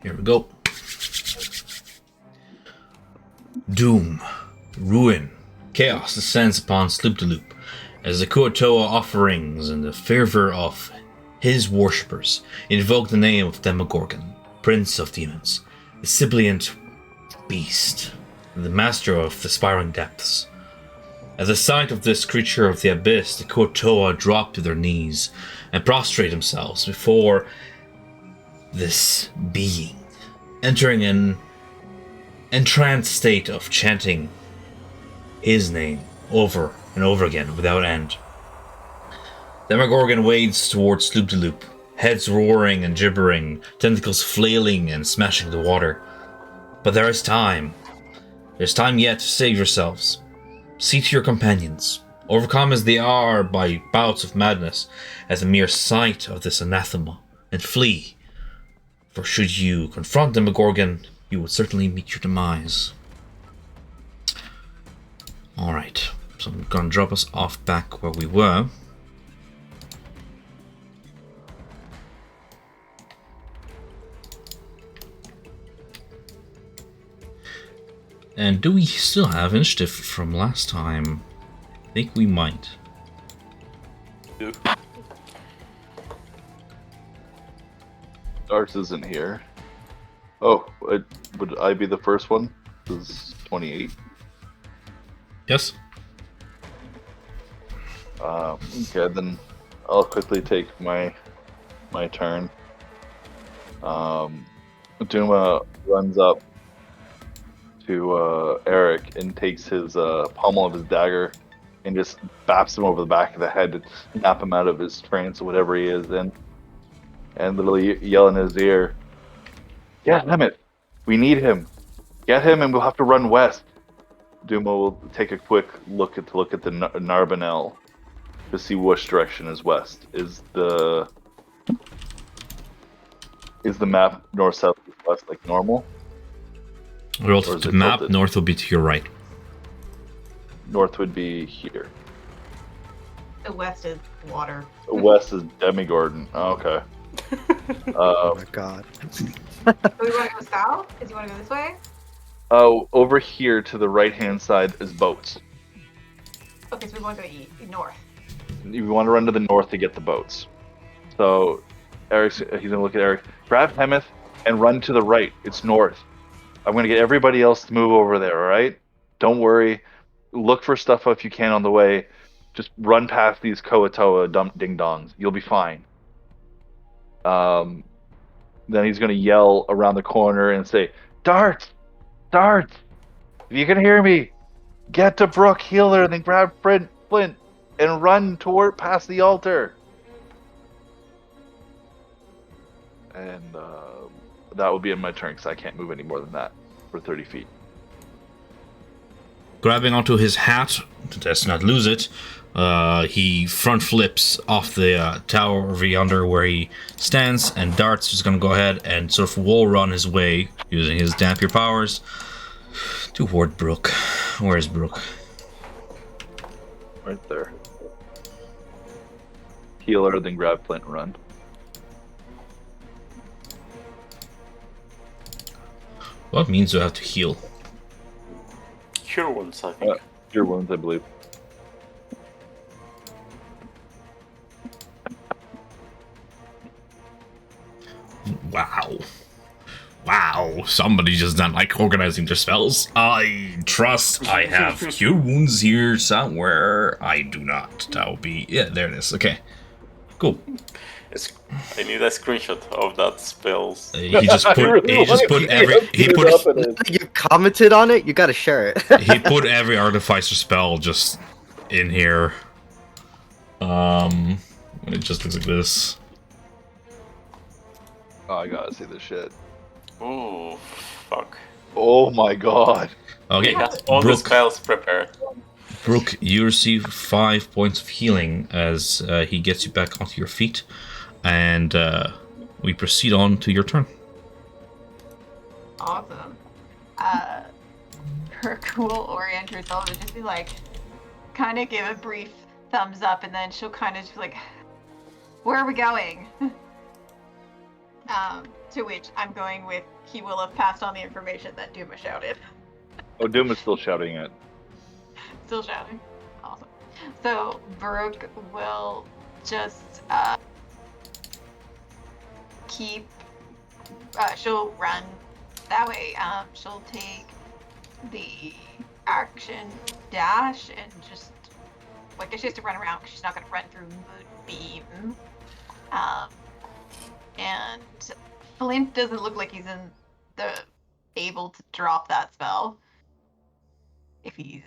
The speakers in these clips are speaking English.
Here we go. Doom, ruin, chaos descends upon Sloopdulop as the Kuatoa offerings and the fervor of his worshippers invoke the name of Demogorgon, Prince of Demons, the sibilant beast, the master of the spiraling depths. At the sight of this creature of the abyss, the Kuatoa drop to their knees and prostrate themselves before this being, entering an entranced state of chanting his name over and over again without end. Demogorgon wades towards Sloopdulop, heads roaring and gibbering, tentacles flailing and smashing the water. But there is time. There's time yet to save yourselves. See to your companions, overcome as they are by bouts of madness at the mere sight of this anathema, and flee. For should you confront Demogorgon, you would certainly meet your demise. Alright, so I'm gonna drop us off back where we were. And do we still have initiative from last time? I think we might. Yep. Darts isn't here. Oh, would I be the first one? This is 28. Yes. Okay, then I'll quickly take my turn. Duma runs up to Eric and takes his pommel of his dagger and just baps him over the back of the head to snap him out of his trance or whatever he is in, and literally yell in his ear, "Yeah, damn it, we need him. Get him, and we'll have to run west." Duma will take a quick look at the Narbanel to see which direction is west. Is the map north, south, east, west like normal? Relative to the map, tilted? North will be to your right. North would be here. The west is water. The west is Demogorgon. Oh, okay. Oh my god. Do we want to go south? Because you want to go this way? Oh, over here to the right-hand side is boats. Okay, so we want to go north. You want to run to the north to get the boats. So, he's gonna look at Eric. Grab Hemeth and run to the right. It's north. I'm gonna get everybody else to move over there. All right? Don't worry. Look for stuff if you can on the way. Just run past these Koatoa ding-dongs. You'll be fine. Then he's gonna yell around the corner and say, "Darts! Darts! If you can hear me, get to Brooke, heal her, and then grab Flint, and run toward past the altar." And that will be in my turn because I can't move any more than that for 30 feet. Grabbing onto his hat to just not lose it, he front flips off the tower over yonder where he stands, and Dart's just gonna go ahead and sort of wall run his way using his dampier powers toward Brooke. Where's Brooke? Right there. Heal her, then grab Flint and run. What means do I have to heal? Cure wounds, I think. Cure wounds, I believe. Wow. Wow, somebody just not like organizing their spells. I trust I have cure wounds here somewhere. I do not. That will be... Yeah, there it is. Okay. Cool. I need a screenshot of that spells. He just put You commented on it, you gotta share it. he put every artificer spell just in here. It just looks like this. Oh, I gotta see this shit. Ooh, fuck. Oh my god. Okay, He has all the spells prepared. Brooke, you receive 5 points of healing as he gets you back onto your feet, and we proceed on to your turn. Awesome. Her cool orient herself would just be like, kind of give a brief thumbs up, and then she'll kind of just be like, "Where are we going?" To which I'm going with, he will have passed on the information that Duma shouted. Oh, Doom is still shouting it. Still shouting. Awesome. So Brooke will just keep. She'll run that way. She'll take the action dash and just. I guess she has to run around because she's not going to run through Moonbeam. And Flint doesn't look like he's able to drop that spell. If he's.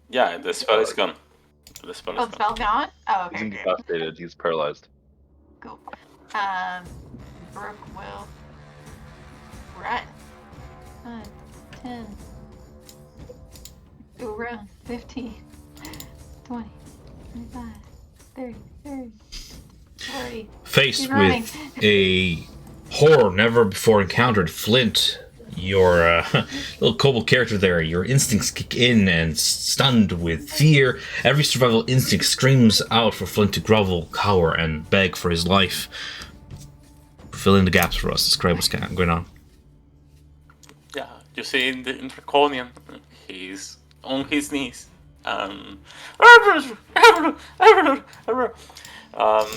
Yeah, the spell is gone. The spell is Oh, the spell's gone? Oh, He's okay. Okay. incapacitated. He's paralyzed. Cool. Brooke will run. 5, 10. Go around. 15, 20, 25, 30, 40. Faced He's running. with a horror never before encountered, Flint, your little kobold character there, your instincts kick in, and stunned with fear, every survival instinct screams out for Flint to grovel, cower, and beg for his life. Fill in the gaps for us. Describe what's going on. Yeah, you see in the Draconian, he's on his knees.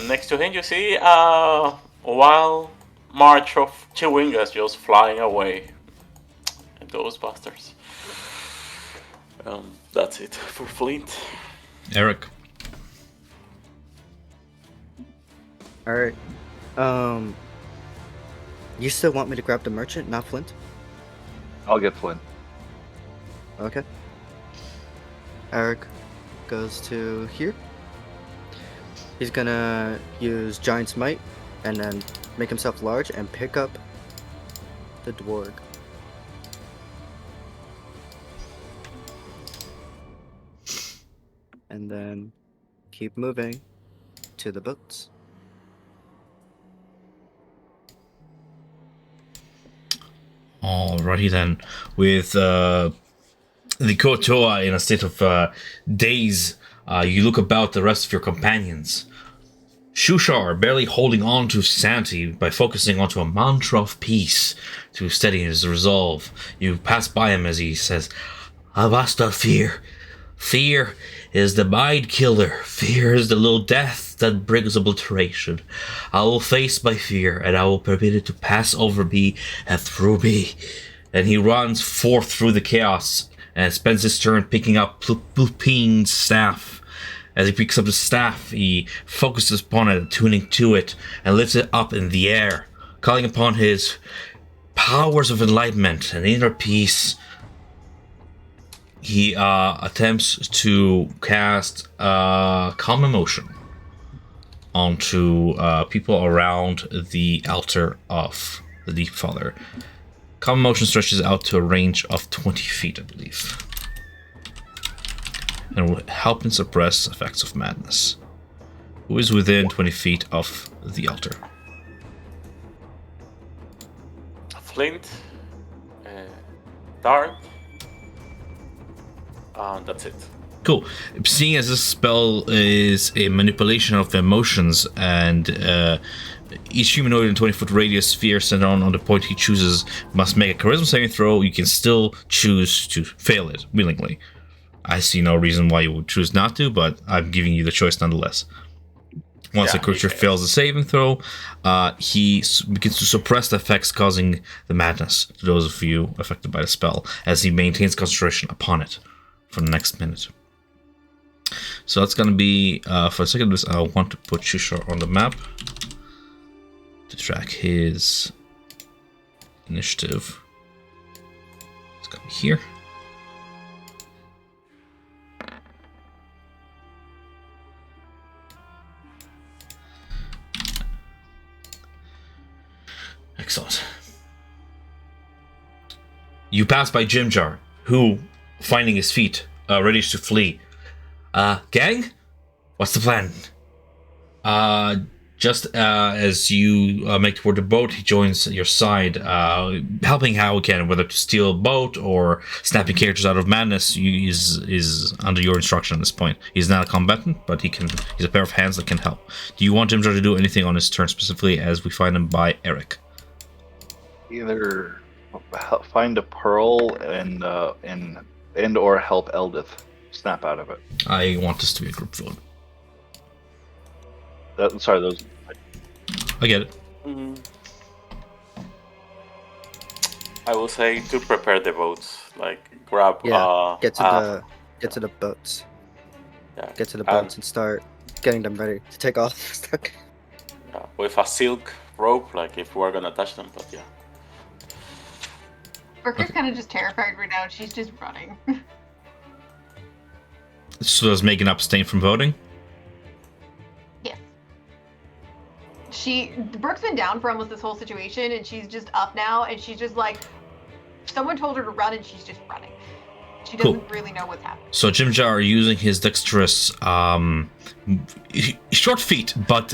Next to him, you see a wild march of Chewingas just flying away. And those bastards. That's it for Flint. Eric. Alright. You still want me to grab the merchant, not Flint? I'll get Flint. Okay. Eric goes to here. He's gonna use Giant's Might and then make himself large and pick up the dwarg. And then keep moving to the boats. Alrighty then. With the Kotoa in a state of daze, you look about the rest of your companions. Shushar barely holding on to sanity by focusing onto a mantra of peace to steady his resolve. You pass by him as he says, Avasta fear. Fear is the mind killer. Fear is the little death that brings obliteration. I will face my fear, and I will permit it to pass over me and through me. And he runs forth through the chaos and spends his turn picking up Plupine's staff. As he picks up the staff, he focuses upon it, tuning to it, and lifts it up in the air, calling upon his powers of enlightenment and inner peace. He attempts to cast Calm Emotion onto people around the altar of the Deep Father. Calm Emotion stretches out to a range of 20 feet, I believe, and will help and suppress effects of madness. Who is within 20 feet of the altar? Flint, Dart, that's it. Cool. Seeing as this spell is a manipulation of emotions, and each humanoid in a 20-foot radius sphere centered on the point he chooses must make a charisma saving throw, you can still choose to fail it willingly. I see no reason why you would choose not to, but I'm giving you the choice nonetheless. Once the creature fails the saving throw, he begins to suppress the effects causing the madness to those of you affected by the spell, as he maintains concentration upon it for the next minute. So that's going to be, for a second, I want to put Shushar on the map to track his initiative. It's going to be here. Excellent. You pass by Jimjar, who, finding his feet, ready to flee. Gang? What's the plan? Just as you make toward the boat, he joins your side, helping how he can, whether to steal a boat or snapping characters out of madness. Is under your instruction at this point. He's not a combatant, but he's a pair of hands that can help. Do you want him to do anything on his turn specifically, as we find him by Eric? Either find a pearl and or help Eldith snap out of it. I want this to be a group vote. Those. I get it. I will say to prepare the boats, like grab. Get to the boats. Yeah. Get to the boats and start getting them ready to take off. Yeah, with a silk rope, like if we're gonna touch them, but yeah. Brooker's kind of just terrified right now. She's just running. So does Megan abstain from voting? Brooke's been down for almost this whole situation, and she's just up now, and she's just like, someone told her to run, and she's just running. She doesn't really know what's happening. So Jim Jar, using his dexterous, short feet, but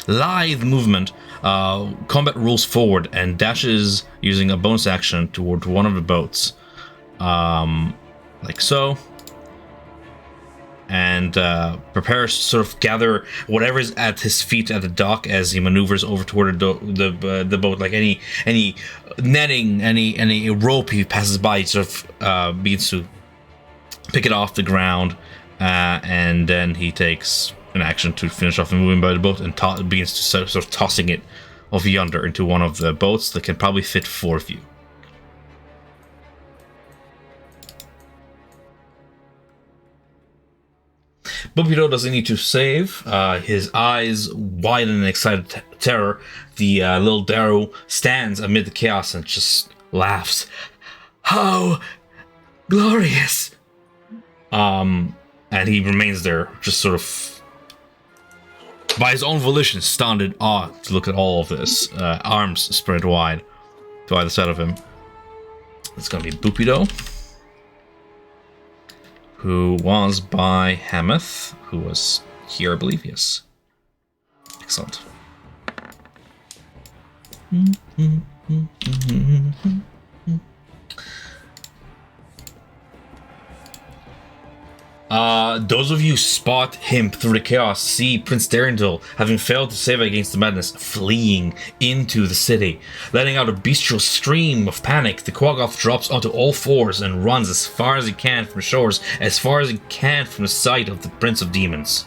lithe movement, combat rolls forward and dashes using a bonus action toward one of the boats. Like so. And prepares to sort of gather whatever is at his feet at the dock as he maneuvers over toward the boat. Like any netting, any rope he passes by, he sort of begins to pick it off the ground, and then he takes an action to finish off the moving by the boat and begins to sort of tossing it off yonder into one of the boats that can probably fit 4 of you. Bupito doesn't need to save. His eyes widen in excited terror. The little Darrow stands amid the chaos and just laughs. How glorious! And he remains there, just sort of by his own volition, stunned in awe to look at all of this. Arms spread wide to either side of him. It's gonna be Bupito, who was by Hamath, who was here, I believe, yes. Excellent. Those of you spot him through the chaos, see Prince Darendil, having failed to save against the madness, fleeing into the city. Letting out a bestial scream of panic, the Quaggoth drops onto all fours and runs as far as he can from the shores, as far as he can from the sight of the Prince of Demons.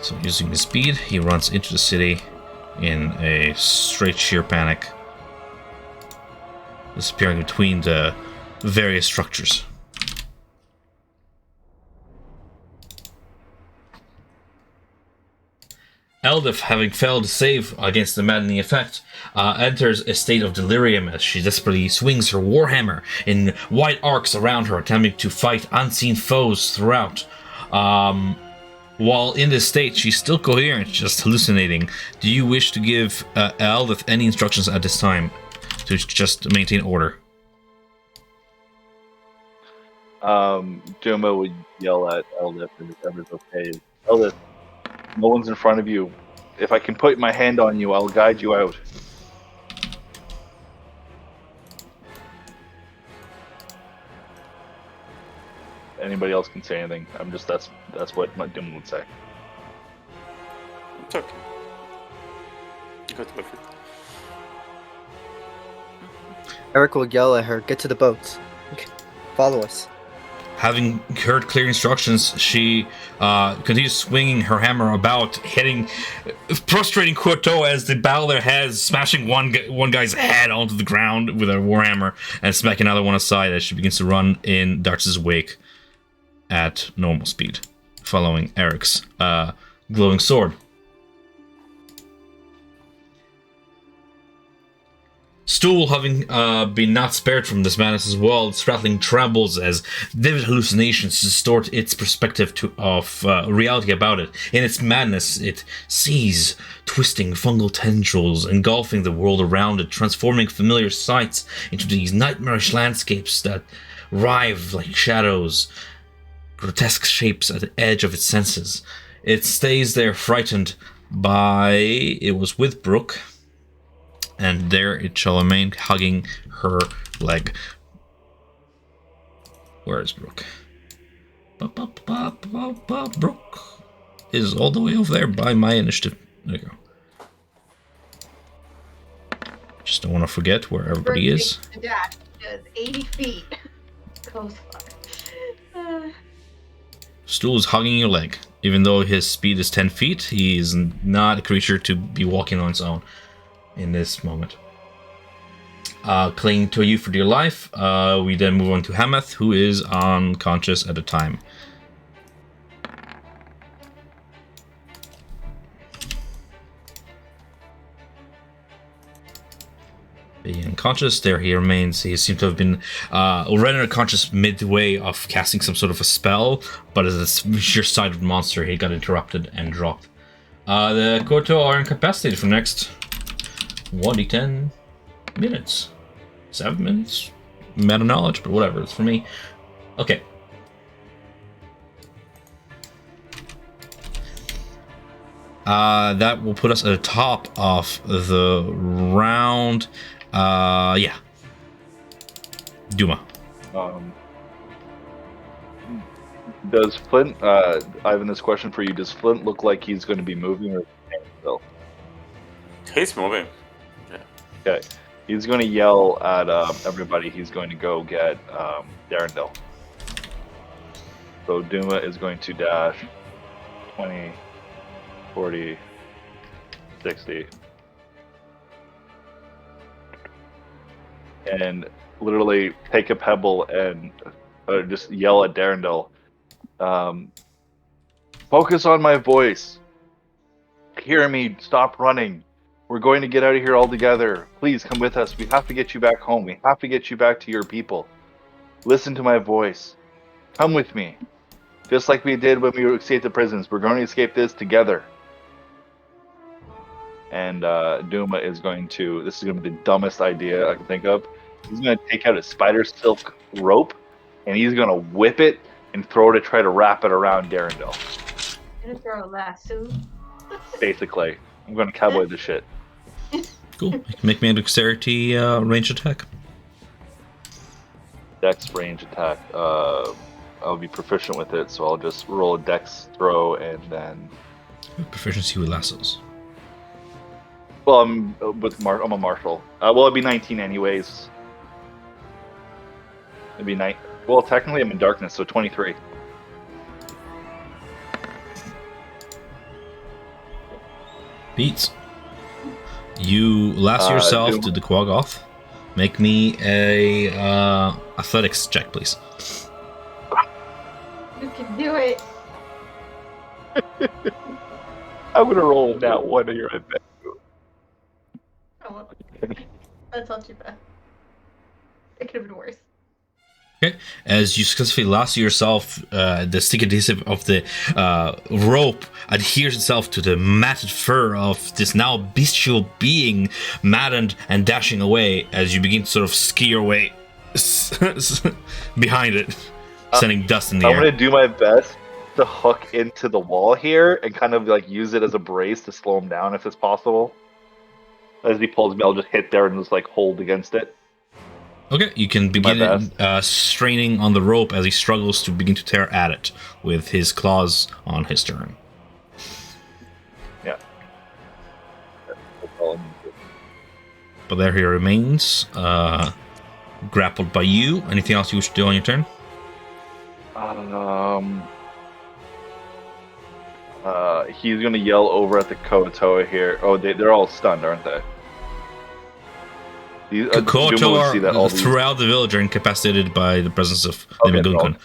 So using his speed, he runs into the city in a straight sheer panic, disappearing between the various structures. Eldith, having failed to save against the maddening effect, enters a state of delirium as she desperately swings her warhammer in wide arcs around her, attempting to fight unseen foes throughout. While in this state, she's still coherent, just hallucinating. Do you wish to give Eldith any instructions at this time to just maintain order? Duma would yell at Eldith and if everything's okay. Eldith, no one's in front of you. If I can put my hand on you, I'll guide you out. Anybody else can say anything. That's what my Doom would say. It's okay. Good with it. Eric will yell at her, "Get to the boats. Follow us." Having heard clear instructions, she continues swinging her hammer about, prostrating Courteau as they battle their heads, smashing one guy's head onto the ground with her warhammer, and smacking another one aside as she begins to run in Darts' wake at normal speed, following Eric's glowing sword. Stool, having been not spared from this madness as well, its rattling trembles as vivid hallucinations distort its perspective of reality about it. In its madness, it sees twisting fungal tendrils engulfing the world around it, transforming familiar sights into these nightmarish landscapes that writhe like shadows, grotesque shapes at the edge of its senses. It stays there frightened by... It was with Brooke, and there it shall remain, hugging her leg. Where is Brooke? Brooke is all the way over there by my initiative. There you go. Just don't want to forget where everybody is. The dash does 80 feet. Goes far. Stool is hugging your leg. Even though his speed is 10 feet, he is not a creature to be walking on its own in this moment. Clinging to you for dear life, we then move on to Hamath, who is unconscious at the time. Being unconscious, there he remains. He seems to have been already unconscious midway of casting some sort of a spell, but as a sheer sight of the monster, he got interrupted and dropped. The Koto are incapacitated for the next 1d10 minutes. 7 minutes? Meta knowledge, but whatever, it's for me. Okay. That will put us at the top of the round. Yeah. Duma. Does Flint, Ivan, this question for you, does Flint look like he's going to be moving or still? He's moving. Okay. He's going to yell at everybody. He's going to go get Darendil. So Duma is going to dash 20, 40, 60. And literally take a pebble and just yell at Darendil. Focus on my voice. Hear me. Stop running. We're going to get out of here all together. Please come with us. We have to get you back home. We have to get you back to your people. Listen to my voice. Come with me. Just like we did when we escaped the prisons. We're going to escape this together. And Duma is going to... This is going to be the dumbest idea I can think of. He's going to take out a spider silk rope, and he's going to whip it and throw it to try to wrap it around Darendil. Gonna throw a lasso. Basically. I'm going to cowboy the shit. Cool. Make me a dexterity range attack. Dex range attack. I'll be proficient with it, so I'll just roll a dex throw and then... Proficiency with lassos. Well, I'm a marshal. Well, it'd be 19 anyways. It'd be 9. Well, technically I'm in darkness, so 23. Beats. You lasso yourself to the Quaggoth. Make me a athletics check, please. You can do it. I'm gonna roll that one here, I bet. Oh, that's not too bad. It could have been worse. Okay. As you successfully lasso yourself, the stick adhesive of the rope adheres itself to the matted fur of this now bestial being, maddened and dashing away as you begin to sort of ski your way behind it, sending dust in the air. I'm gonna do my best to hook into the wall here and kind of like use it as a brace to slow him down if it's possible. As he pulls me, I'll just hit there and just like hold against it. Okay, you can begin straining on the rope as he struggles to begin to tear at it with his claws on his turn. Yeah. But there he remains, grappled by you. Anything else you wish to do on your turn? He's gonna yell over at the Koatoa here. Oh, they're all stunned, aren't they? Koatoa are throughout the village are incapacitated by the presence of the Magunkun.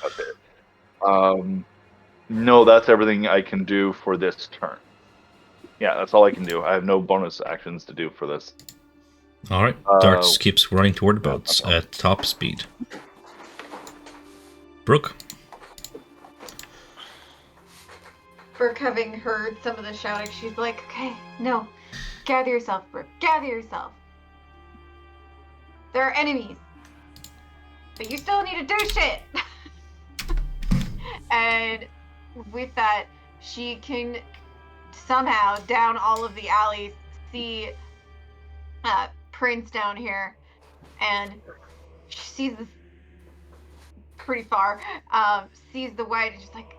No, that's everything I can do for this turn. Yeah, that's all I can do. I have no bonus actions to do for this. All right. Darts keeps running toward the boats at top speed. Brooke. Brooke, having heard some of the shouting, she's like, okay, no. Gather yourself, Brooke. Gather yourself. There are enemies. But you still need to do shit. And with that, she can somehow, down all of the alleys, see Prince down here. And she sees this pretty far. Sees the white and she's like,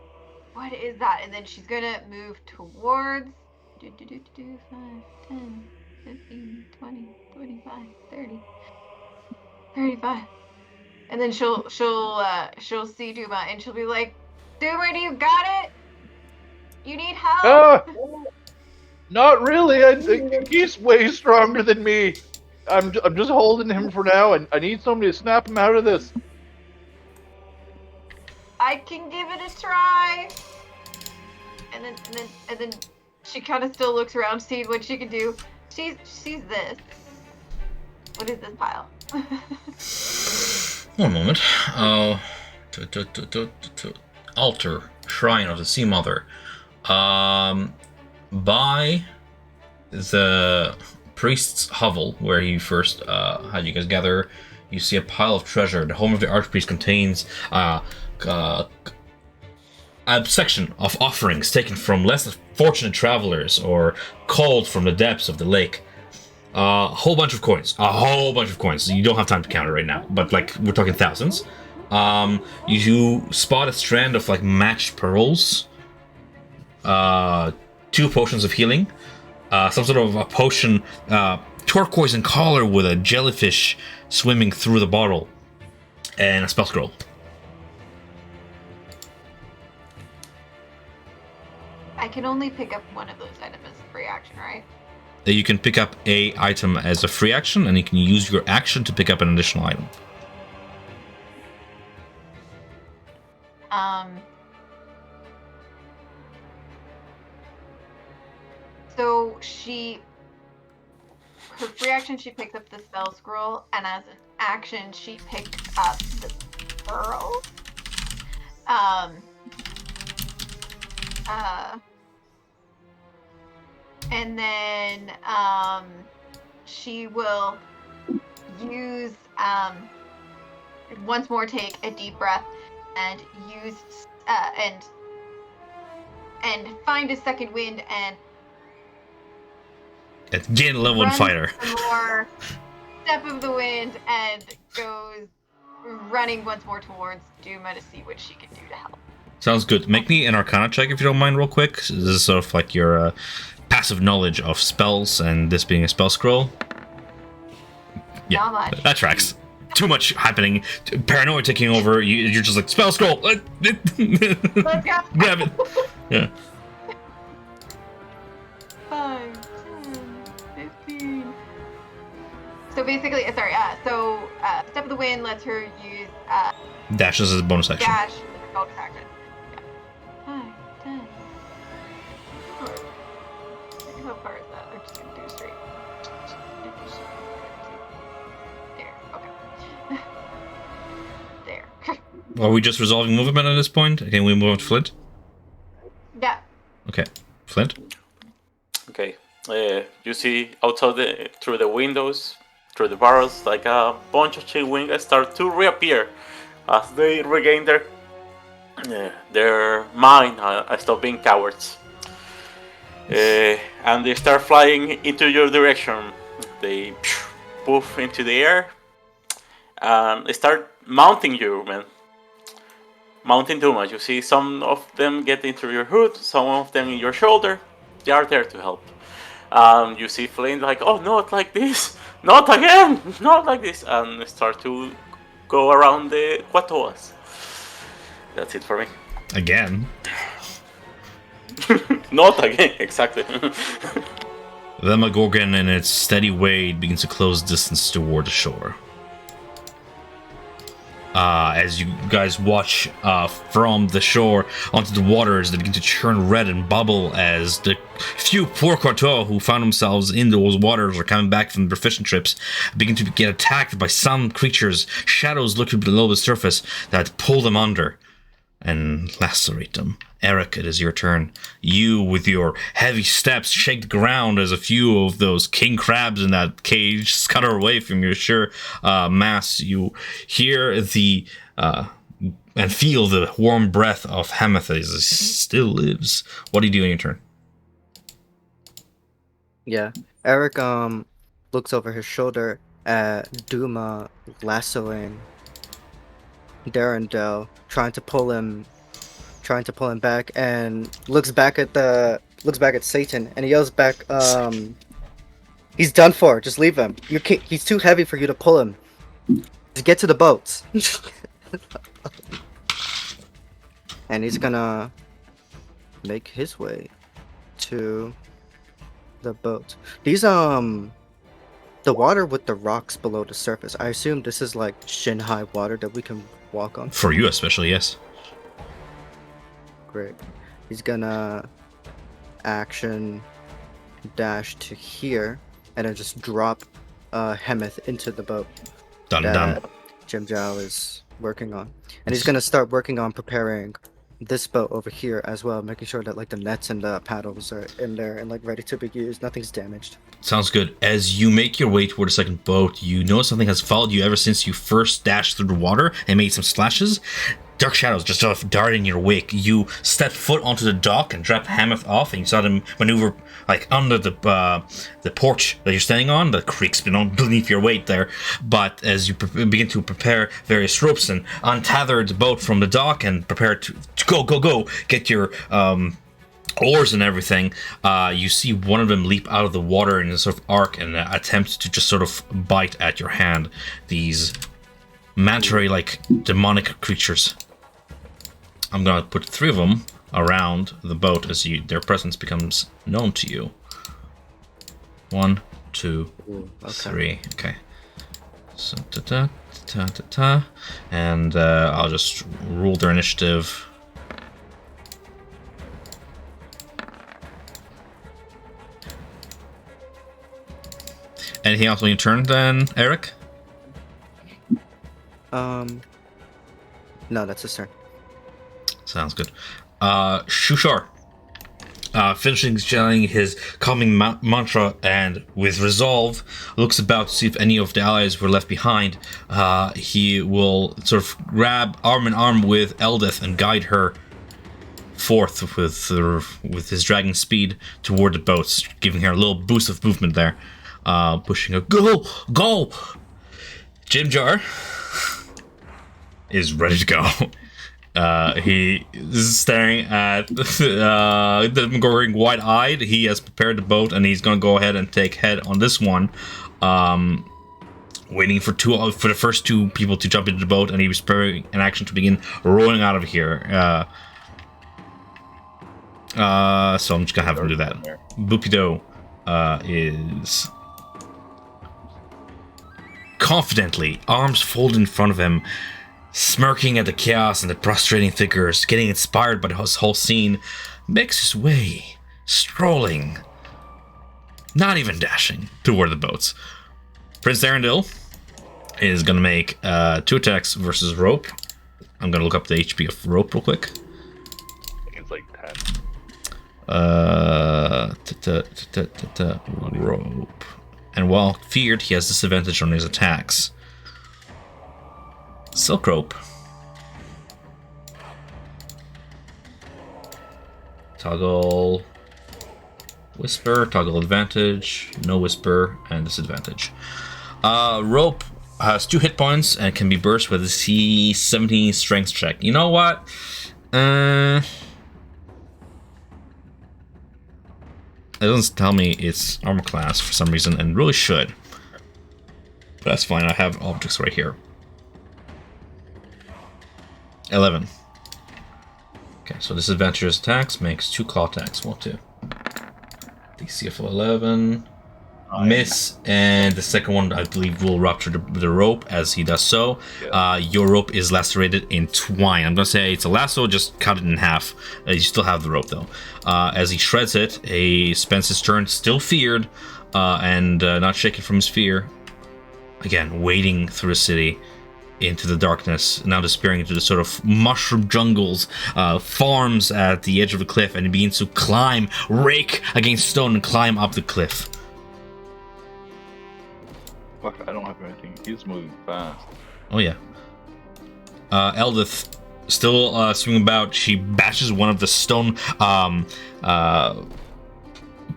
what is that? And then she's gonna move towards 5, 10, 15, 20, 25, 30, 35. And then she'll see Duma and she'll be like, Duma, do you got it? You need help? Not really. I think he's way stronger than me. I'm just holding him for now, and I need somebody to snap him out of this. I can give it a try. And then she kind of still looks around, seeing what she can do. She's this. What is this pile? One moment. Altar, Shrine of the Sea Mother. By the priest's hovel, where he first had you guys gather, you see a pile of treasure. The home of the archpriest contains a section of offerings taken from less fortunate travelers or called from the depths of the lake. A whole bunch of coins. You don't have time to count it right now, but like we're talking thousands. You spot a strand of like matched pearls, 2 potions of healing, some sort of a potion, turquoise in color with a jellyfish swimming through the bottle, and a spell scroll. I can only pick up one of those items as a free action, right? You can pick up a item as a free action, and you can use your action to pick up an additional item. So her free action, she picks up the spell scroll, and as an action, she picks up the pearl. And then she will use once more take a deep breath and use and find a second wind and Gain level in fighter. Some more step of the wind and goes running once more towards Duma to see what she can do to help. Sounds good. Make me an Arcana check if you don't mind, real quick. This is sort of like your passive knowledge of spells, and this being a spell scroll. Yeah, Not much. that tracks. Too much happening. Paranoia taking over. You're just like, spell scroll. Let's go. Grab it. Yeah. 5, 10, 15. So basically, step of the wind lets her use Dashes as a bonus action. dash as a bonus action. Yeah. 5, 10. How far is that? I'm just gonna do straight. There. Okay. There. Are we just resolving movement at this point? Can we move on to Flint? Yeah. Okay. Flint? Okay. You see outside through the windows, through the barrels, like a bunch of Chewingas start to reappear as they regain their mind and stop being cowards. And they start flying into your direction. They poof into the air and they start mounting you, man. Mounting too much. You see some of them get into your hood, some of them in your shoulder. They are there to help. You see Flint like, oh, not like this, not again, not like this, and start to go around the Quatoas. That's it for me. Again? Not again, exactly. The Demogorgon, in its steady way, begins to close distance toward the shore. as you guys watch from the shore onto the waters that begin to turn red and bubble as the few poor Courtois who found themselves in those waters or coming back from their fishing trips begin to get attacked by some creatures, shadows looking below the surface that pull them under and lacerate them. Eric, it is your turn. You, with your heavy steps, shake the ground as a few of those king crabs in that cage scutter away from your sure mass. You hear the and feel the warm breath of Hamath as he still lives. What do you do on your turn? Yeah. Eric looks over his shoulder at Duma lassoing Darendelle, trying to pull him back, and looks back at Satan, and he yells back, he's done for, just leave him. He's too heavy for you to pull him. Just get to the boats. And he's gonna make his way to the boat. These the water with the rocks below the surface, I assume this is like shin high water that we can walk on. For you especially, yes. Great. He's gonna action dash to here and then just drop Hemeth into the boat that Jim Zhao is working on. And he's gonna start working on preparing this boat over here as well, making sure that like the nets and the paddles are in there and like ready to be used. Nothing's damaged. Sounds good. As you make your way toward the second boat, you notice something has followed you ever since you first dashed through the water and made some splashes. Dark shadows just sort of dart in your wake. You step foot onto the dock and drop Hamath off, and you saw them maneuver like under the porch that you're standing on. The creak's been beneath your weight there. But as you begin to prepare various ropes and untether the boat from the dock and prepare to go, get your oars and everything, you see one of them leap out of the water in a sort of arc and attempt to just sort of bite at your hand. These manta-ray-like demonic creatures. I'm gonna put 3 of them around the boat as their presence becomes known to you. 1, 2, 3. Okay. So and I'll just rule their initiative. Anything else on your turn then, Eric? No, that's his turn. Sounds good. Shushar, finishing chanting his calming mantra and with resolve, looks about to see if any of the allies were left behind. He will sort of grab arm in arm with Eldith and guide her forth with his dragging speed toward the boats, giving her a little boost of movement there, pushing her. Go! Jim Jar is ready to go. He is staring at them going wide-eyed. He has prepared the boat, and he's going to go ahead and take head on this one. Waiting for the first 2 people to jump into the boat, and he was preparing an action to begin rowing out of here. So I'm just going to have him do that. Bupido is confidently, arms folded in front of him, smirking at the chaos and the prostrating figures, getting inspired by this whole scene, makes his way, strolling, not even dashing, toward the boats. Prince Darendelle is going to make 2 attacks versus Rope. I'm going to look up the HP of Rope real quick. I think it's like 10. Rope. And while feared, he has disadvantage on his attacks. Silk Rope. Toggle Whisper, toggle advantage, no Whisper, and disadvantage. Rope has 2 hit points and can be burst with a C17 strength check. You know what? It doesn't tell me its armor class for some reason, and really should. But that's fine, I have objects right here. 11. Okay, so disadvantageous attacks makes 2 claw attacks. 1, 2. DC of 11. miss, and the second one, I believe, will rupture the rope as he does so. Yeah. Your rope is lacerated in twine. I'm gonna say it's a lasso, just cut it in half. You still have the rope though. As he shreds it, he spends his turn still feared and not shaken from his fear. Again, wading through the city into the darkness, now disappearing into the sort of mushroom jungles, farms at the edge of the cliff, and he begins to climb, rake against stone, and climb up the cliff. Fuck, I don't have anything. He's moving fast. Oh yeah. Eldith, still swinging about, she bashes one of the stone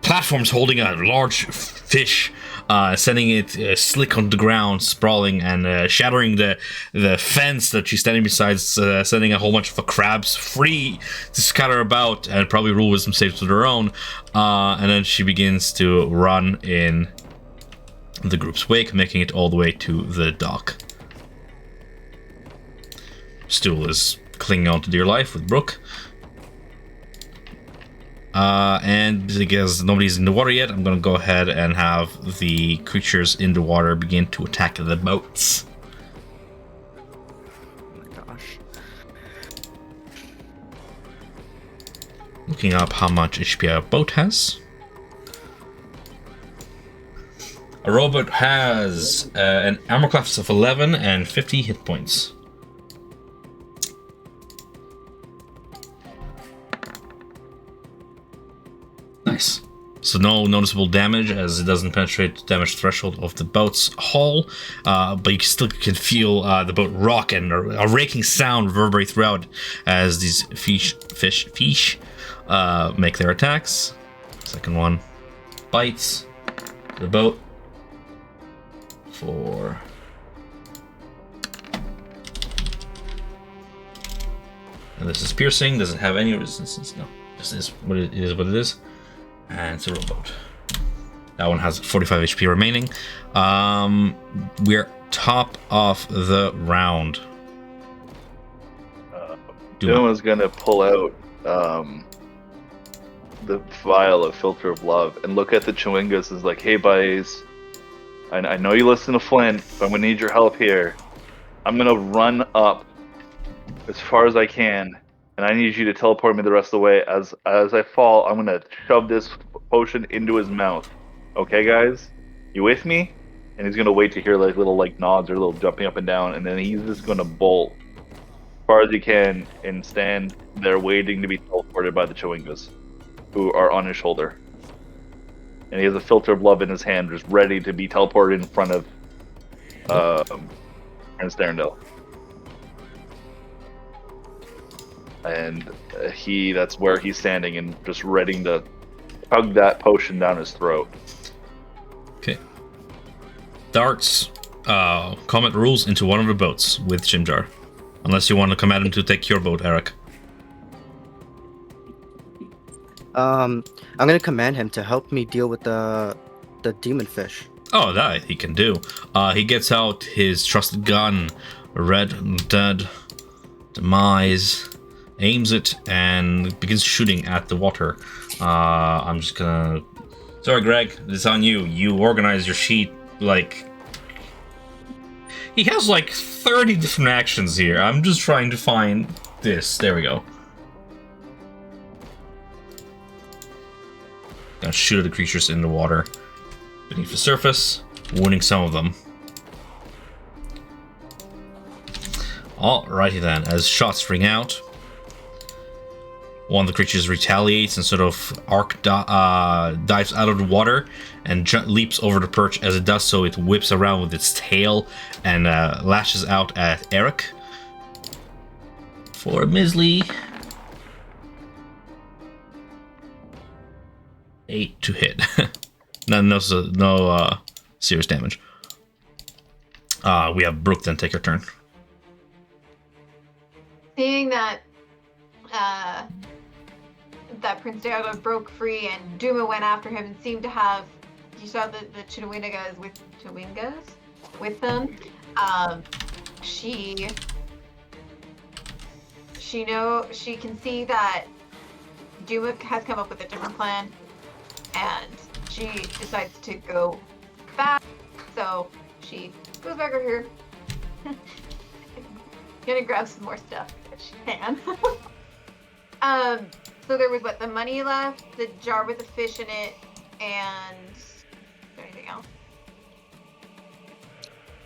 platforms holding a large fish, sending it slick on the ground, sprawling and shattering the fence that she's standing beside, sending a whole bunch of crabs free to scatter about and probably roll wisdom saves of their own. And then she begins to run in the group's wake, making it all the way to the dock. Stool is clinging on to dear life with Brooke. And because nobody's in the water yet, I'm gonna go ahead and have the creatures in the water begin to attack the boats. Oh my gosh. Looking up how much HP a boat has. A rowboat has an armor class of 11 and 50 hit points. Nice. So no noticeable damage as it doesn't penetrate the damage threshold of the boat's hull, but you still can feel the boat rock and a raking sound reverberate throughout as these fish make their attacks. Second one bites the boat for and this is piercing. Doesn't have any resistance. No, this is what it is. What it is. And it's a rowboat. That one has 45 HP remaining. We're top of the round. Duma's gonna pull out the vial of Filter of Love and look at the Chewingas as like, hey buddies, I know you listen to Flint, but I'm gonna need your help here. I'm gonna run up as far as I can, and I need you to teleport me the rest of the way. As I fall, I'm gonna shove this potion into his mouth. Okay, guys, you with me? And he's gonna wait to hear like little like nods or little jumping up and down, and then he's just gonna bolt as far as he can and stand there waiting to be teleported by the Chewingas, who are on his shoulder. And he has a Filter of Love in his hand, just ready to be teleported in front of Prince Darendelle. And that's where he's standing and just ready to tug that potion down his throat. Okay. Darts Comet rules into one of the boats with Jimjar. Unless you want to come at him to take your boat, Eric. I'm gonna command him to help me deal with the demon fish. Oh, that he can do. He gets out his trusted gun, Red Dead Demise, aims it, and begins shooting at the water. I'm just gonna... Sorry, Greg, it's on you. You organize your sheet like... He has like 30 different actions here. I'm just trying to find this. There we go. Gonna shoot at the creatures in the water beneath the surface, wounding some of them. Alrighty then, as shots ring out, one of the creatures retaliates and sort of dives out of the water and leaps over the perch. As it does so, it whips around with its tail and lashes out at Eric for a measly 8 to hit. no serious damage. We have Brooke then take her turn. Seeing that that Prince Darendelle broke free and Duma went after him and seemed to have, you saw the Chewingas with them. She can see that Duma has come up with a different plan, and she decides to go back. So she goes back over here. Gonna grab some more stuff if she can. So there was what, the money left, the jar with the fish in it, and anything else?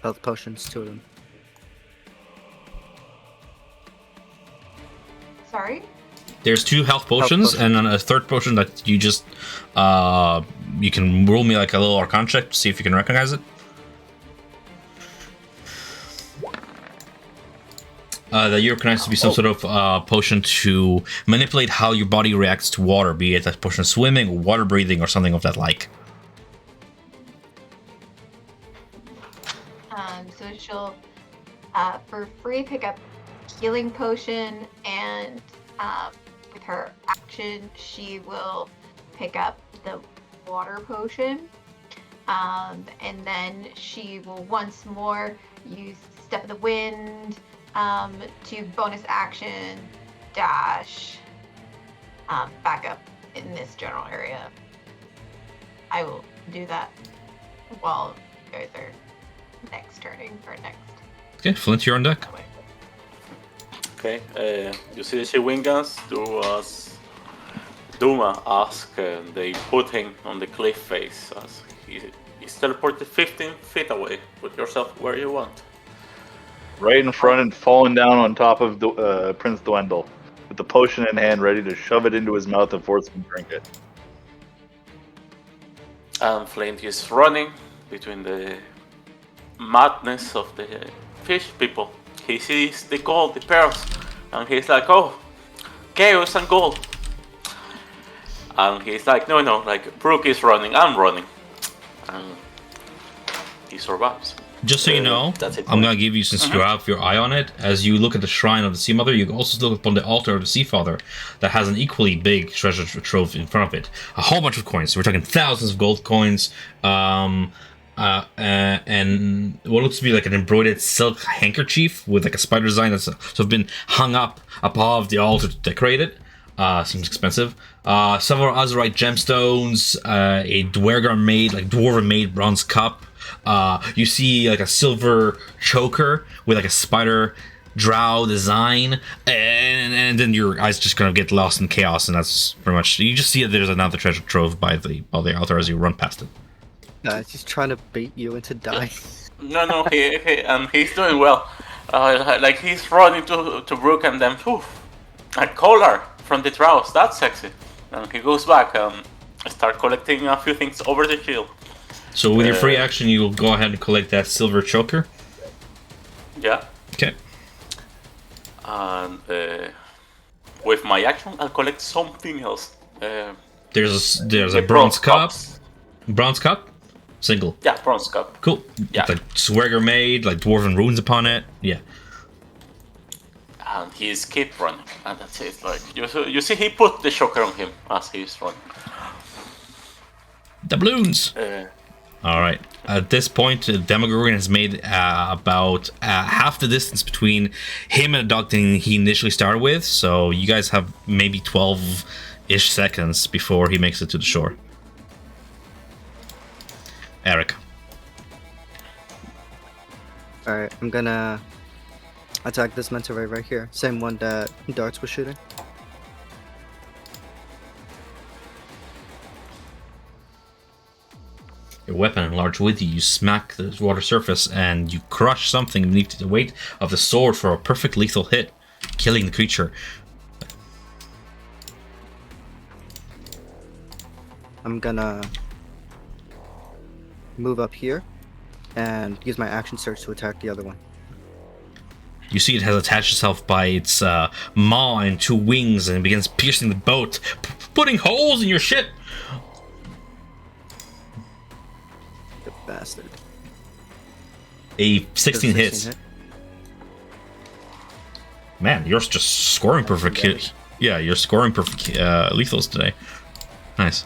Health potions, 2 of them. Sorry? There's 2 health potions, potions. and then a third potion that you just you can roll me like a little Arcana check to see if you can recognize it. That you recognize to be some sort of potion to manipulate how your body reacts to water, be it a potion of swimming, or water breathing, or something of that like. So she'll, for free, pick up healing potion, and with her action, she will pick up the water potion. And then she will once more use Step of the Wind, to bonus action dash back up in this general area. I will do that while you guys are next turning or next. Okay, Flint, you're on deck. That way. Okay, you see the Shawingas do as Duma asked, they put him on the cliff face as he's teleported 15 feet away. Put yourself where you want. Right in front and falling down on top of Prince Dwendal, with the potion in hand, ready to shove it into his mouth and force him to drink it. And Flint is running between the madness of the fish people. He sees the gold, the pearls, and he's like, oh, chaos and gold. And he's like, no, like, Brooke is running, I'm running. And he survives. Just so you know, That's it. I'm gonna give you, since you have your eye on it, as you look at the shrine of the Sea Mother, you can also look upon the altar of the Sea Father that has an equally big treasure trove in front of it. A whole bunch of coins. We're talking thousands of gold coins, and what looks to be like an embroidered silk handkerchief with like a spider design that's sort of been hung up above the altar to decorate it. Seems expensive. Several azurite gemstones, a dwarven made bronze cup. You see like a silver choker with like a spider drow design, and then your eyes just kind of get lost in chaos, and that's pretty much, you just see that there's another treasure trove by the altar as you run past it. He's trying to bait you into dying. No, he's doing well. Like he's running to Brooke, and then a collar from the drows. That's sexy. And he goes back and start collecting a few things over the shield. So with your free action, you'll go ahead and collect that silver choker. Yeah. Okay. And with my action, I'll collect something else. There's a bronze cup. cups. Bronze cup? Single. Yeah, bronze cup. Cool. Yeah. Like swagger made, like dwarven runes upon it. Yeah. And he's keep running, and that's it. Like you see, he put the shocker on him as he's running. Doubloons. All right. At this point, Demogorgon has made about half the distance between him and the dog thing he initially started with. So you guys have maybe 12-ish seconds before he makes it to the shore. Eric. Alright, I'm gonna attack this manta ray right here. Same one that Darts was shooting. Your weapon enlarged with you. You smack the water surface and you crush something beneath the weight of the sword for a perfect lethal hit, killing the creature. I'm gonna move up here and use my action surge to attack the other one. You see it has attached itself by its maw and 2 wings and it begins piercing the boat, putting holes in your ship. The bastard. A 16 Does hits. hit? Man, you're just scoring perfect. Yeah, you're scoring perfect lethals today. Nice.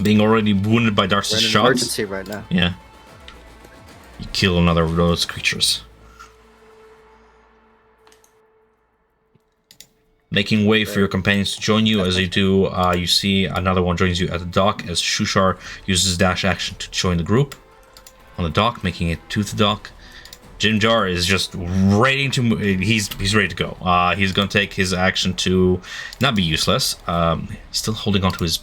Being already wounded by We're Darcy's in an shots. emergency right now. Yeah. You kill another of those creatures. making way for your companions to join you. As you do, you see another one joins you at the dock as Shushar uses his dash action to join the group on the dock, making it to the dock. Jimjar is just ready to move. He's ready to go. He's going to take his action to not be useless. Still holding on to his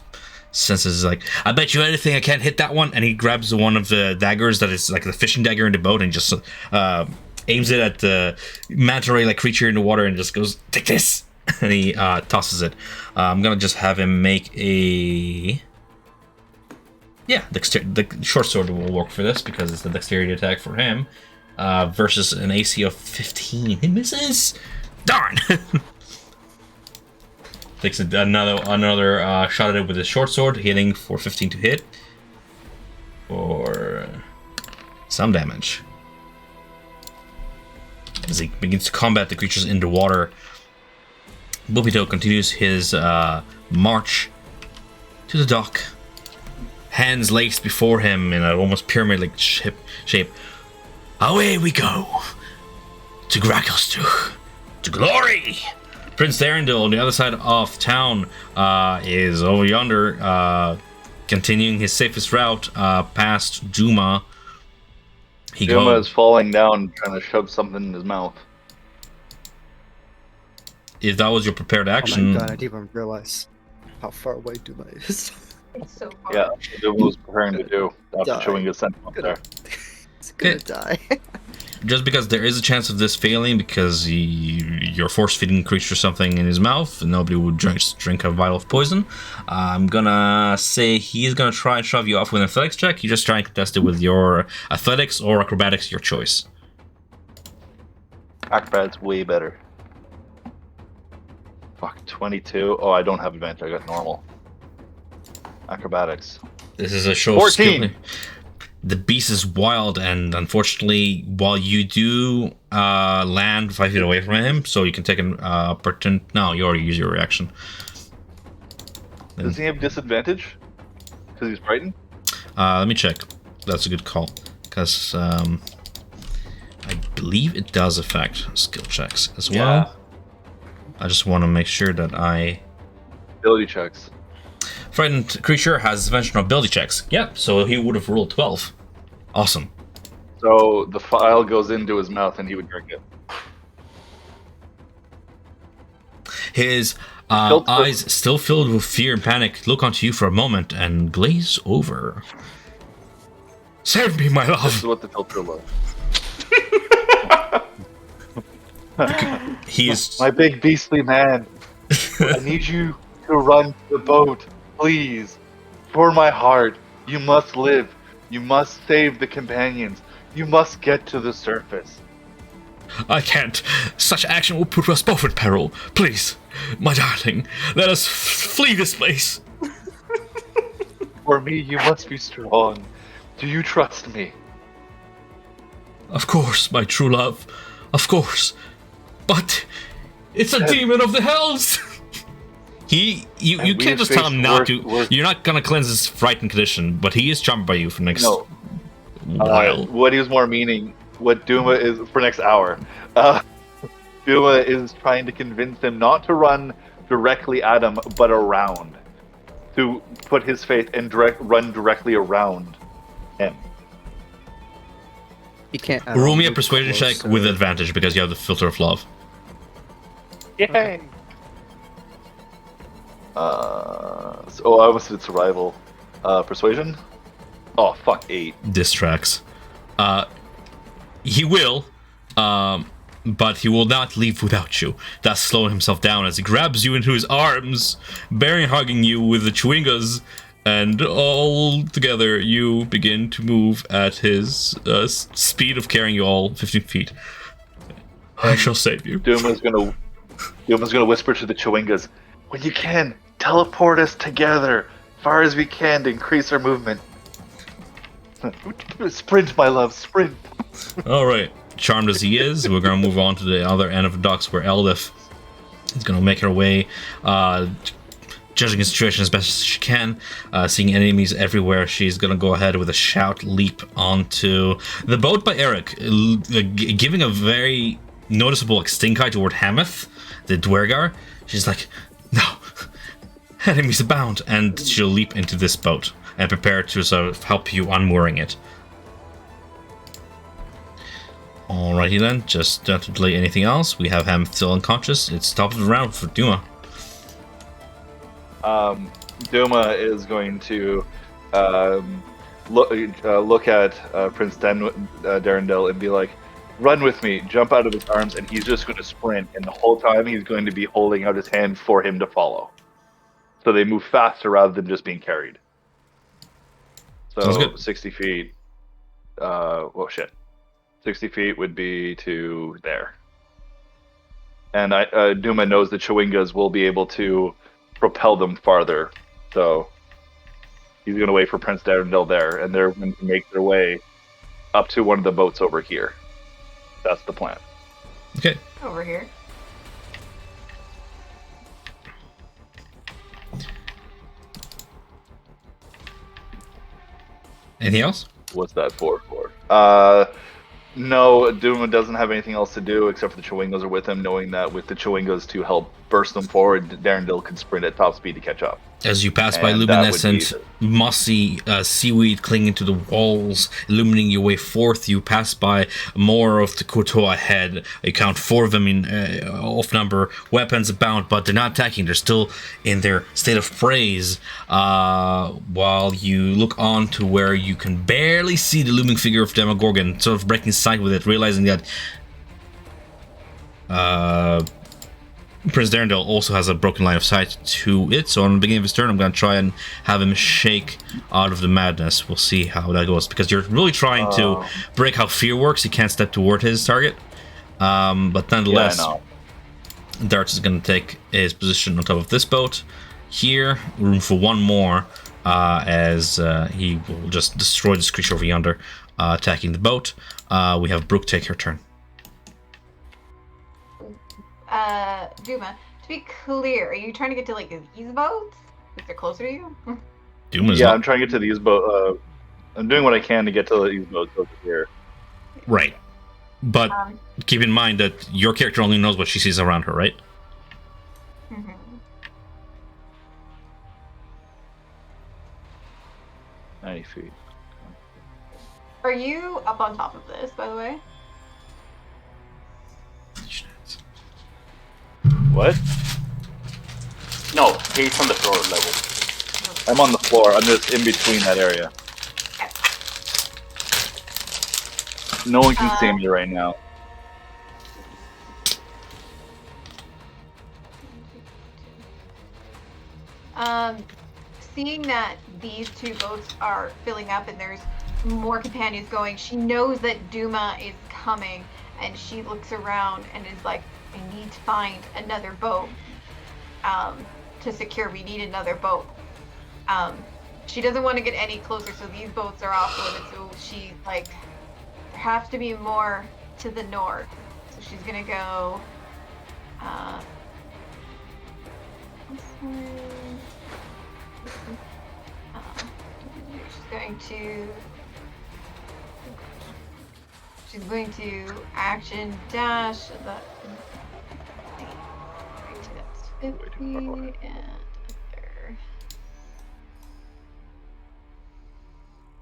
senses. Like, I bet you anything I can't hit that one. And he grabs one of the daggers that is like the fishing dagger in the boat and just aims it at the manta ray-like creature in the water and just goes, take this. And he tosses it. I'm going to just have him make a... Yeah, the short sword will work for this because it's the dexterity attack for him. Versus an AC of 15. He misses! Darn! Takes another shot at it with his short sword, hitting for 15 to hit. For some damage. As he begins to combat the creatures in the water, Bubito continues his march to the dock. Hands laced before him in an almost pyramid-like shape. Away we go to Grakelstuch, to glory. Prince Darendil on the other side of town is over yonder, continuing his safest route past Duma. Duma is falling down, trying to shove something in his mouth. If that was your prepared action, Oh my god! I didn't even realize how far away Duma is. It's so far. Yeah, Duma was preparing to do after Die. chewing his scent up there. It's gonna die. just because there is a chance of this failing because you're force-feeding a creature something in his mouth, and nobody would drink a vial of poison, I'm gonna say he's gonna try and shove you off with an athletics check. You just try and contest it with your athletics or acrobatics, your choice. Acrobatics way better. Fuck, 22. Oh, I don't have advantage. I got normal. Acrobatics. This is a show 14. of skill. The beast is wild, and unfortunately, while you do land 5 feet away from him, so you can take an opportunity. No, you already use your reaction. Does he have disadvantage? Because he's frightened? Let me check. That's a good call, because I believe it does affect skill checks as well. Yeah. I just want to make sure that I... Ability checks. Frightened creature has advantage on ability checks. Yep, so he would have rolled 12. Awesome. So the file goes into his mouth and he would drink it. His eyes, still filled with fear and panic, look onto you for a moment and glaze over. Save me, my This love! is what the filter looks. He's... My big beastly man. I need you to run the boat, please. For my heart, you must live. You must save the companions. You must get to the surface. I can't. Such action will put us both in peril. Please, my darling, let us flee this place. For me, you must be strong. Do you trust me? Of course, my true love. Of course. But it's a demon of the hells. You we can't just tell him not to. worse- You're not gonna cleanse his frightened condition, but he is charmed by you for next No. while. What he was more meaning, what Duma is for next hour. Duma is trying to convince him not to run directly at him, but around. To put his faith and run directly around him. You can't. Roll me a persuasion check with advantage because you have the filter of love. Yay! So I almost did survival. Persuasion? Oh, fuck, 8. This tracks. He will, but he will not leave without you. Thus slowing himself down as he grabs you into his arms, bearing hugging you with the chewingas, and all together you begin to move at his speed of carrying you all 15 feet. I shall save you. Duma's gonna whisper to the Chewingas, when you can, teleport us together, far as we can to increase our movement. Sprint, my love, sprint. Alright, charmed as he is, we're going to move on to the other end of the docks where Eldith is going to make her way, judging the situation as best as she can, seeing enemies everywhere. She's going to go ahead with a shout leap onto the boat by Eric, giving a very noticeable stink eye toward Hameth, the Dwergar. She's like, no, enemies abound, and she'll leap into this boat and prepare to sort of help you unmooring it. Alrighty then, just don't delay anything else. We have him still unconscious. It's top of the round for Duma. Duma is going to look at Prince Darendel and be like, "Run with me!" Jump out of his arms, and he's just going to sprint. And the whole time, he's going to be holding out his hand for him to follow. So they move faster rather than just being carried. Sounds So good. 60 feet. 60 feet would be to there. And Duma knows the Chewingas will be able to propel them farther. So he's going to wait for Prince Darendel there, and they're going to make their way up to one of the boats over here. That's the plan. Okay. Over here. Anything else? What's that for? No, Duma doesn't have anything else to do except for the Chewingas are with him, knowing that with the Chewingas to help burst them forward, Darendil can sprint at top speed to catch up. As you pass by And that would luminescent, be mossy seaweed clinging to the walls, illuminating your way forth, you pass by more of the Kotoa ahead. You count 4 of them in off number. Weapons abound, but they're not attacking. They're still in their state of praise. While you look on to where you can barely see the looming figure of Demogorgon, sort of breaking sight with it, realizing that Prince Darendil also has a broken line of sight to it, so on the beginning of his turn, I'm going to try and have him shake out of the madness. We'll see how that goes, because you're really trying to break how fear works. He can't step toward his target, but nonetheless, Darts is going to take his position on top of this boat. Here, room for one more, as he will just destroy this creature over yonder, attacking the boat. We have Brooke take her turn. Duma, to be clear, are you trying to get to like these boats? If they're closer to you? Duma's I'm trying to get to these boats. I'm doing what I can to get to these boats over here. Right. But keep in mind that your character only knows what she sees around her, right? Mm-hmm. Ninety feet. Are you up on top of this, by the way? What? No, he's on the floor level. I'm on the floor. I'm just in between that area. No one can see me right now. Seeing that these 2 boats are filling up and there's more companions going, she knows that Duma is coming, and she looks around and is like, I need to find another boat to secure. We need another boat. She doesn't want to get any closer, so these boats are off limits. So she's like, there has to be more to the north. So she's gonna go this way. She's going to action dash that. That's 50 and another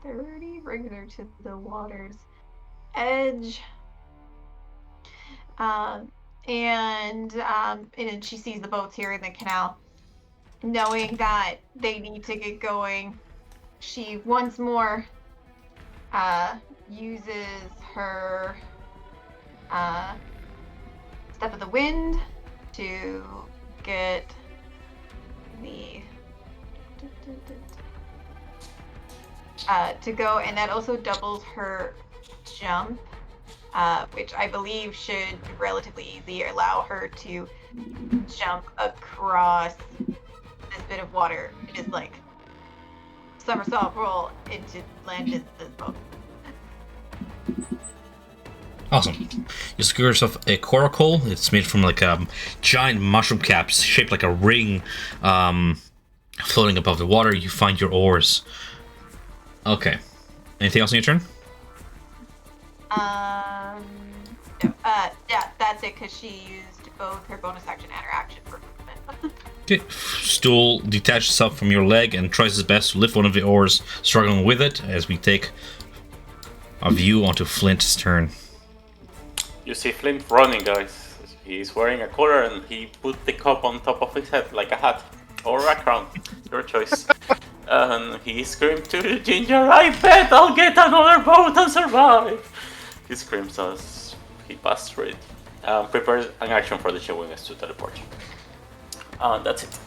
30. Brings her to the water's edge. And then she sees the boats here in the canal. Knowing that they need to get going, she once more uses her Step of the Wind to get the to go, and that also doubles her jump, which I believe should relatively easily allow her to jump across this bit of water. It is like somersault roll into land this boat. Awesome. You secure yourself a coracle. It's made from like giant mushroom caps shaped like a ring, floating above the water. You find your oars. Okay. Anything else on your turn? No. Yeah, that's it, because she used both her bonus action and her action for movement. Okay. Stool detaches itself from your leg and tries his best to lift one of the oars, struggling with it as we take a view onto Flint's turn. You see Flint running, guys. He's wearing a collar and he put the cup on top of his head like a hat or a crown, your choice. And he screamed to Ginger, "I bet I'll get another boat and survive!" He screams as he passed through it. Prepares an action for the Chewingas to teleport. That's it.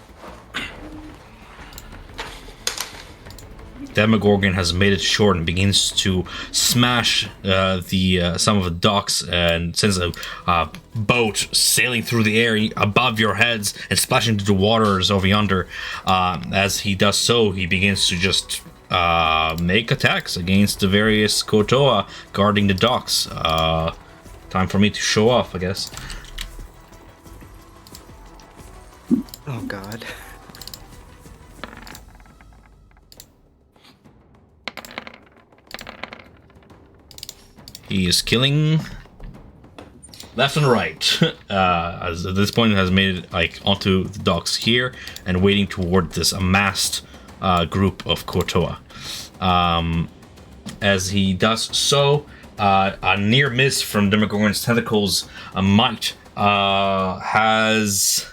Demogorgon has made it short and begins to smash some of the docks and sends a boat sailing through the air above your heads and splashing into the waters over yonder. As he does so, he begins to just make attacks against the various Kotoa guarding the docks. Time for me to show off, I guess. Oh god. He is killing left and right. As at this point, has made it like onto the docks here and waiting toward this amassed group of Kotoa. As he does so, a near miss from Demogorgon's tentacles, a might has.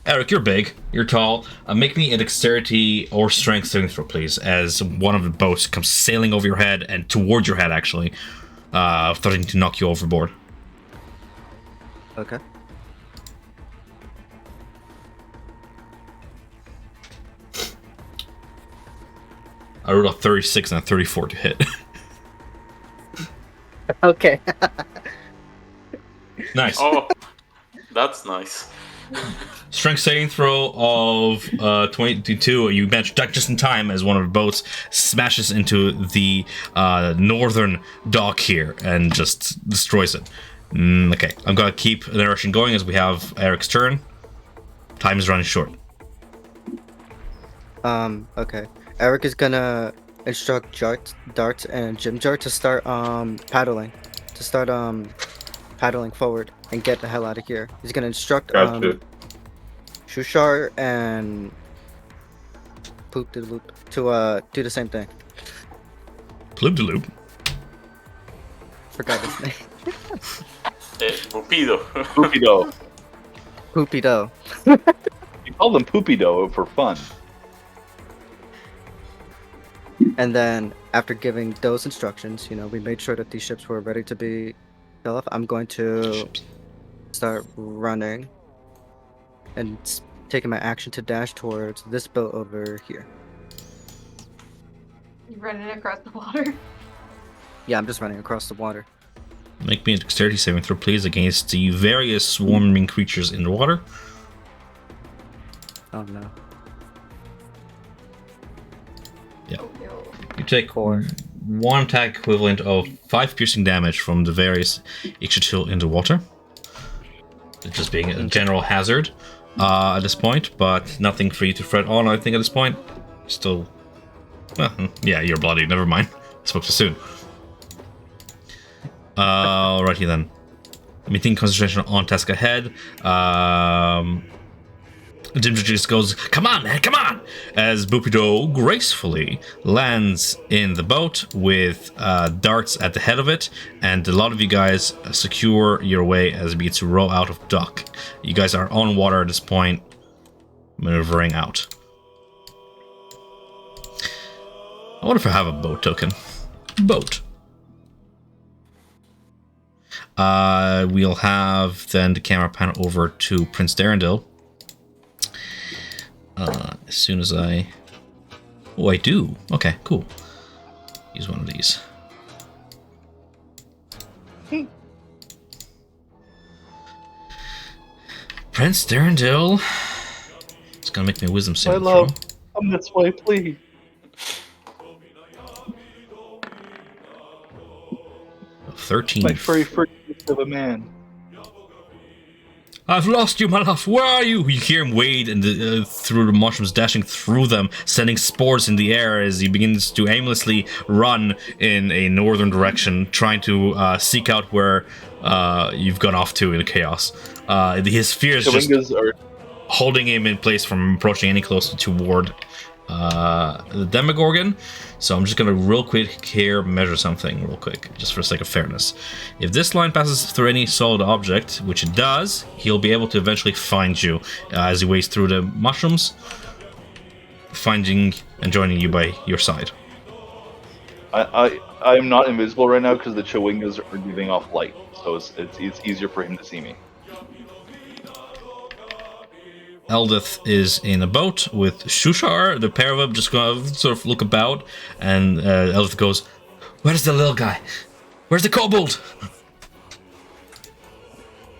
Eric, you're big, you're tall. Make me a dexterity or strength saving throw, please, as one of the boats comes sailing over your head and toward your head, actually, threatening to knock you overboard. Okay. I rolled a 36 and a 34 to hit. Okay. Nice. Oh, that's nice. Strength saving throw of 22. You manage to duck just in time as one of the boats smashes into the northern dock here and just destroys it. Okay, I'm gonna keep the narration going as we have Eric's turn. Time is running short. Okay. Eric is gonna instruct Darts and Jim Jar to start paddling. To start paddling forward and get the hell out of here. He's gonna instruct Shushar and Sloopdulop to do the same thing. Sloopdulop. Forgot his name. Pupido. Poopy dough. Poopy dough. You call them poopy dough for fun. And then after giving those instructions, we made sure that these ships were ready to be fell off. I'm going to start running and taking my action to dash towards this boat over here. You running across the water? Yeah, I'm just running across the water. Make me a dexterity saving throw, please, against the various swarming creatures in the water. Oh no. Yeah. Oh, no. You take 4. one attack equivalent of 5 piercing damage from the various Ixotil in the water. It just being a general hazard at this point, but nothing for you to fret on, I think, at this point. Still. Yeah, you're bloody. Never mind. I spoke too soon. Alrighty then. Maintain concentration on task ahead. Jim just goes, "Come on, man, come on!" As Bupido gracefully lands in the boat with darts at the head of it, and a lot of you guys secure your way as it begins to row out of dock. You guys are on water at this point, maneuvering out. I wonder if I have a boat token. Boat. We'll have then the camera pan over to Prince Darendil. As soon as I... Oh, I do. Okay, cool. Use one of these. Prince Darendil. It's gonna make me a wisdom saving throw. My love, come this way, please. 13. My furry first of a man. I've lost you, my love. Where are you? You hear him wade through the mushrooms, dashing through them, sending spores in the air as he begins to aimlessly run in a northern direction, trying to seek out where you've gone off to in the chaos. His fear is just holding him in place from approaching any closer toward the Demogorgon. So I'm just gonna real quick here measure something real quick, just for the sake of fairness. If this line passes through any solid object, which it does, he'll be able to eventually find you as he wades through the mushrooms, finding and joining you by your side. I'm not invisible right now because the Chewingas are giving off light, so it's easier for him to see me. Eldith is in a boat with Shushar. The pair of them just gonna sort of look about, and Eldith goes, "Where's the little guy? Where's the kobold?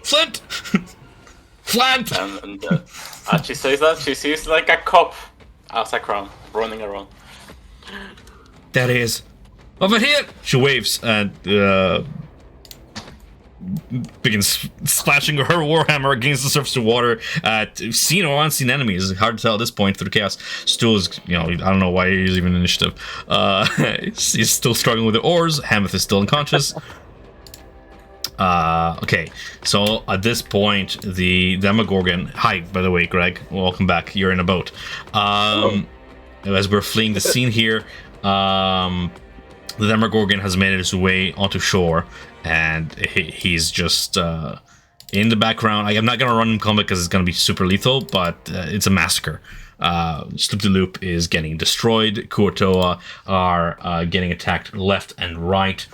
Flint! Flint!" And as she says that, she sees like a cop as a crown running around. There he is. Over here! She waves and begins splashing her warhammer against the surface of water at seen or unseen enemies. It's hard to tell at this point through the chaos. Stu is, I don't know why he's even initiative. He's still struggling with the oars. Hameth is still unconscious. Okay, so at this point, the Demogorgon. Hi, by the way, Greg. Welcome back. You're in a boat. As we're fleeing the scene here, the Demogorgon has made his way onto shore, and he's just in the background. I'm not gonna run in combat because it's gonna be super lethal, but it's a massacre. Sloopdulop is getting destroyed. Kuotoa are getting attacked left and right.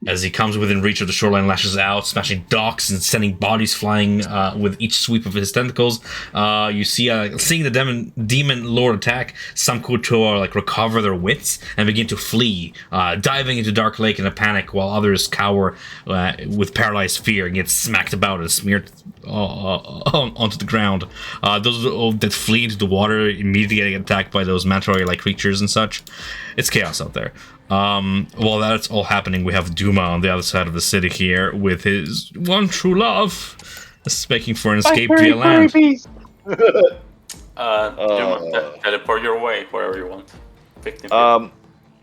As he comes within reach of the shoreline, lashes out, smashing docks and sending bodies flying with each sweep of his tentacles. You see, seeing the demon lord attack, some Kuotoa recover their wits and begin to flee, diving into Dark Lake in a panic, while others cower with paralyzed fear and get smacked about and smeared onto the ground. Those that flee into the water immediately getting attacked by those manta-ray-like creatures and such. It's chaos out there. While that's all happening, we have Duma on the other side of the city here with his one true love, speaking for an escape via land. Duma, teleport your way wherever you want. 15 feet.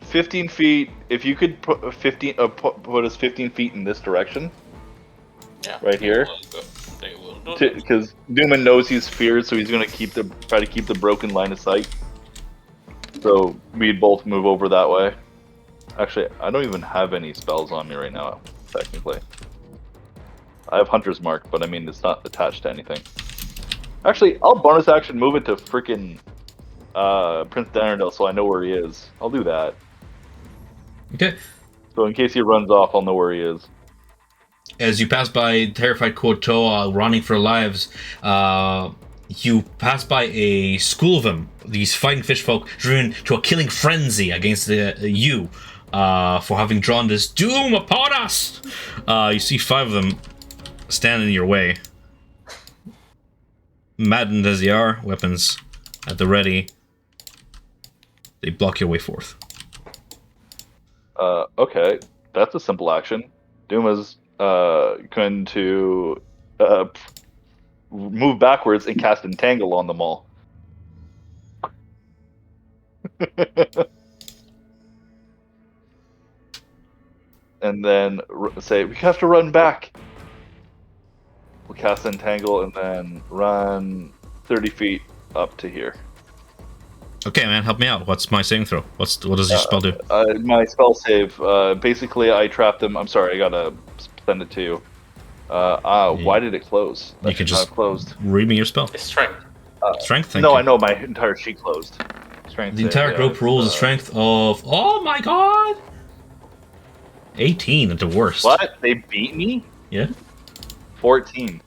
15 feet. If you could put us 15 feet in this direction, right here, because Duma knows he's feared, so he's gonna try to keep the broken line of sight. So we'd both move over that way. Actually, I don't even have any spells on me right now, technically. I have Hunter's Mark, but I mean, it's not attached to anything. Actually, I'll bonus action move it to freaking Prince Darendel so I know where he is. I'll do that. Okay. So in case he runs off, I'll know where he is. As you pass by terrified Kuotoa running for their lives, you pass by a school of them, these fighting fish folk, driven to a killing frenzy against you for having drawn this doom upon us. You see 5 of them standing in your way. Maddened as they are, weapons at the ready, they block your way forth. Okay, that's a simple action. Duma's going to move backwards and cast Entangle on them all. And then say, we have to run back. We'll cast Entangle and then run 30 feet up to here. Okay, man, help me out. What's my saving throw? What does your spell do? My spell save, basically I trapped them. I'm sorry, I gotta send it to you. Why did it close? You can just closed. Read me your spell. It's strength. Strength, thank no, you. I know, my entire sheet closed. Strength The entire group rolls a strength of, oh my god! 18 at the worst. What? They beat me? Yeah? 14.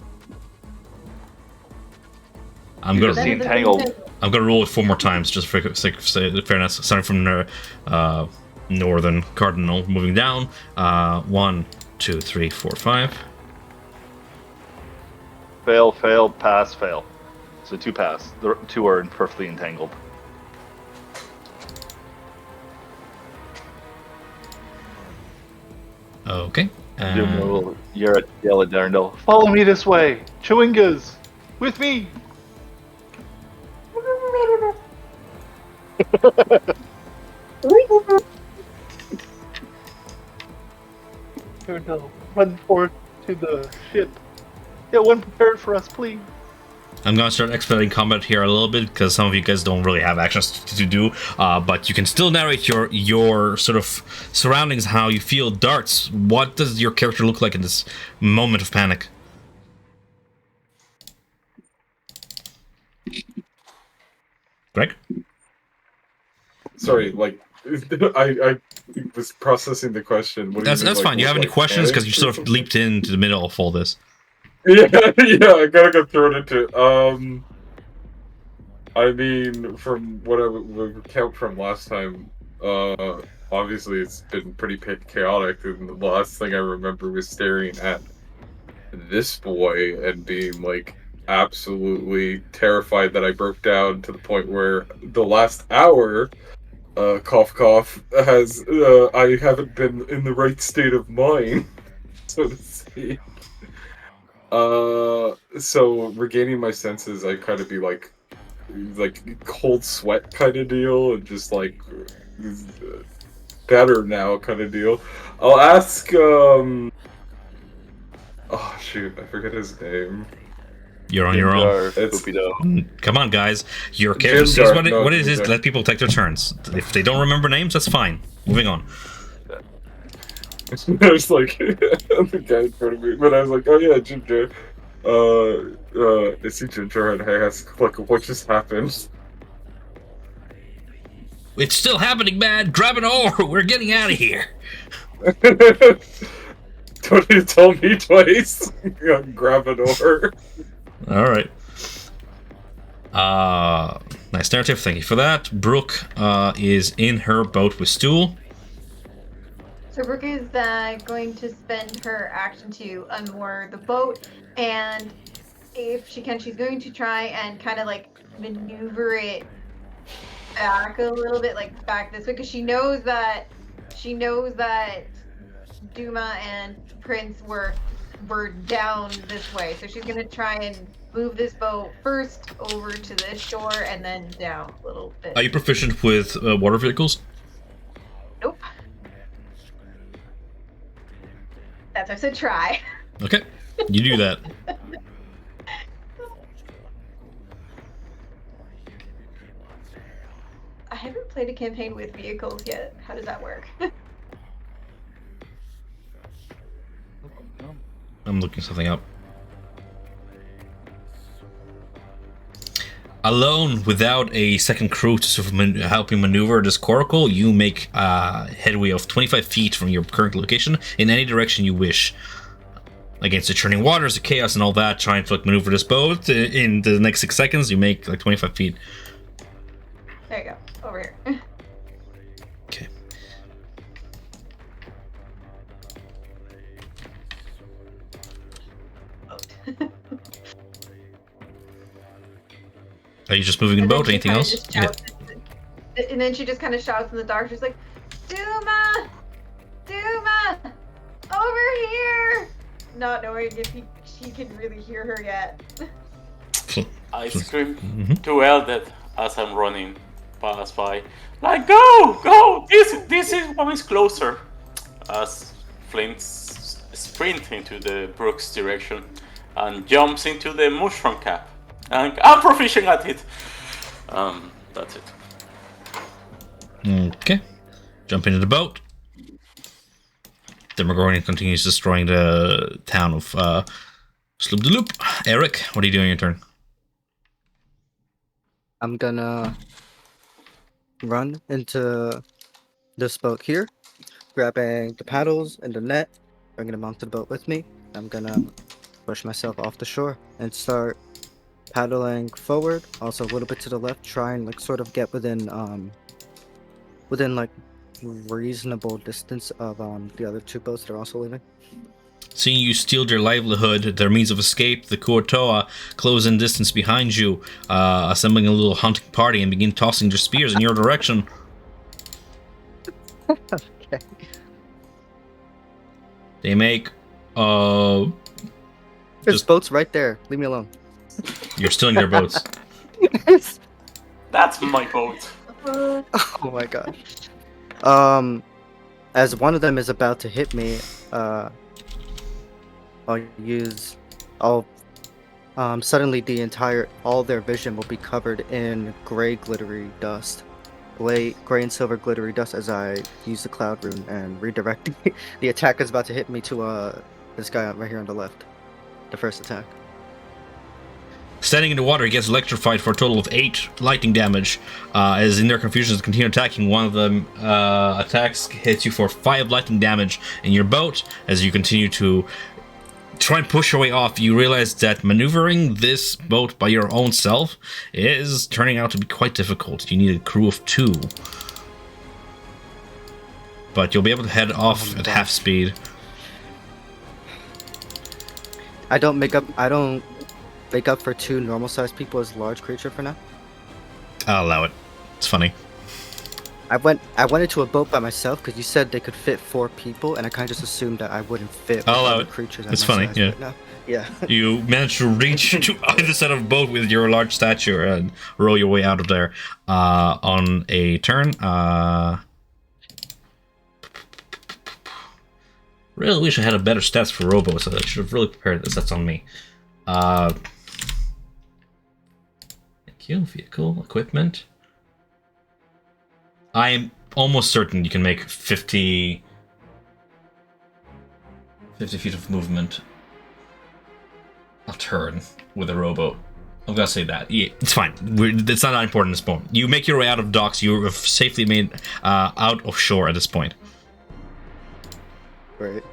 I'm gonna roll it 4 more times just for sake of fairness. Starting from the northern cardinal, moving down. 1, 2, 3, 4, 5. Fail, fail, pass, fail. So 2 pass. The 2 are perfectly entangled. Okay. You're at Yell at Darendel. Follow me this way. Chewingas, with me. No, run forward to the ship. Get one prepared for us, please. I'm gonna start expediting combat here a little bit because some of you guys don't really have actions to do, but you can still narrate your sort of surroundings, how you feel. Darts, what does your character look like in this moment of panic? Greg? Sorry, like I was processing the question. What do you mean, That's like, fine. You have any like, questions? Because you panicked or sort of something? leaped into the middle of all this. Yeah, yeah, I gotta go thrown into it. I mean, from what I would count from last time, obviously it's been pretty chaotic, and the last thing I remember was staring at this boy and being like absolutely terrified that I broke down to the point where the last hour, cough cough, has I haven't been in the right state of mind, so to speak. So regaining my senses, I kind of be like cold sweat kind of deal, and just like better now kind of deal. I'll ask. Oh shoot, I forget his name. You're on your own. It's Come on, guys. Your character Jim sees Dart, what it is. Jim Let people take their turns. If they don't remember names, that's fine. Moving on. There's like the guy in front of me, but I was like, oh yeah, Ginger. I see Ginger, and I ask, like, what just happened? It's still happening, man. Grab an oar. We're getting out of here. Don't you tell me twice? Grab an oar. All right. Nice narrative. Thank you for that. Brooke is in her boat with Stool. So Brooke is going to spend her action to unmoor the boat, and if she can, she's going to try and kind of like maneuver it back a little bit, like back this way, because she knows that Duma and Prince were down this way. So she's gonna try and move this boat first over to this shore and then down a little bit. Are you proficient with water vehicles? Nope. That's why I said try. Okay, you do that. I haven't played a campaign with vehicles yet. How does that work? I'm looking something up. Alone, without a second crew to sort of help you maneuver this coracle, you make a headway of 25 feet from your current location in any direction you wish. Against the churning waters, the chaos, and all that, trying to like maneuver this boat in the next 6 seconds, you make like 25 feet. There you go. Over here. Okay. Are you just moving the boat? Anything else? Yeah. And then she just kind of shouts in the dark. She's like, Duma! Duma! Over here! Not knowing if she can really hear her yet. I scream to Eldred as I'm running past by. Like, go! Go! This is one is closer. As Flint sprints into the Brook's direction and jumps into the mushroom cap. And I'm proficient at it. That's it. Okay. Jump into the boat. Demogorgon continues destroying the town of Sloopdulop. Eric, what are you doing your turn? I'm gonna run into this boat here, grabbing the paddles and the net, bringing them onto the boat with me. I'm gonna push myself off the shore and start paddling forward, also a little bit to the left, try and like sort of get within like reasonable distance of the other two boats that are also leaving. Seeing you steal their livelihood, their means of escape, the Kuo-toa close in distance behind you, assembling a little hunting party and begin tossing their spears in your direction. Okay. They make There's Just- boats right there. Leave me alone. You're stealing their boats. That's my boat. Oh my god. As one of them is about to hit me, I'll suddenly all their vision will be covered in gray glittery dust. Gray and silver glittery dust as I use the cloud rune and redirect the attack that's about to hit me to this guy right here on the left. The first attack. Standing in the water, he gets electrified for a total of 8 lightning damage. As in their confusion, to continue attacking, one of them attacks hits you for 5 lightning damage in your boat. As you continue to try and push your way off, you realize that maneuvering this boat by your own self is turning out to be quite difficult. You need a crew of 2. But you'll be able to head off at half speed. I don't make up for 2 normal sized people as a large creature for now. I'll allow it. It's funny. I went into a boat by myself because you said they could fit 4 people, and I kind of just assumed that I wouldn't fit with I'll allow other it. creatures. It's my funny, size yeah. right now. Yeah. You manage to reach to either side of the boat with your large stature and roll your way out of there on a turn. Really wish I had a better stats for Robo, so I should have really prepared this. That's on me. Thank you. Vehicle, equipment. I am almost certain you can make 50 feet of movement a turn with a rowboat. I'm gonna say that. Yeah, it's fine. It's not that important at this point. You make your way out of docks. You have safely made out of shore at this point. Right.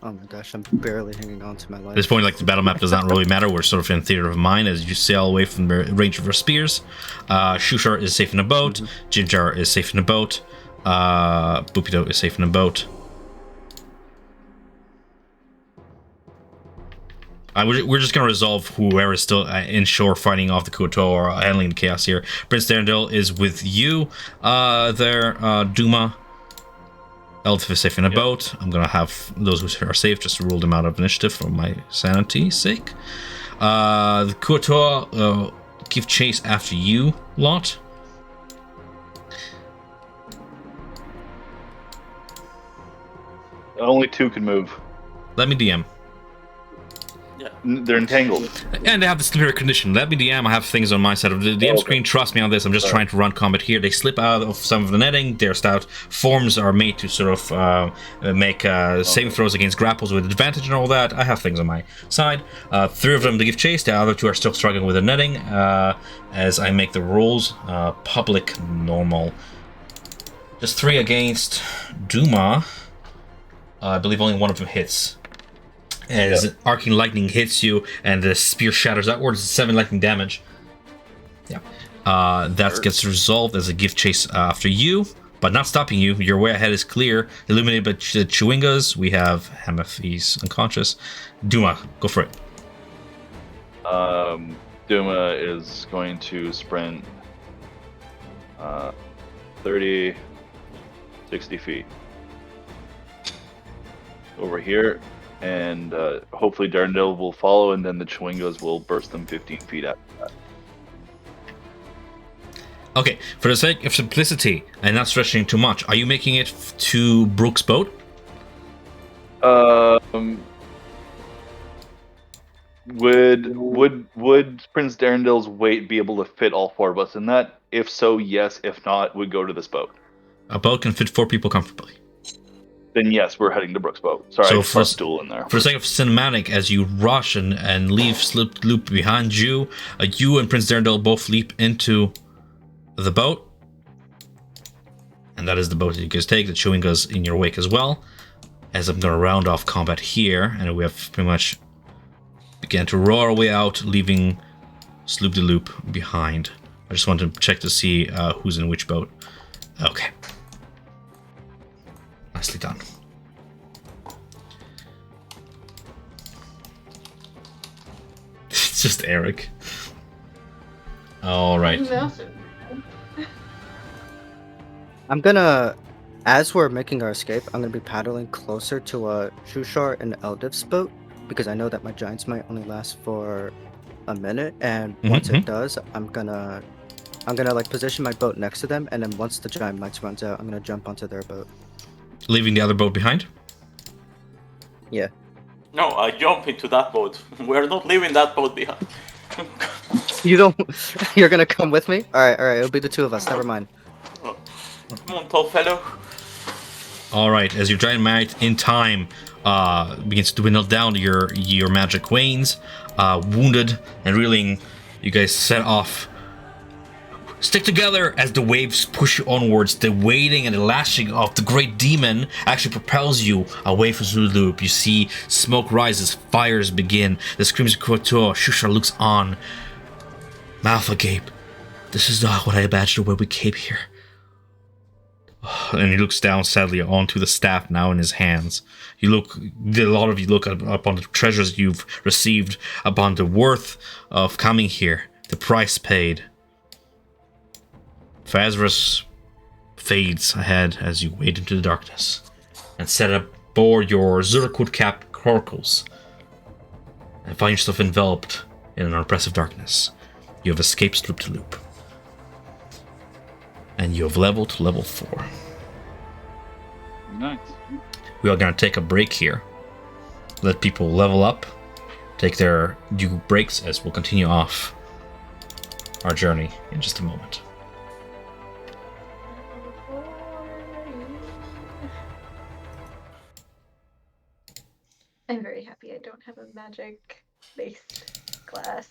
Oh my gosh, I'm barely hanging on to my life. At this point, like, the battle map does not really matter. We're sort of in theater of mind as you sail away from the range of your spears. Shushar is safe in a boat. Jinjar is safe in a boat. Bupito is safe in a boat. We're just going to resolve whoever is still inshore fighting off the Kuoto or handling the chaos here. Prince Darendil is with you there, Duma. Elf is safe in a boat. I'm going to have those who are safe just rule them out of initiative for my sanity's sake. The Kuoto give chase after you, lot. Only 2 can move. Let me DM. They're entangled. And they have the slippery condition. Let me DM. I have things on my side of the DM screen. Trust me on this. I'm just trying to run combat here. They slip out of some of the netting. Their stout forms are made to sort of make saving throws against grapples with advantage and all that. I have things on my side. 3 of them to give chase. The other 2 are still struggling with the netting. As I make the rolls, public, normal. Just 3 against Duma. I believe only one of them hits. As arcing lightning hits you and the spear shatters outwards, 7 lightning damage. Yeah. That gets resolved as a gift chase after you, but not stopping you. Your way ahead is clear. Illuminated by the Chewingas. We have Hemeth, he's unconscious. Duma, go for it. Duma is going to sprint 30, 60 feet over here. And hopefully Darendil will follow, and then the Chewingos will burst them 15 feet after that. Okay, for the sake of simplicity and not stretching too much, are you making it to Brooke's boat? Would Prince Darendil's weight be able to fit all 4 of us in that? If so, yes. If not, we'd go to this boat. A boat can fit 4 people comfortably. Then yes, we're heading to Brooke's boat. Sorry, So I put a stool in there. For the sake of cinematic, as you rush and leave Sloopdulop behind you, you and Prince Darendil both leap into the boat. And that is the boat that you guys take. The Chewinga's in your wake as well. As I'm going to round off combat here, and we have pretty much began to roar our way out, leaving Sloopdulop behind. I just want to check to see who's in which boat. Okay. Nicely done. It's just Eric. All right. I'm gonna, as we're making our escape, I'm gonna be paddling closer to Shushar and Eldiv's boat because I know that my giant's might only last for a minute, and Mhm, once mhm. it does, I'm gonna like position my boat next to them, and then once the giant might runs out, I'm gonna jump onto their boat. Leaving the other boat behind? Yeah. No, I jump into that boat. We're not leaving that boat behind. You don't. You're gonna come with me? All right. It'll be the two of us. Never mind. Come on, tall fellow. All right, as your giant might in time begins to dwindle down your magic wanes, wounded and reeling, you guys set off. Stick together as the waves push you onwards. The waiting and the lashing of the great demon actually propels you away from Sloopdulop. You see smoke rises, fires begin. The screams of Kotor. Shusha looks on. Mouth agape. This is not what I imagined when we came here. And he looks down sadly onto the staff now in his hands. A lot of you look upon the treasures you've received, upon the worth of coming here, the price paid. Phasrus fades ahead as you wade into the darkness and set aboard your Zurkwood-capped coracles and find yourself enveloped in an oppressive darkness. You have escaped Sloopdulop. And you have leveled to level 4. Nice. We are going to take a break here. Let people level up, take their due breaks as we'll continue off our journey in just a moment. I'm very happy I don't have a magic-based class.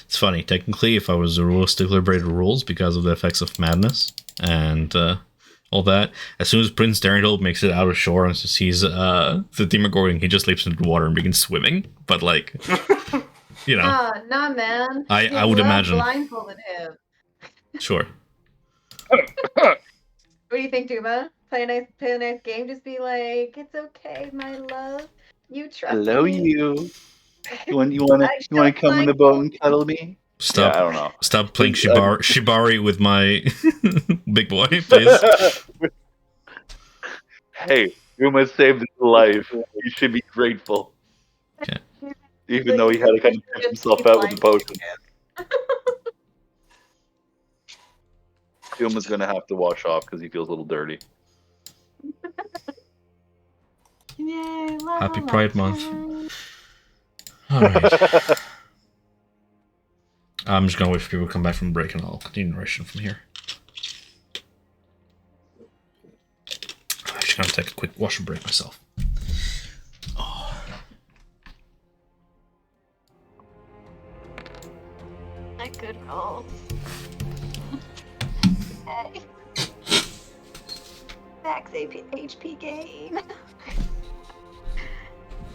It's funny, technically, if I was a rule stickler, break the rules because of the effects of madness and all that. As soon as Prince Darendal makes it out of shore and sees the Demogorgon, he just leaps into the water and begins swimming. But like, you know, Nah, man. I His would love imagine. blindfolded him. Sure. What do you think, Duma? Play a nice game. Just be like, it's okay, my love. You trust Hello, me. you. You want to come in the boat and cuddle me? Stop. Yeah, I don't know. Stop playing Shibari with my big boy, please. Hey, Uma saved his life. You should be grateful. Okay. Even though he had to kind of push himself out with the potion. Uma's gonna have to wash off because he feels a little dirty. Yay, Happy Pride Month. Alright. I'm just gonna wait for people to come back from break and I'll continue narration from here. I'm just gonna take a quick wash and break myself. A good roll. Hey. Max HP gain.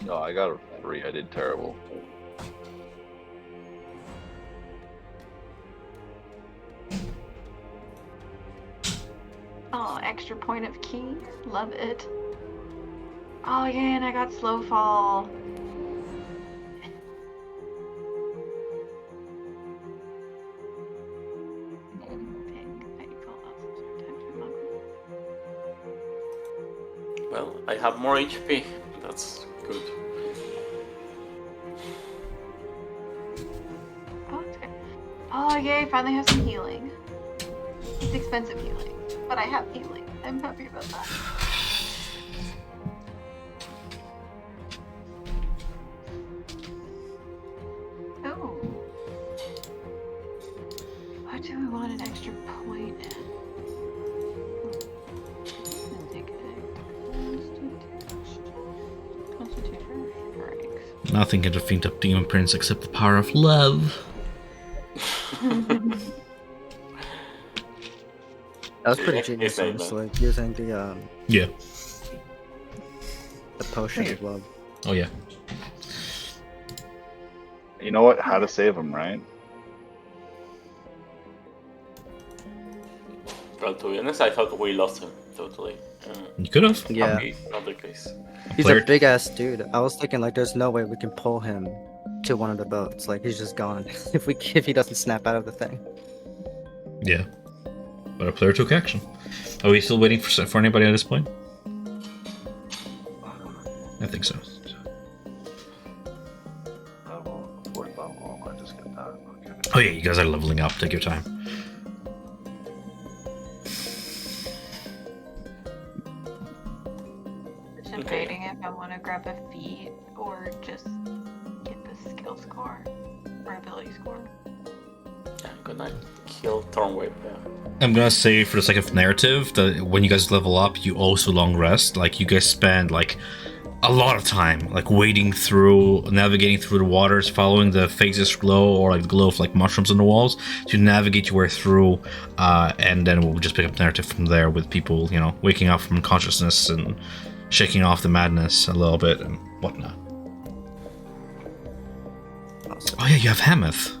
No, I got a 3. I did terrible. Oh, extra point of key. Love it. Oh yeah, and I got slow fall. Well, I have more HP. That's good. Oh, it's good. Oh yay, finally have some healing. It's expensive healing, but I have healing. I'm happy about that. Oh. What do we want an extra point? Constitution strikes. Nothing can defeat a demon prince except the power of love. That was pretty It's genius, nice, honestly. Like, using the Yeah. potion of love. Oh yeah. You know what? How to save him, right? Well, to be honest, I thought we lost him totally. You could have. Yeah. Happy, another case. He's Player- a big ass dude. I was thinking like there's no way we can pull him to one of the boats. Like he's just gone if he doesn't snap out of the thing. Yeah. But a player took action. Are we still waiting for anybody at this point? I think so. Fourth level. I just get that. Okay. Oh yeah, you guys are leveling up. Take your time. Just debating if I want to grab a feat or just get the skill score or ability score. I'm gonna kill Thornwave. Yeah. I'm gonna say, for the sake of narrative, that when you guys level up, you also long rest. Like, you guys spend like a lot of time, like wading through, navigating through the waters, following the phases glow, or like the glow of like mushrooms on the walls to navigate your way through, and then we'll just pick up narrative from there with people, you know, waking up from unconsciousness and shaking off the madness a little bit and whatnot. Awesome. Oh yeah, you have Hamath.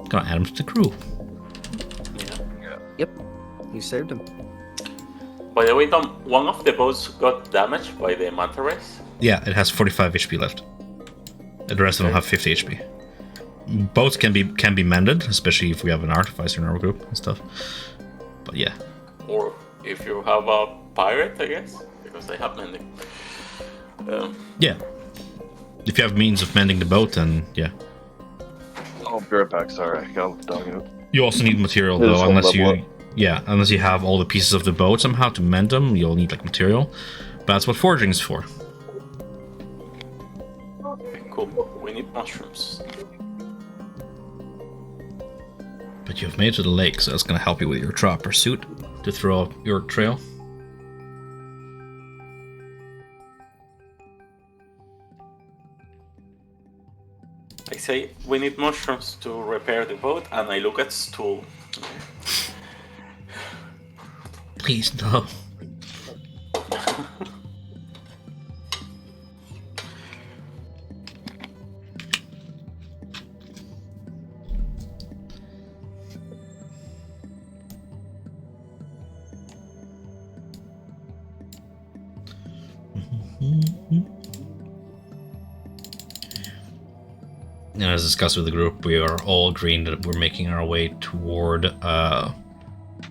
Gonna add him to the crew. Yep. You saved him. By the way, Tom, one of the boats got damaged by the manta rays. Yeah, it has 45 HP left. The rest of them have 50 HP. Boats can be mended, especially if we have an artificer in our group and stuff. But yeah. Or if you have a pirate, I guess, because they have mending. Yeah. If you have means of mending the boat, then yeah. Oh, be right back. Sorry, I got the dog out. You also need material It is though, one unless level you unless you have all the pieces of the boat somehow to mend them, you'll need like material. But that's what foraging is for. Cool. We need mushrooms. But you've made it to the lake, so that's gonna help you with your trap pursuit to throw up your trail. I say we need mushrooms to repair the boat, and I look at Stool. Please no. And as discussed with the group, we are all agreeing that we're making our way toward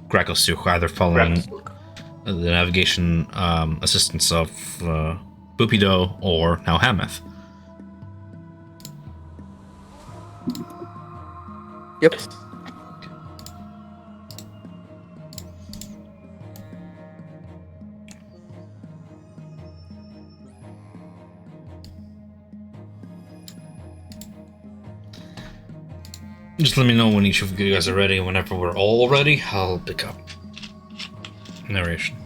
Grakosuk, either following the navigation assistance of Bupido or now Hamath. Yep. Just let me know when each of you guys are ready. Whenever we're all ready, I'll pick up narration.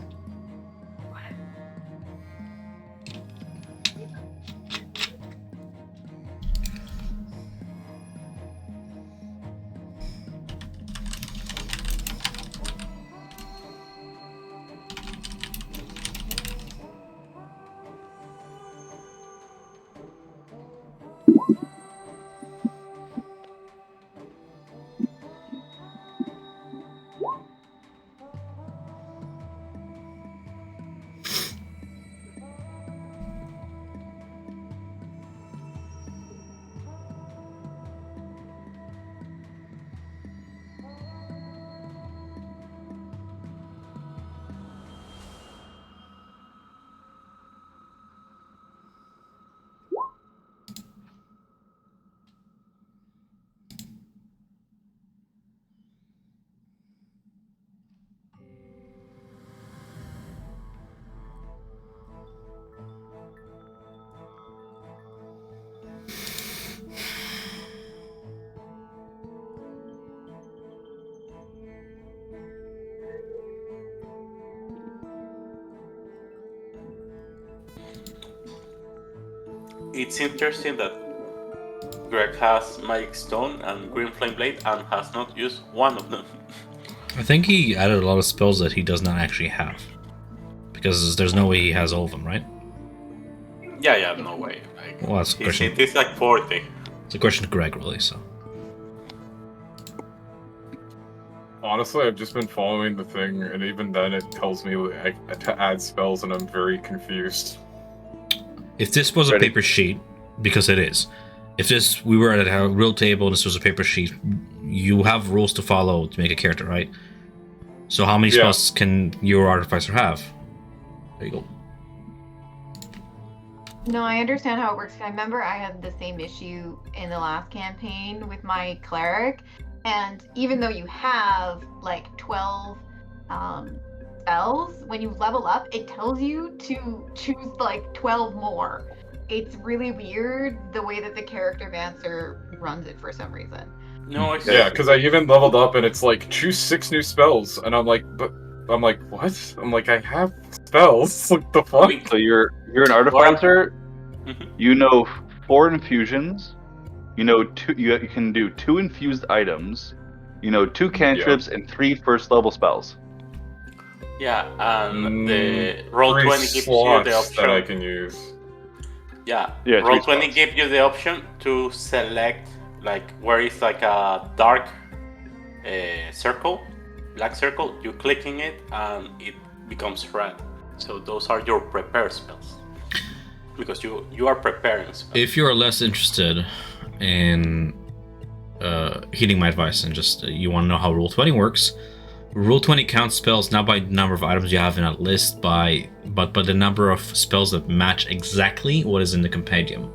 It's interesting that Greg has Magic Stone and Green Flame Blade and has not used one of them. I think he added a lot of spells that he does not actually have. Because there's no way he has all of them, right? Yeah, no way. Like, Well, that's a question. it's like 40. It's a question to Greg, really, so. Honestly, I've just been following the thing, and even then it tells me to add spells, and I'm very confused. If this was a paper sheet, because it is, if we were at a real table and this was a paper sheet, you have rules to follow to make a character, right? So how many spells can your artificer have? There you go. No, I understand how it works. I remember I had the same issue in the last campaign with my cleric, and even though you have like 12 spells, when you level up, it tells you to choose like 12 more. It's really weird the way that the character Vancer runs it for some reason. No, it's Yeah, because I even leveled up and it's like choose 6 new spells, and I'm like, what? I'm like, I have spells. What the fuck? So you're an artificer. Mhm. You know 4 infusions. You know 2. You can do 2 infused items. You know 2 cantrips and 3 first level spells. Yeah, and the roll 3 20 gives you slots the option. that I can use. Yeah, Yeah, roll 3 20 spots. gives you the option to select like where it's like a dark circle, black circle. You clicking it and it becomes red. So those are your prepare spells because you are preparing spells. If you are less interested in heeding my advice and just you want to know how Rule 20 works, Rule 20 counts spells not by the number of items you have in a list, but by the number of spells that match exactly what is in the compendium.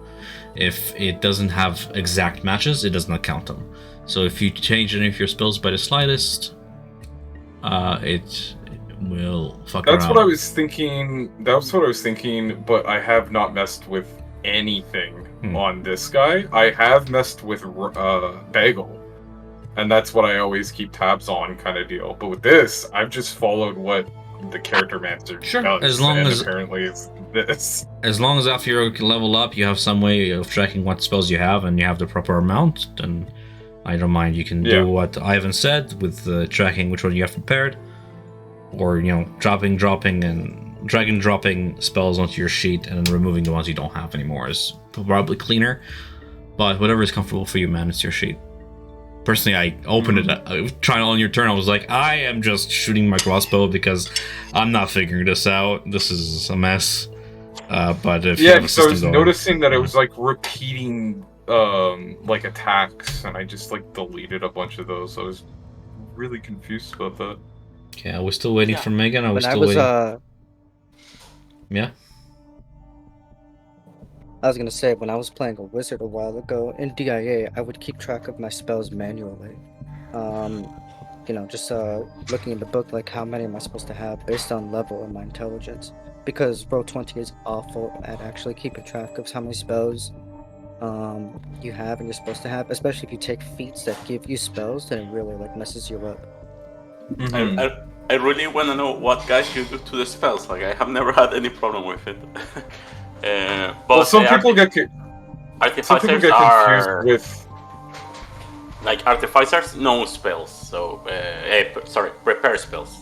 If it doesn't have exact matches, it does not count them. So if you change any of your spells by the slightest, it will fuck around. That's what I was thinking. That's what I was thinking, but I have not messed with anything on this guy. I have messed with Bagel, and that's what I always keep tabs on, kind of deal. But with this, I've just followed what the character master Sure, does, as long and as- apparently it's this. As long as after you level up, you have some way of tracking what spells you have and you have the proper amount, then I don't mind. You can do what Ivan said with tracking which one you have prepared, or dropping and drag and dropping spells onto your sheet and then removing the ones you don't have anymore is probably cleaner. But whatever is comfortable for you, man, it's your sheet. Personally, I opened it, trying on your turn. I was like, I am just shooting my crossbow because I'm not figuring this out. This is a mess. But if you have a because I was system going, noticing that it was like repeating like attacks, and I just like deleted a bunch of those. I was really confused about that. Okay, I was still waiting for Megan. I was When still waiting. Yeah. I was gonna say, when I was playing a wizard a while ago in DIA, I would keep track of my spells manually. Just looking in the book, like how many am I supposed to have based on level and my intelligence. Because Roll20 is awful at actually keeping track of how many spells you have and you're supposed to have, especially if you take feats that give you spells, then it really like messes you up. I really want to know what guys you do to the spells. Like I have never had any problem with it. But Well, some people get artificers confused are with. like artificers know spells. So prepare spells.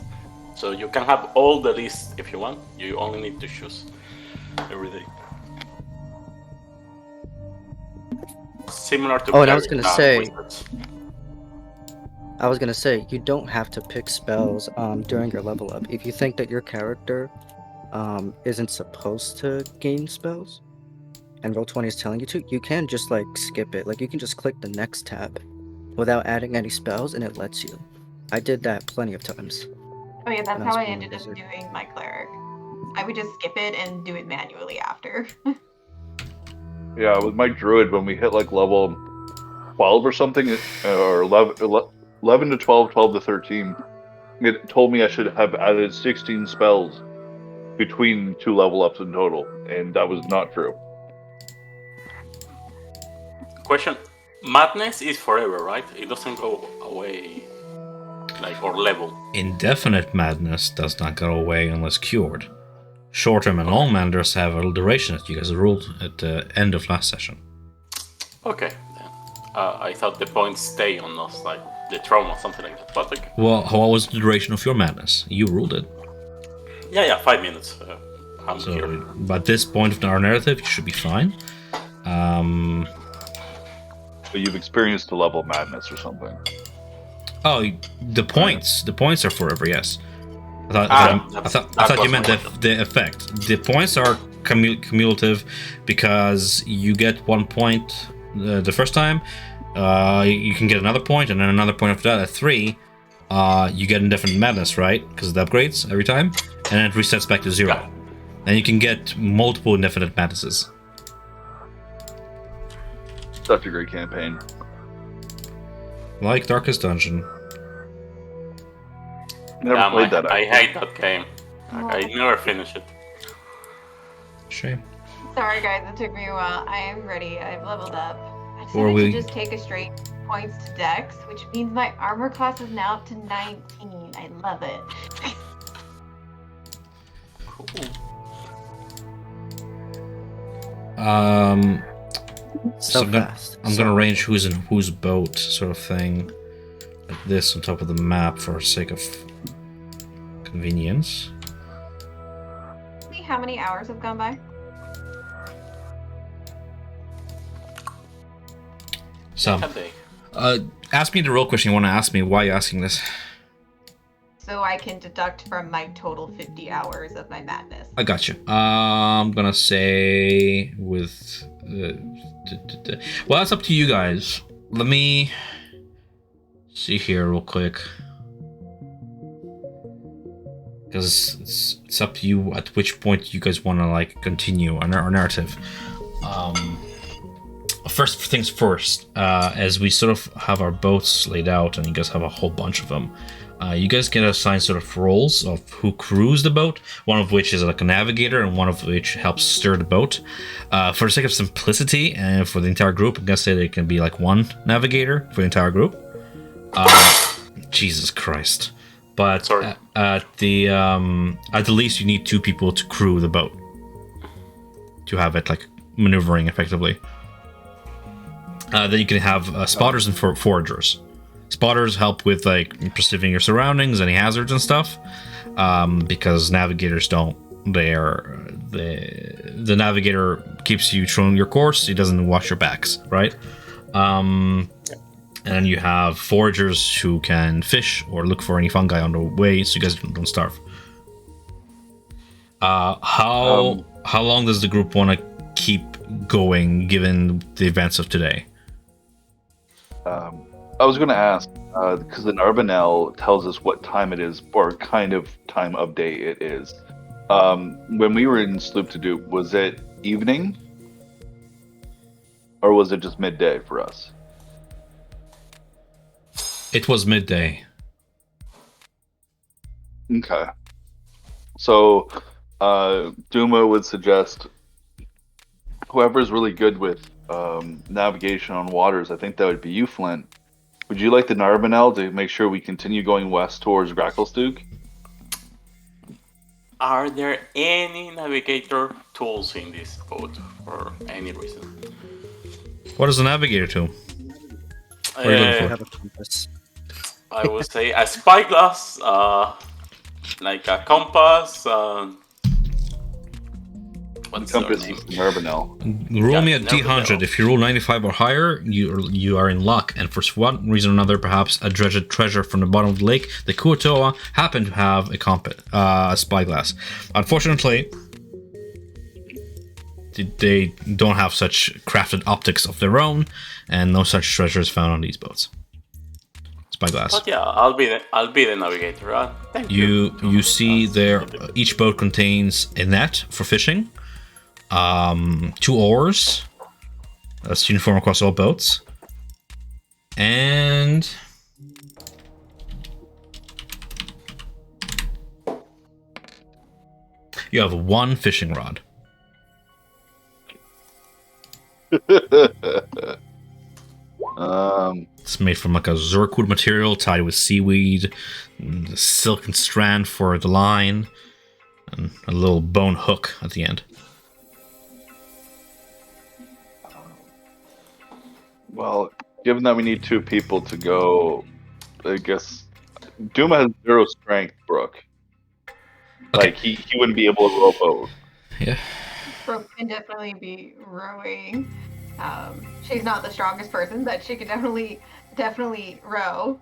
So you can have all the list if you want. You only need to choose every day. Similar to Oh, and I was gonna say- wizards. I was gonna say, you don't have to pick spells during your level up. If you think that your character isn't supposed to gain spells, and Roll20 is telling you to, you can just like skip it. Like you can just click the next tab without adding any spells, and it lets you. I did that plenty of times. Oh yeah, that's Nice how I one, ended up wizard. doing my cleric. I would just skip it and do it manually after. Yeah, with my druid, when we hit like level 12 or something, or 11 to 12, 12 to 13, it told me I should have added 16 spells between 2 level ups in total, and that was not true. Question: madness is forever, right? It doesn't go away, like or level. Indefinite madness does not go away unless cured. Short-term and long madness have a duration that you guys ruled at the end of last session. Okay, then. I thought the points stay on us, like the trauma, something like that. But okay. Well, what was the duration of your madness? You ruled it. Yeah, 5 minutes. I'm So, here. but at this point of our narrative, you should be fine. But you've experienced a level of madness or something. Oh, the points are forever. Yes. I thought that you was meant my the effect. The points are cumulative because you get 1 point the first time. You can get another point and then another point after that. At 3, you get indefinite madness, right? Because of the upgrades every time, and it resets back to 0. Yeah. And you can get multiple indefinite madnesses. Such a great campaign. Like Darkest Dungeon. Never Damn, played that. I Actually. hate that game. I never finish it. Shame. Sorry guys, it took me a while. I am ready. I've leveled up. I Or decided we- to just take a straight points to Dex, which means my armor class is now up to 19. I love it. So I'm fast. I'm gonna arrange who's in whose boat, sort of thing, like this on top of the map for sake of convenience. See how many hours have gone by? So, Have they? ask me the real question you want to ask me. Why are you asking this? So I can deduct from my total 50 hours of my madness. I got you. I'm gonna say with. Well, that's up to you guys. Let me see here real quick, because it's up to you at which point you guys want to like continue our narrative. First things first, as we sort of have our boats laid out, and you guys have a whole bunch of them. You guys get assigned sort of roles of who crews the boat, one of which is like a navigator and one of which helps steer the boat. For the sake of simplicity and for the entire group, I'm gonna say there can be like one navigator for the entire group. Jesus Christ. But Sorry. at the least you need 2 people to crew the boat. To have it like maneuvering effectively. Then you can have spotters and foragers. Spotters help with like perceiving your surroundings, any hazards and stuff, because navigators don't. The navigator keeps you on your course. He doesn't watch your backs, right? And you have foragers who can fish or look for any fungi on the way, so you guys don't starve. How long does the group want to keep going, given the events of today? I was going to ask, because the Narbanel tells us what time it is, or kind of time of day it is. When we were in Sloopdulop, was it evening? Or was it just midday for us? It was midday. Okay. So, Duma would suggest whoever's really good with navigation on waters, I think that would be you, Flint. Would you like the Narbanel to make sure we continue going west towards Gracklestug? Are there any navigator tools in this boat for any reason? What is a navigator to? What are you looking I for? have a compass. I would say a spyglass, like a compass. What's their Compass name? is the Narbanel. Roll me a Yeah, D100. no. If you roll 95 or higher, you are in luck. And for one reason or another, perhaps a dredged treasure from the bottom of the lake, the Kuotoa happen to have a spyglass. Unfortunately, they don't have such crafted optics of their own, and no such treasure is found on these boats. Spyglass. But yeah, I'll be the navigator. Thank you. You see there, each boat contains a net for fishing, 2 oars, that's uniform across all boats, and you have 1 fishing rod. It's made from like a zircwood material tied with seaweed, and a silken strand for the line, and a little bone hook at the end. Well, given that we need 2 people to go, I guess Duma has 0 strength, Brooke. Like, he wouldn't be able to row a boat. Yeah. Brooke can definitely be rowing. She's not the strongest person, but she can definitely row.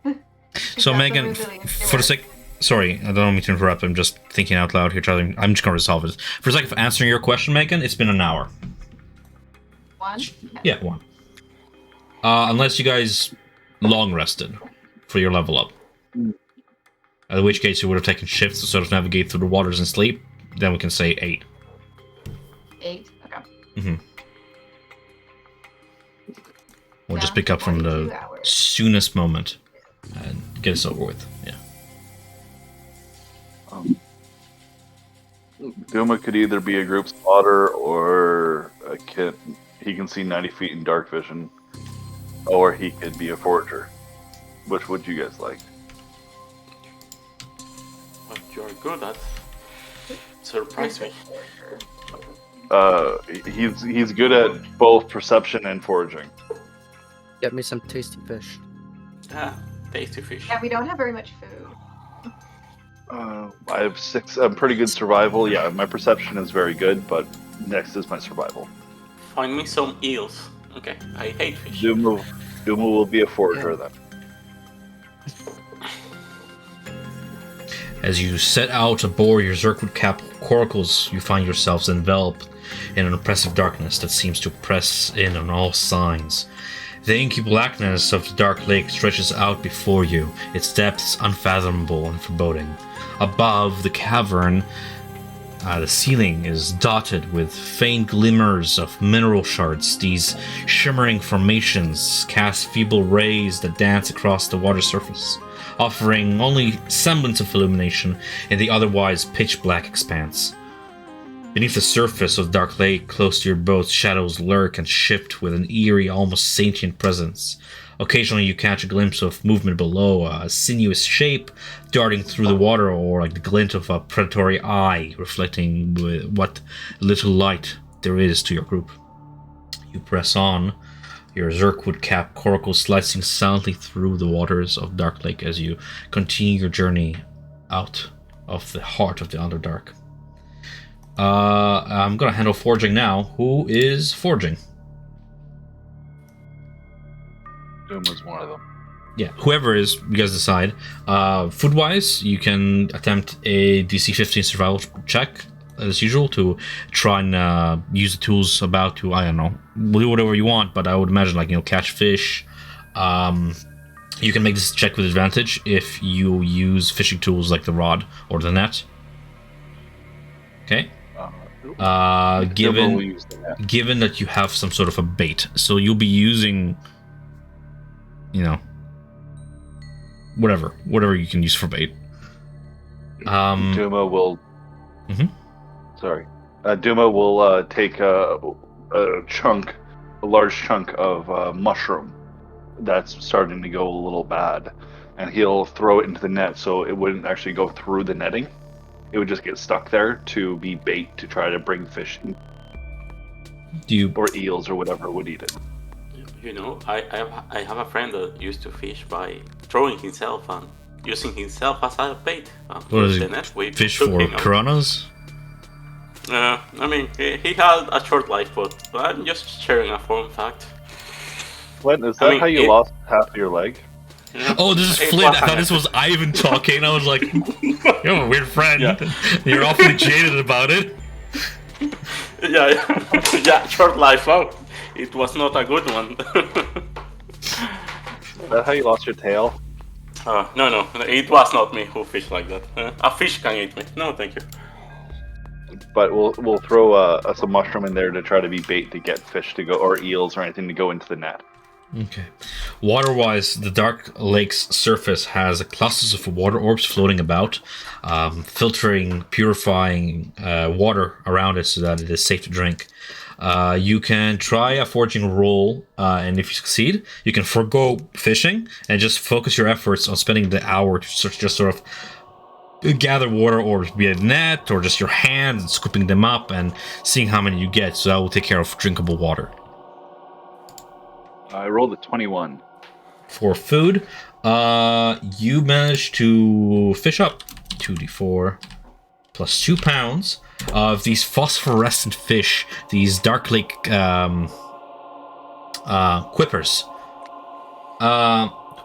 She's So got the Megan, resilience to for the her. sake, sorry, I don't mean to interrupt. I'm just thinking out loud here. I'm just gonna resolve it. For the sake of answering your question, Megan, it's been an hour. 1? Yeah, 1. Unless you guys long rested for your level up. In which case you would have taken shifts to sort of navigate through the waters and sleep. Then we can say 8. 8? Okay. Mm-hmm. Or just Down pick up from the 42 hours. soonest moment and get this over with. Yeah. Duma could either be a group spotter or he can see 90 feet in dark vision, or he could be a forager. Which would you guys like? What you're good at. Surprise me. He's good at both perception and foraging. Get me some tasty fish. Ah, tasty fish. Yeah, we don't have very much food. I have 6. I'm pretty good survival. Yeah, my perception is very good, but next is my survival. Find me some eels. Okay, I hate fish. Duma will be a forager then. As you set out aboard your Zerkwood cap coracles, you find yourselves enveloped in an oppressive darkness that seems to press in on all sides. The inky blackness of the dark lake stretches out before you, its depths unfathomable and foreboding. Above the cavern, the ceiling is dotted with faint glimmers of mineral shards. These shimmering formations cast feeble rays that dance across the water surface, offering only semblance of illumination in the otherwise pitch-black expanse. Beneath the surface of the dark lake, close to your boat, shadows lurk and shift with an eerie, almost sentient presence. Occasionally you catch a glimpse of movement below, a sinuous shape darting through the water, or like the glint of a predatory eye reflecting what little light there is to your group. You press on, your Zerkwood cap coracle slicing silently through the waters of Dark Lake as you continue your journey out of the heart of the Underdark. I'm gonna handle foraging now. Who is foraging? Duma's one of them. Yeah, whoever is, you guys decide. Food-wise, you can attempt a DC 15 survival check, as usual, to try and use the tools about to, I don't know, do whatever you want, but I would imagine, like, catch fish. You can make this check with advantage if you use fishing tools like the rod or the net. Okay. Given that you have some sort of a bait, so you'll be using, whatever you can use for bait. Duma will. Mhm. Sorry, Duma will take a large chunk of mushroom that's starting to go a little bad, and he'll throw it into the net so it wouldn't actually go through the netting. It would just get stuck there to be bait to try to bring fish in. Or eels or whatever would eat it. I have a friend that used to fish by throwing himself and using himself as a bait. What is it? Fish for piranhas? I mean, he had a short life, but I'm just sharing a fun fact. What, is that how you lost half of your leg? Yeah. Oh, this is Flint. I thought this was Ivan talking. I was like, you have a weird friend. Yeah. You're awfully jaded about it. Yeah, short life. Oh, it was not a good one. Is that how you lost your tail? No, it was not me who fished like that. A fish can eat me. No, thank you. But we'll throw some mushroom in there to try to be bait to get fish to go, or eels or anything to go into the net. Okay. Water-wise, the Dark Lake's surface has clusters of water orbs floating about, filtering, purifying water around it so that it is safe to drink. You can try a foraging roll, and if you succeed, you can forego fishing and just focus your efforts on spending the hour to just sort of gather water orbs, be it a net or just your hand, and scooping them up and seeing how many you get. So that will take care of drinkable water. I rolled a 21. For food, you managed to fish up 2d4 plus 2 pounds of these phosphorescent fish, these Dark Lake quippers.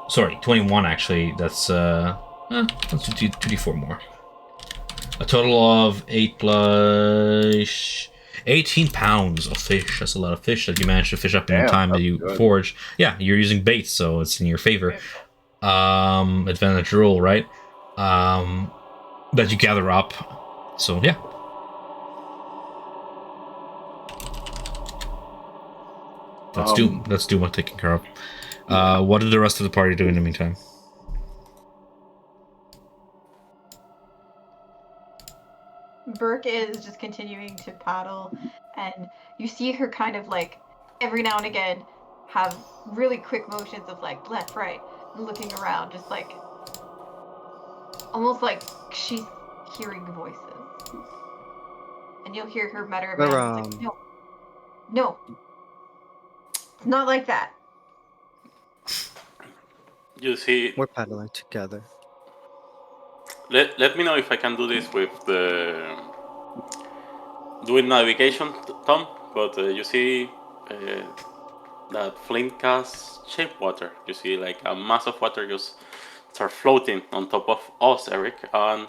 Sorry, 21 actually. That's 2d4 more. A total of 8 plus 18 pounds of fish. That's a lot of fish that you managed to fish up in the time that you forage. Yeah, you're using bait, so it's in your favor. Advantage roll, right? That you gather up. So, yeah. That's Doom. That's Doom taken care of. What did the rest of the party do in the meantime? Burke is just continuing to paddle, and you see her kind of like every now and again have really quick motions of like left, right, looking around, just like almost like she's hearing voices. And you'll hear her mutter about it. It's like, no, it's not like that. You see, We're paddling together. let me know if I can do this with the doing navigation, Tom. But you see that Flint casts shape water. You see like a mass of water just start floating on top of us, Eric, and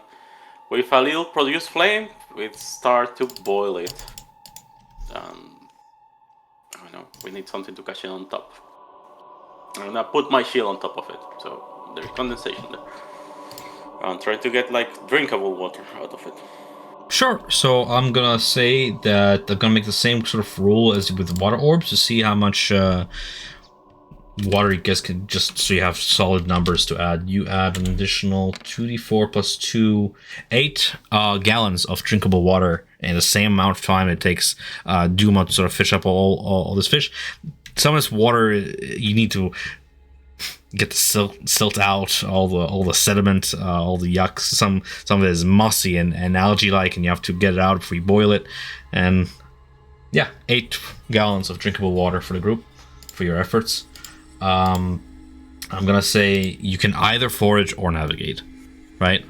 with a little produce flame, we start to boil it. I don't know, we need something to catch it on top. I'm gonna put my shield on top of it, so there's condensation there. I'm trying to get like drinkable water out of it. Sure. So I'm gonna say that I'm gonna make the same sort of rule as with water orbs to see how much water you guys can, just so you have solid numbers to add. You add an additional 2d4 plus 2, 8 gallons of drinkable water in the same amount of time it takes Duma to sort of fish up all this fish. Some of this water you need to get the silt out, all the sediment, all the yucks. Some of it is mossy and algae-like, and you have to get it out before you boil it. And yeah, 8 gallons of drinkable water for the group for your efforts. I'm gonna say you can either forage or navigate, right?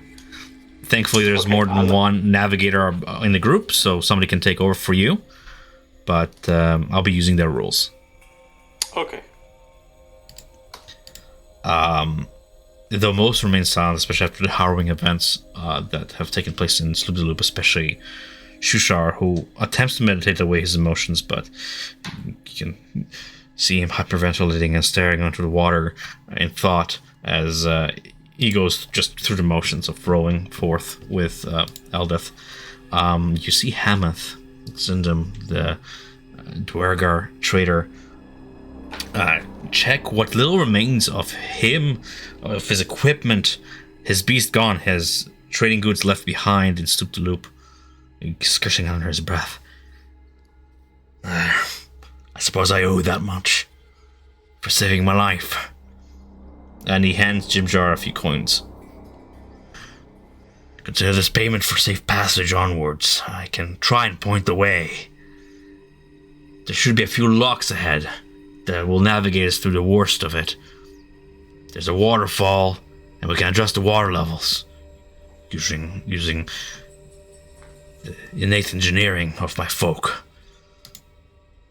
Thankfully, there's more than one navigator in the group, so somebody can take over for you. But I'll be using their rules. Okay. Though most remain silent, especially after the harrowing events that have taken place in Sloopdulop, especially Shushar, who attempts to meditate away his emotions, but you can see him hyperventilating and staring onto the water in thought as he goes just through the motions of rowing forth with Eldeth. You see Hamath, Zindam, the Dwergar trader, check what little remains of him, of his equipment, his beast gone, his trading goods left behind in Sloopdulop, skirting under his breath. I suppose I owe that much for saving my life. And he hands Jimjar a few coins. Consider this payment for safe passage onwards. I can try and point the way. There should be a few locks ahead that will navigate us through the worst of it. There's a waterfall, and we can adjust the water levels using the innate engineering of my folk.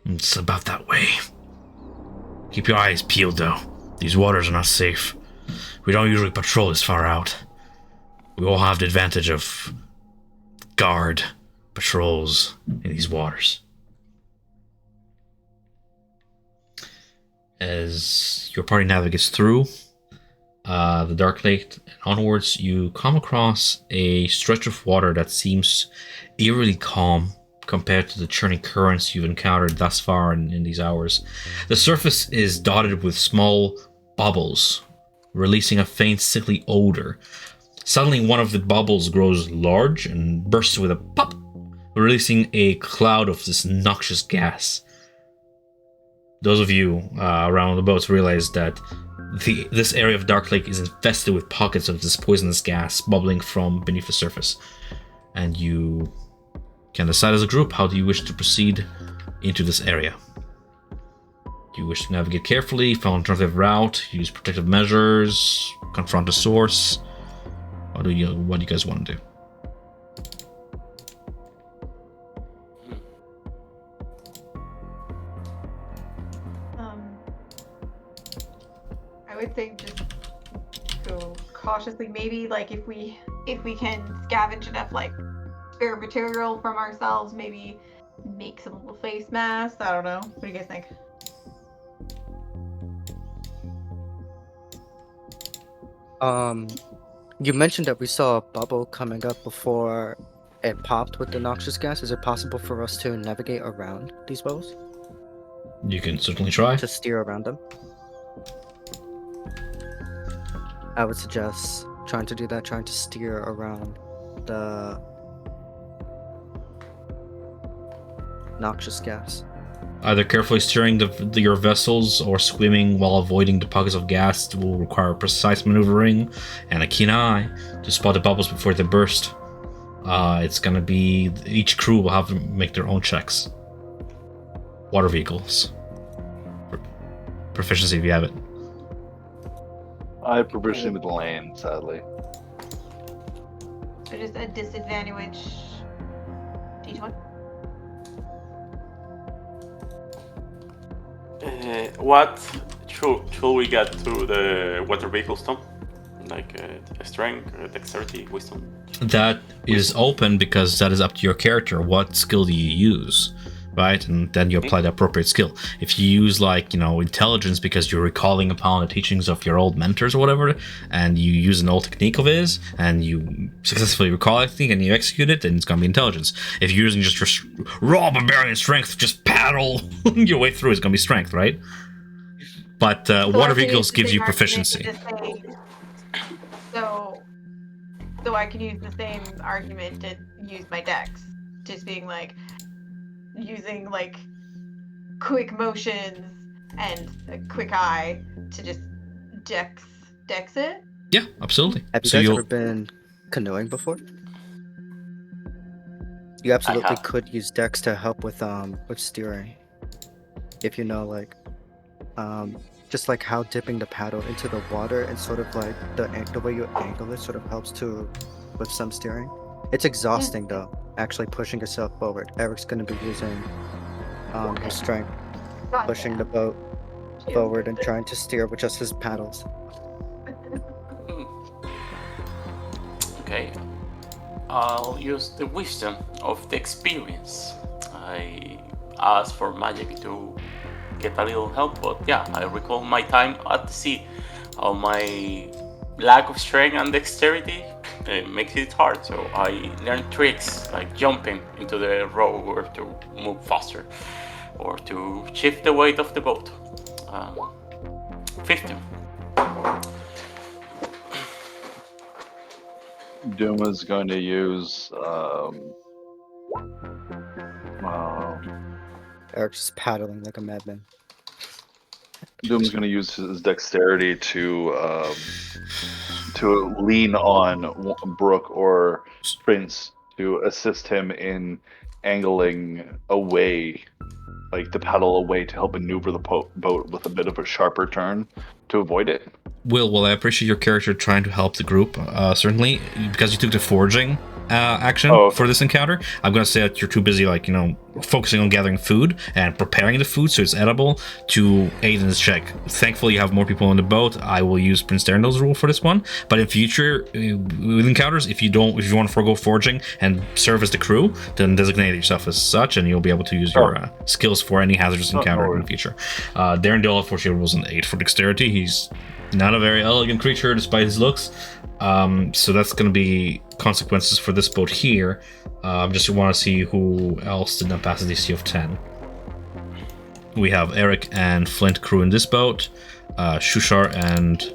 It's about that way. Keep your eyes peeled, though. These waters are not safe. We don't usually patrol this far out. We all have the advantage of guard patrols in these waters. As your party navigates through the Dark Lake and onwards, you come across a stretch of water that seems eerily calm compared to the churning currents you've encountered thus far in these hours. The surface is dotted with small bubbles, releasing a faint sickly odor. Suddenly, one of the bubbles grows large and bursts with a pop, releasing a cloud of this noxious gas. Those of you around the boats realize that this area of Dark Lake is infested with pockets of this poisonous gas bubbling from beneath the surface. And you can decide as a group how do you wish to proceed into this area. Do you wish to navigate carefully, follow an alternative route, use protective measures, confront the source? What do you guys want to do? I would think just go cautiously. Maybe like if we can scavenge enough like spare material from ourselves, maybe make some little face masks. I don't know. What do you guys think? You mentioned that we saw a bubble coming up before it popped with the noxious gas. Is it possible for us to navigate around these bubbles? You can certainly try. to steer around them. I would suggest trying to do that, trying to steer around the noxious gas. Either carefully steering your vessels or swimming while avoiding the pockets of gas will require precise maneuvering and a keen eye to spot the bubbles before they burst. It's gonna be each crew will have to make their own checks. Water vehicles. Proficiency if you have it. I have proficiency with land, sadly. So just a disadvantage D20. What should we get to the water vehicles, Tom? Like strength, dexterity, wisdom? That is open because that is up to your character. What skill do you use? Right? And then you apply the appropriate skill. If you use, like, intelligence because you're recalling upon the teachings of your old mentors or whatever, and you use an old technique of his, and you successfully recall a technique and you execute it, then it's going to be intelligence. If you're using just your raw barbarian strength, just paddle your way through, it's going to be strength, right? But water vehicles gives you proficiency. So I can use the same argument to use my dex. Just being like, using like quick motions and a quick eye to just dex it. Yeah, absolutely. Have you guys ever been canoeing before? You absolutely could use dex to help with steering. If you know, like, just like how dipping the paddle into the water and sort of like the way you angle it sort of helps with some steering. It's exhausting though, actually pushing yourself forward. Eric's going to be using his strength, pushing the boat forward and trying to steer with just his paddles. Okay. I'll use the wisdom of the experience. I asked for magic to get a little help, but yeah, I recall my time at the sea. How my lack of strength and dexterity makes it hard, so I learned tricks like jumping into the row or to move faster or to shift the weight of the boat. 15. Doom is going to use Eric's just paddling like a madman. Doom's going to use his dexterity to lean on Brooke or Prince to assist him in angling away, like to paddle away to help maneuver the boat with a bit of a sharper turn to avoid it. Well, I appreciate your character trying to help the group, certainly, because you took the foraging action for this encounter. I'm going to say that you're too busy, like, focusing on gathering food and preparing the food so it's edible to aid in this check. Thankfully, you have more people on the boat. I will use Prince Darrendel's rule for this one. But in future, with encounters, if you want to forego foraging and serve as the crew, then designate yourself as such, and you'll be able to use your skills for any hazardous encounter in the future. Darrendel, unfortunately, rolls an 8 for dexterity. He's not a very elegant creature despite his looks. So that's going to be consequences for this boat here. Just want to see who else did not pass the DC of 10. We have Eric and Flint crew in this boat. Shushar and...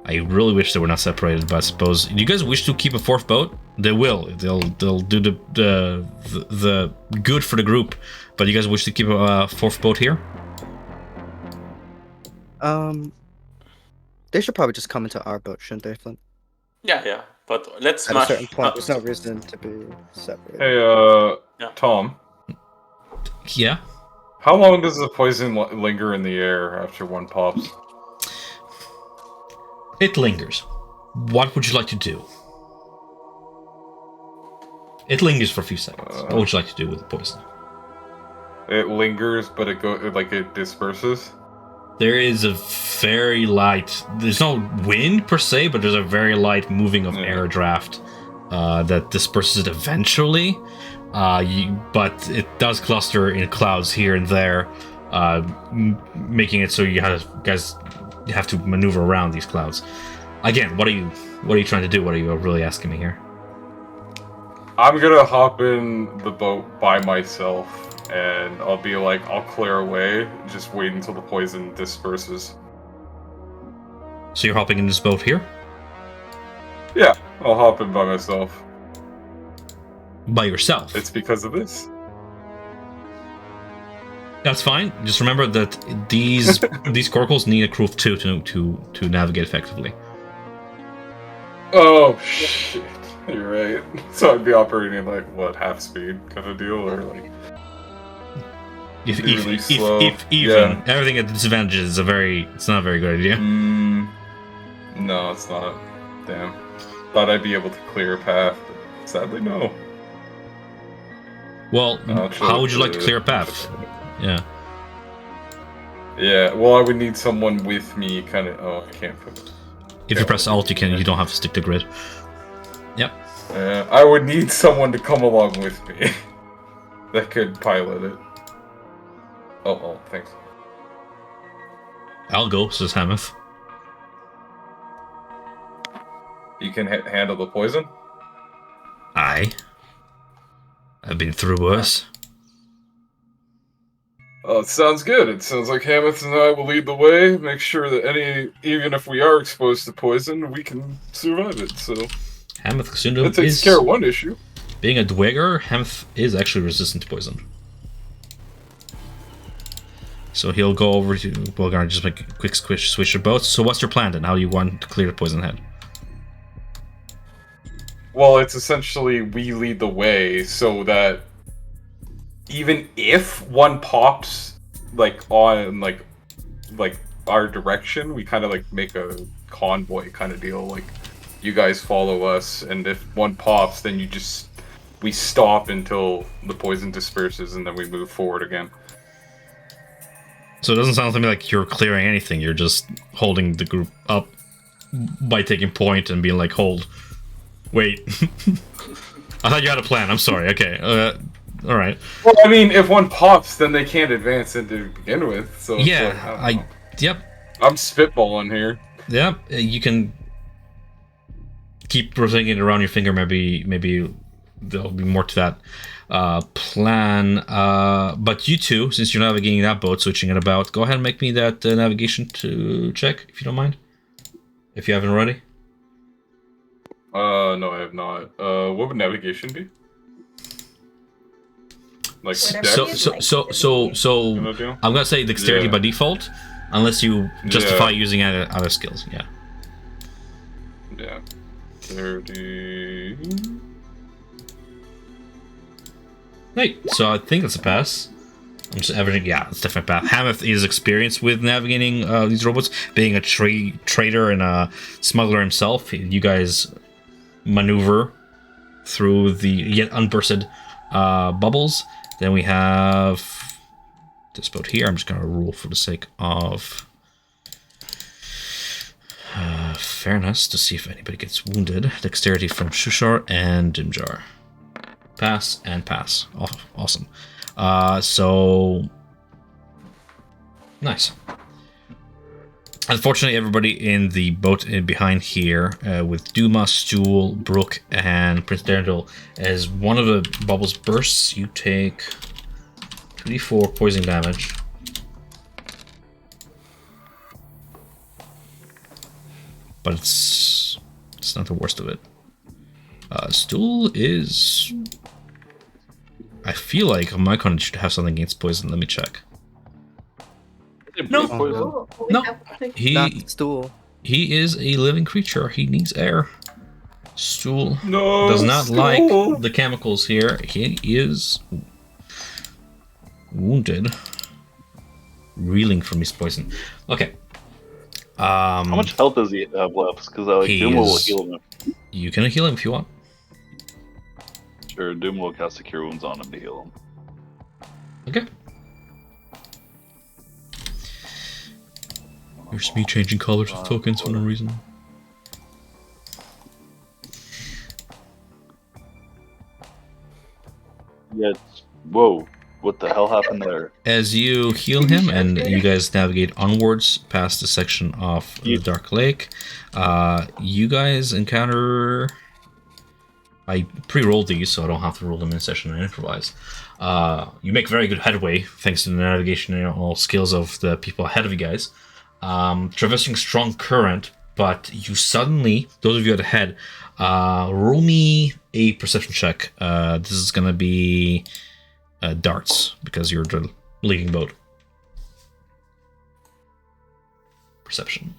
I really wish they were not separated, but I suppose... Do you guys wish to keep a fourth boat? They will. They'll do the good for the group. But you guys wish to keep a fourth boat here? They should probably just come into our boat, shouldn't they, Flint? Yeah. But let's At a smash. certain point, there's no reason to be separated. Hey, Tom. Yeah? How long does the poison linger in the air after one pops? It lingers. What would you like to do? It lingers for a few seconds. What would you like to do with the poison? It lingers, but it disperses? There is a very light... There's no wind per se, but there's a very light moving of air draft that disperses it eventually. But it does cluster in clouds here and there, making it so you guys have to maneuver around these clouds. Again, what are you trying to do? What are you really asking me here? I'm gonna hop in the boat by myself and I'll be like, I'll clear away, just wait until the poison disperses. So you're hopping in this boat here? Yeah, I'll hop in by myself. By yourself? It's because of this. That's fine. Just remember that these coracles need a crew of 2 to navigate effectively. Oh shit, you're right. So I'd be operating like what, half speed kind of deal, or like If really slow. even Yeah. everything at disadvantage is it's not a very good idea. No, it's not. Damn. Thought I'd be able to clear a path, but sadly no. Well, I'll how would you like to try clear a path? Yeah. Yeah, well, I would need someone with me, kind of. Oh, I can't put it. If you press Alt, you don't have to stick to grid. Yep. I would need someone to come along with me that could pilot it. Oh, thanks. I'll go, says Hamath. You can handle the poison? I've been through worse. Oh, it sounds good. It sounds like Hamath and I will lead the way, make sure that even if we are exposed to poison, we can survive it, so... Hamath Ksundum that takes care of one issue. Being a Dweger, Hamath is actually resistant to poison. So he'll go over to Bulgar and just make a quick switch of boats. So what's your plan then? How do you want to clear the poison head? Well, it's essentially we lead the way so that even if one pops on our direction, we kind of like make a convoy kind of deal. Like you guys follow us, and if one pops, then we stop until the poison disperses, and then we move forward again. So it doesn't sound to me like you're clearing anything. You're just holding the group up by taking point and being like, hold. Wait. I thought you had a plan. I'm sorry. Okay. All right. Well, I mean, if one pops, then they can't advance it to begin with. So yeah, yep. I'm spitballing here. Yep. You can keep rotating it around your finger. Maybe there'll be more to that plan. But you two, since you're navigating that boat, switching it about, go ahead and make me that navigation to check, if you don't mind. If you haven't already. No, I have not. What would navigation be? Like so I'm gonna say dexterity by default, unless you justify using other skills. Yeah. Yeah. 30. Right. So I think that's a pass. I'm just averaging. Yeah, it's definitely a pass. Hamath is experienced with navigating these robots, being a trader and a smuggler himself. You guys maneuver through the yet unbursted bubbles. Then we have this boat here. I'm just going to rule for the sake of fairness to see if anybody gets wounded. Dexterity from Shushar and Dimjar. Pass and pass. Oh, awesome. So nice. Unfortunately, everybody in the boat behind here, with Duma, Stool, Brook, and Prince Darendil, as one of the bubbles bursts, you take 2d4 poison damage. But it's not the worst of it. Stool is... I feel like on my con should have something against poison. Let me check. No. No, Not Stool. he is a living creature. He needs air. Stool No, does not Stool. like the chemicals here. He is wounded, reeling from his poison. Okay. How much health does he have left? Because Doom will heal him. You can heal him if you want. Sure, Doom will cast a Cure Wounds on him to heal him. Okay. Here's me changing colors of tokens for no reason. Yeah. Whoa. What the hell happened there? As you heal him and you guys navigate onwards past the section of the Dark Lake, you guys encounter... I pre-rolled these, so I don't have to roll them in session and improvise. You make very good headway thanks to the navigational skills of the people ahead of you guys. Traversing strong current, but you suddenly, those of you ahead, roll me a perception check. This is gonna be darts because you're the leading boat. Perception.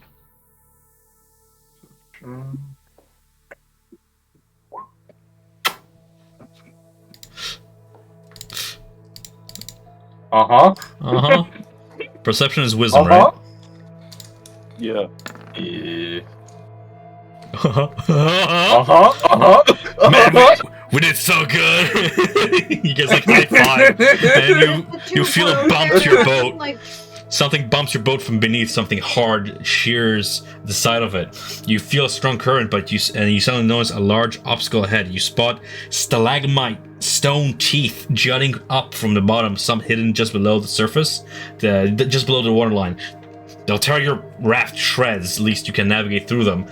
Perception is wisdom, right? Yeah. Yeah. Man, we did so good. You guys like high five, and you feel it bump your boat. Like, Something bumps your boat from beneath. Something hard shears the side of it. You feel a strong current, but you suddenly notice a large obstacle ahead. You spot stalagmite stone teeth jutting up from the bottom, some hidden just below the surface, just below the waterline. They'll tear your raft to shreds. At least you can navigate through them.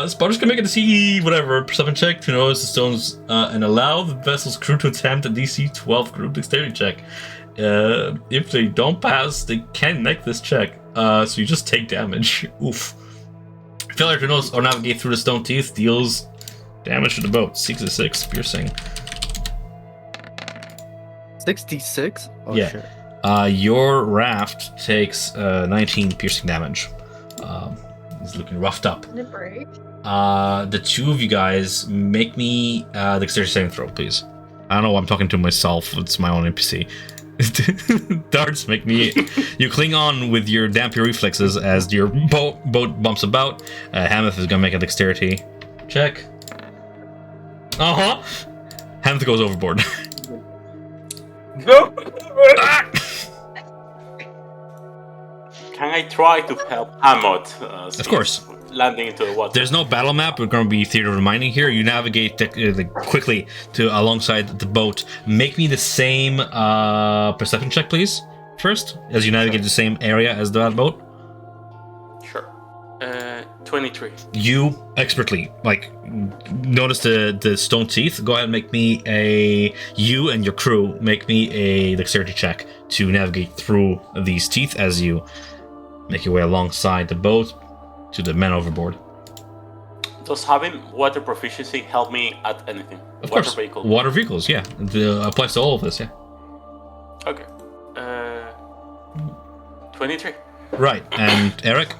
Spotter's gonna make it a CE whatever perception check to notice the stones and allow the vessel's crew to attempt a DC 12 group dexterity check. If they don't pass, they can make this check. So you just take damage. Oof. Failure to notice or navigate through the stone teeth deals damage to the boat. 66 piercing. 66? Oh, Yeah. shit. Your raft takes 19 piercing damage. It's looking roughed up. the break. The two of you guys make me dexterity saving throw, please. I don't know why I'm talking to myself. It's my own NPC. Darts make me. You cling on with your dampy reflexes as your boat bumps about. Hameth is gonna make a dexterity check. Hameth goes overboard. No. Can I try to help Amot? Of course. Landing into the water. There's no battle map. We're going to be theater of mining here. You navigate quickly to alongside the boat. Make me the same perception check, please. First, as you navigate the same area as the boat. Sure. 23. You expertly notice the stone teeth. Go ahead and make me you and your crew make me a dexterity check to navigate through these teeth as you make your way alongside the boat to the men overboard. Does having water proficiency help me at anything? Of water course. vehicle. Water vehicles, yeah. It applies to all of this, yeah. Okay. 23. Right, and Eric?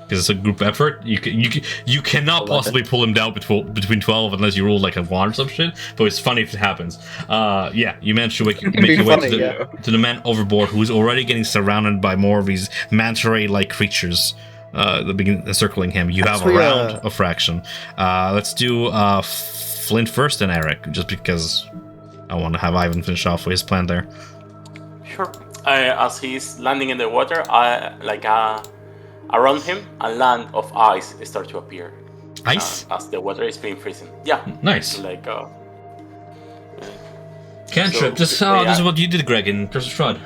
Because it's a group effort. You cannot 11. possibly pull him down between 12 unless you roll like a 1 or some shit. But it's funny if it happens. Yeah, you managed to make your way funny, to the man overboard, who's already getting surrounded by more of these manta ray-like creatures that begin circling him. You have a round of fraction. Let's do Flint first and Eric, just because I want to have Ivan finish off with his plan there. Sure. As he's landing in the water, around him, a land of ice start to appear. Ice? As the water is being frozen. Yeah. Nice. Cantrip. So, This yeah. is what you did, Greg, in Curse of Strahd.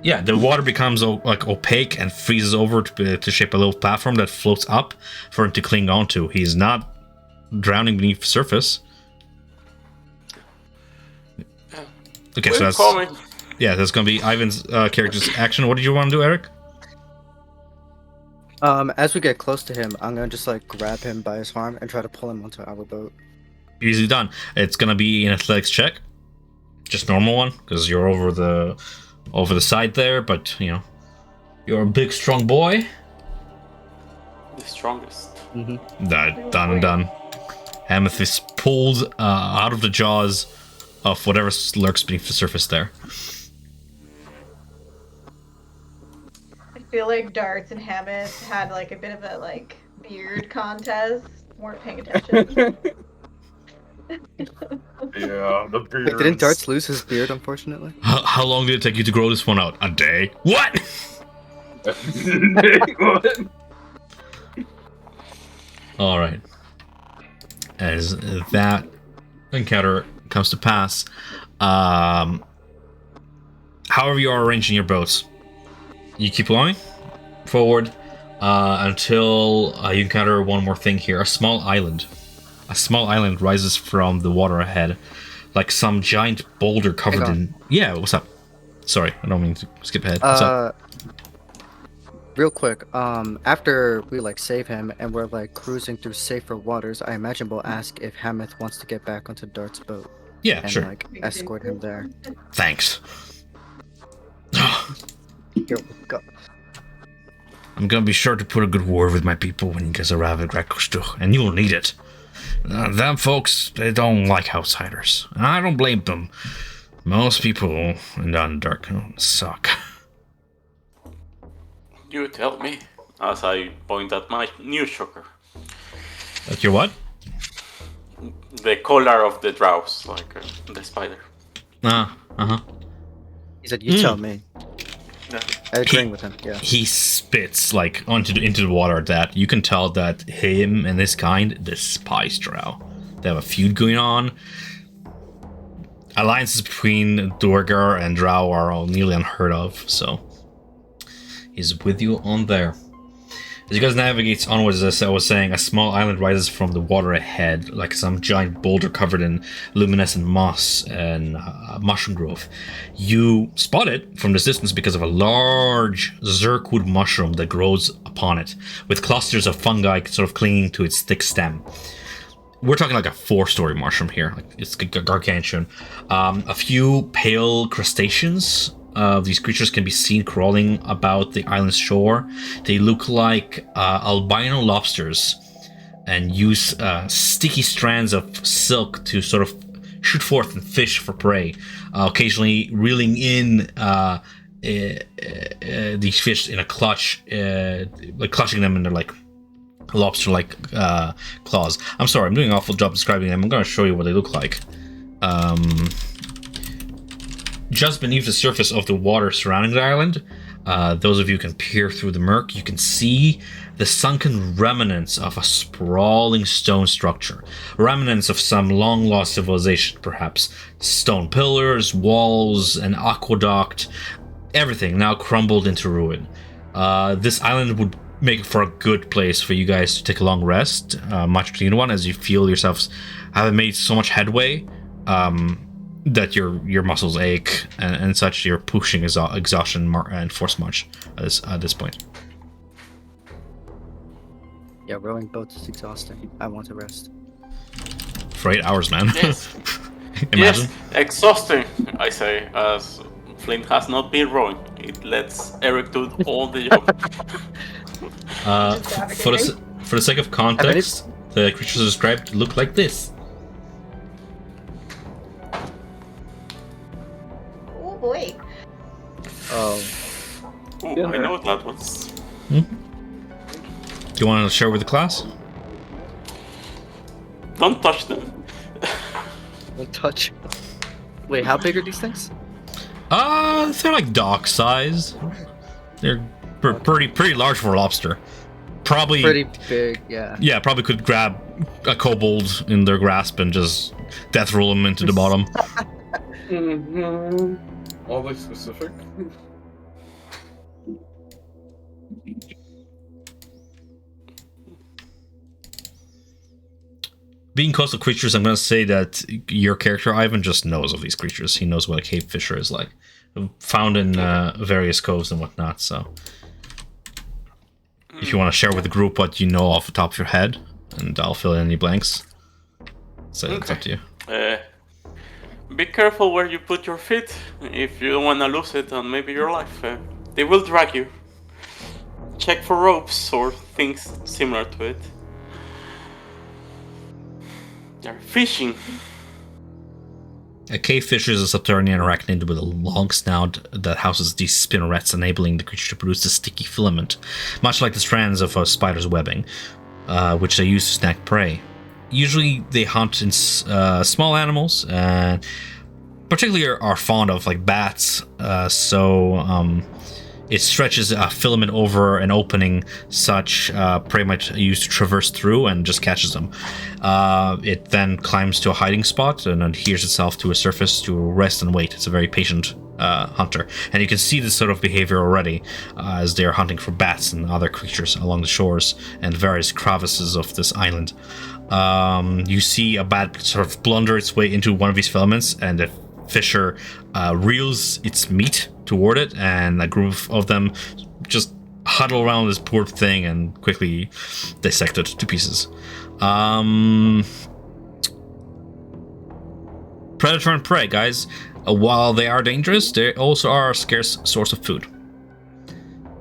Yeah, the water becomes opaque and freezes over to shape a little platform that floats up for him to cling onto. He's not drowning beneath the surface. Okay, so that's gonna be Ivan's character's action. What did you want to do, Eric? As we get close to him, I'm gonna just grab him by his arm and try to pull him onto our boat. Easily done. It's gonna be an athletics check, just normal one, because you're over the side there. But you're a big, strong boy. The strongest. Done and done. Hameth is pulled out of the jaws of whatever lurks beneath the surface there. I feel like Darts and Hammett had a bit of a beard contest. Weren't paying attention. Yeah, the beard. Didn't Darts lose his beard, unfortunately? How long did it take you to grow this one out? A day? What? All right. As that encounter comes to pass, however you are arranging your boats, you keep going forward until you encounter one more thing here, a small island. a small island rises from the water ahead, like some giant boulder covered Hang on. in. Yeah, what's up? Sorry, I don't mean to skip ahead. What's up? Real quick, after we like save him and we're like cruising through safer waters, I imagine we'll ask if Hameth wants to get back onto Dart's boat Yeah, and sure. like escort him there. Thanks. Here we go. I'm gonna be sure to put a good word with my people when you guys arrive at Grakostu, and you'll need it. Them folks, they don't like outsiders, and I don't blame them. Most people in the Underdark suck. You tell me, as I point at my new shocker. Like your what? The color of the drows, like the spider. He said, "You tell me." Yeah. I agreeing with him. Yeah. He spits like into the water. That you can tell that him and his kind despise Drow. They have a feud going on. Alliances between Duergar and Drow are all nearly unheard of. So he's with you on there. As you guys navigate onwards, as I was saying, a small island rises from the water ahead, like some giant boulder covered in luminescent moss and mushroom growth. You spot it from this distance because of a large zirkwood mushroom that grows upon it, with clusters of fungi sort of clinging to its thick stem. We're talking like a 4-story mushroom here. Like it's gargantuan. A few pale crustaceans. These creatures can be seen crawling about the island's shore. They look like albino lobsters and use sticky strands of silk to sort of shoot forth and fish for prey, occasionally reeling in these fish in a clutch, like clutching them in their like lobster-like claws. I'm sorry, I'm doing an awful job describing them. I'm going to show you what they look like. Just beneath the surface of the water surrounding the island, those of you who can peer through the murk, you can see the sunken remnants of a sprawling stone structure. Remnants of some long-lost civilization, perhaps. Stone pillars, walls, an aqueduct, everything now crumbled into ruin. This island would make for a good place for you guys to take a long rest, much between one, as you feel yourselves having made so much headway. That your muscles ache and such. You're pushing exhaustion and force march at this point. Yeah, rowing boats is exhausting. I want to rest. For 8 hours, man. Yes. Imagine. Yes, exhausting, I say, as Flint has not been rowing. It lets Eric do all the job. For the sake of context, the creatures described look like this. Oh boy. Oh. Ooh, I know that was. Do you want to share with the class? Don't touch them. Don't touch. Wait, how big are these things? They're like dog size. They're pretty large for a lobster. Probably Pretty big, yeah. Yeah, probably could grab a kobold in their grasp and just death roll them into the bottom. Oddly specific. Being coastal creatures, I'm going to say that your character, Ivan, just knows of these creatures. He knows what a cave fisher is like. Found in various coves and whatnot, so... If you want to share with the group what you know off the top of your head, and I'll fill in any blanks. So it's up to you. Be careful where you put your feet if you don't want to lose it and maybe your life. They will drag you. Check for ropes or things similar to it. They're fishing. A cave fisher is a subterranean arachnid with a long snout that houses these spinnerets, enabling the creature to produce a sticky filament, much like the strands of a spider's webbing, which they use to snag prey. Usually they hunt in small animals, and particularly are fond of like bats, so it stretches a filament over an opening such prey might use to traverse through and just catches them. It then climbs to a hiding spot and adheres itself to a surface to rest and wait. It's a very patient hunter, and you can see this sort of behavior already as they are hunting for bats and other creatures along the shores and various crevices of this island. You see a bat sort of blunder its way into one of these filaments, and the fisher reels its meat toward it, and a group of them just huddle around this poor thing and quickly dissect it to pieces. Predator and prey, guys. While they are dangerous, they also are a scarce source of food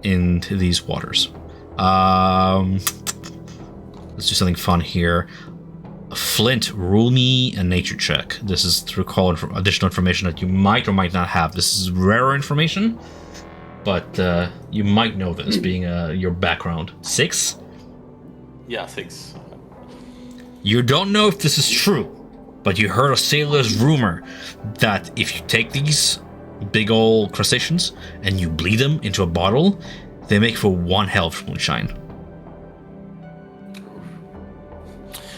in these waters. Let's do something fun here. Flint, rule me a nature check. This is to recall additional information that you might or might not have. This is rarer information, but you might know this, being your background. 6? Yeah, 6. You don't know if this is true, but you heard a sailor's rumor that if you take these big old crustaceans and you bleed them into a bottle, they make for one hell of moonshine.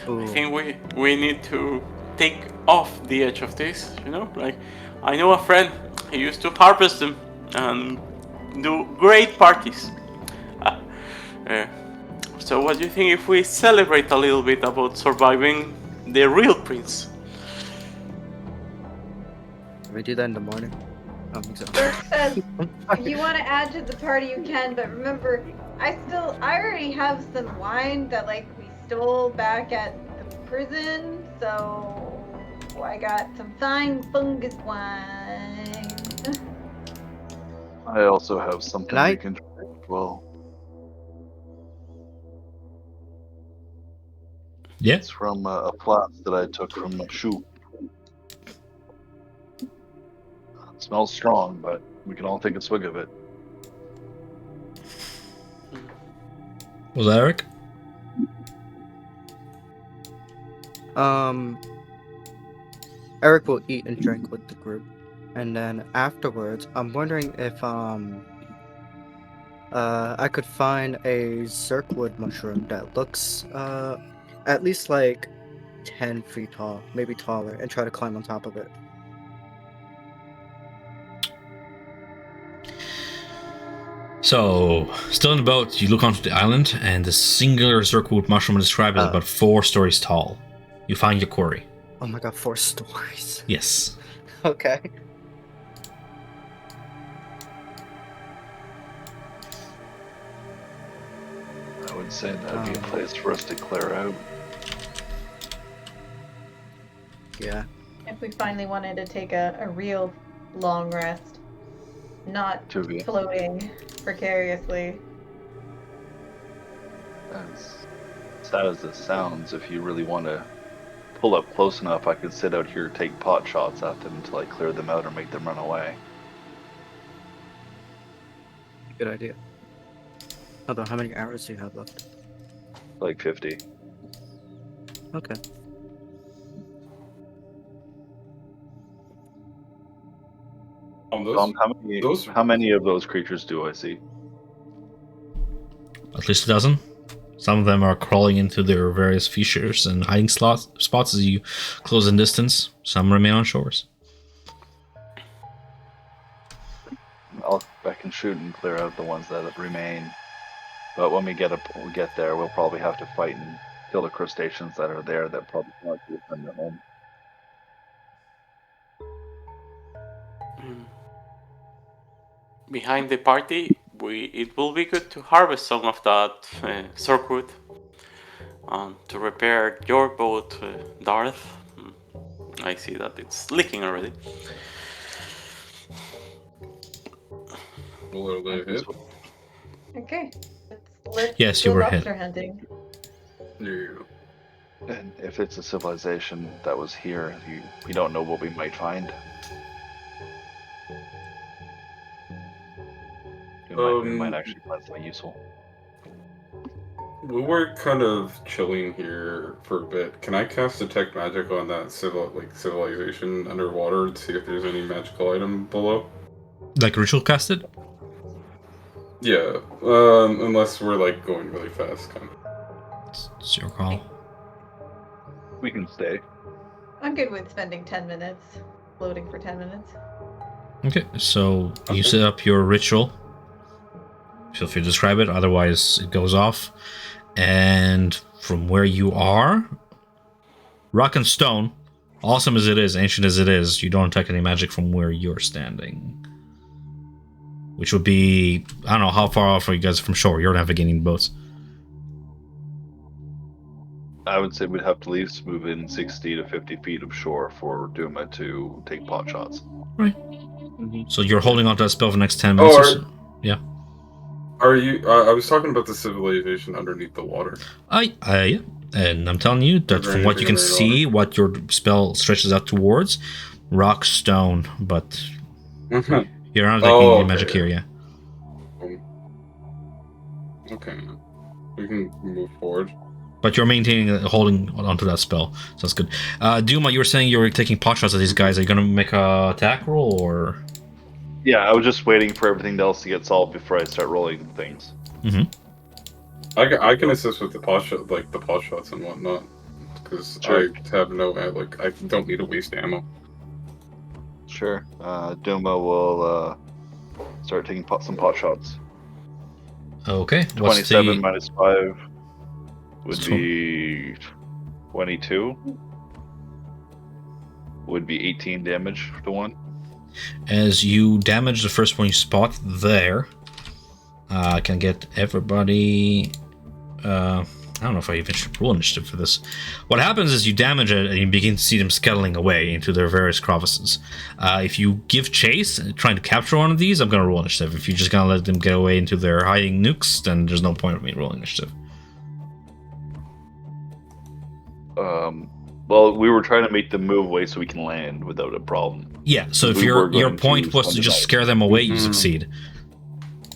I think we need to take off the edge of this, you know? Like, I know a friend, he used to harvest them and do great parties. So what do you think if we celebrate a little bit about surviving the real prince? Can we do that in the morning? I don't think so. Dirk says, if you want to add to the party, you can, but remember, I already have some wine that, like, we stole back at the prison, so I got some fine fungus wine. I also have something Can I- we can try as well. Yeah. It's from a flask that I took from a shoe. It smells strong, but we can all take a swig of it. Was that Eric? Eric will eat and drink with the group, and then afterwards, I'm wondering if I could find a zirkwood mushroom that looks at least like 10 feet tall, maybe taller, and try to climb on top of it. So, still in the boat, you look onto the island, and the singular zirkwood mushroom described is about 4 stories tall. You find your quarry. Oh my god, 4 stories. Yes. Okay. I would say that'd be a place for us to clear out. Yeah. If we finally wanted to take a real long rest, not To be floating precariously. as sad as this sounds, if you really want to pull up close enough, I could sit out here, take pot shots at them until I clear them out or make them run away. Good idea. Although, how many arrows do you have left? Like 50. Okay. How many of those creatures do I see? At least a dozen. Some of them are crawling into their various fissures and hiding spots as you close in distance. Some remain on shores. I can shoot and clear out the ones that remain. But when we get there, we'll probably have to fight and kill the crustaceans that are there that probably want to defend their home. Behind the party, it will be good to harvest some of that zirkwood to repair your boat, Darth. I see that it's leaking already. A little bit hit. Okay, let's Yes, you go were lobster hit. hunting. There you go. And if it's a civilization that was here, we don't know what we might find. We might actually find something useful. We were kind of chilling here for a bit. Can I cast detect magic on that civilization underwater to see if there's any magical item below? Like ritual casted? Yeah, unless we're like going really fast, kind of. It's your call. We can stay. I'm good with spending 10 minutes, floating for 10 minutes. Okay, so you Okay. set up your ritual. Feel free to describe it, otherwise it goes off. And from where you are, rock and stone, awesome as it is, ancient as it is, you don't detect any magic from where you're standing. Which would be, I don't know, how far off are you guys from shore? You're navigating boats. I would say we'd have to at least move in 60 to 50 feet of shore for Duma to take pot shots. Right. Mm-hmm. So you're holding on to that spell for the next 10 minutes or so? Yeah. Are you? I was talking about the civilization underneath the water. Yeah. And I'm telling you that Is there from what you can anything see, what your spell stretches out towards, rock, stone, but Mhm. you're not taking any okay, magic here, yeah. Okay, we can move forward. But you're maintaining, holding onto that spell, so that's good. Duma, you were saying you were taking pot shots at these guys. Are you gonna make a attack roll, or? Yeah, I was just waiting for everything else to get solved before I start rolling things. Mm-hmm. I can assist with the pot shot, like the pot shots and whatnot, because Sure. I have no I don't need to waste ammo. Sure. Duma will start taking some pot shots. Okay. What's 27 the minus 5 would So- be 22. Would be 18 damage to one. as you damage the first one you spot there? I can get everybody. I don't know if I even should roll initiative for this. What happens is you damage it and you begin to see them scuttling away into their various crevices. If you give chase, trying to capture one of these, I'm going to roll initiative. If you're just going to let them get away into their hiding nukes, then there's no point of me rolling initiative. Well, we were trying to make them move away so we can land without a problem. Yeah, so if We your were going point to was to send just them out. scare them away, you Mhm. succeed.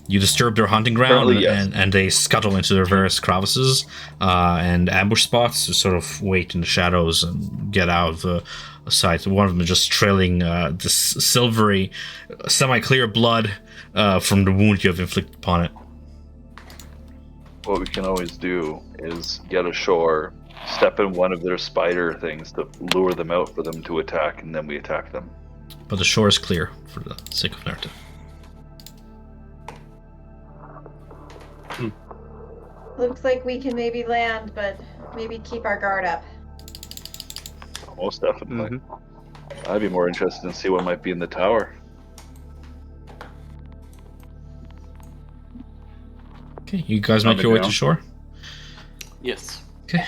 You disturb their hunting ground, Apparently, yes. and they scuttle into their various crevices and ambush spots to sort of wait in the shadows and get out of the sight. One of them is just trailing this silvery, semi-clear blood from the wound you have inflicted upon it. What we can always do is get ashore, step in one of their spider things to lure them out for them to attack, and then we attack them. But the shore is clear for the sake of narrative. Looks like we can maybe land, but maybe keep our guard up. Most definitely. I'd be more interested in see what might be in the tower. Okay, you guys make your way to shore. Yes. Okay.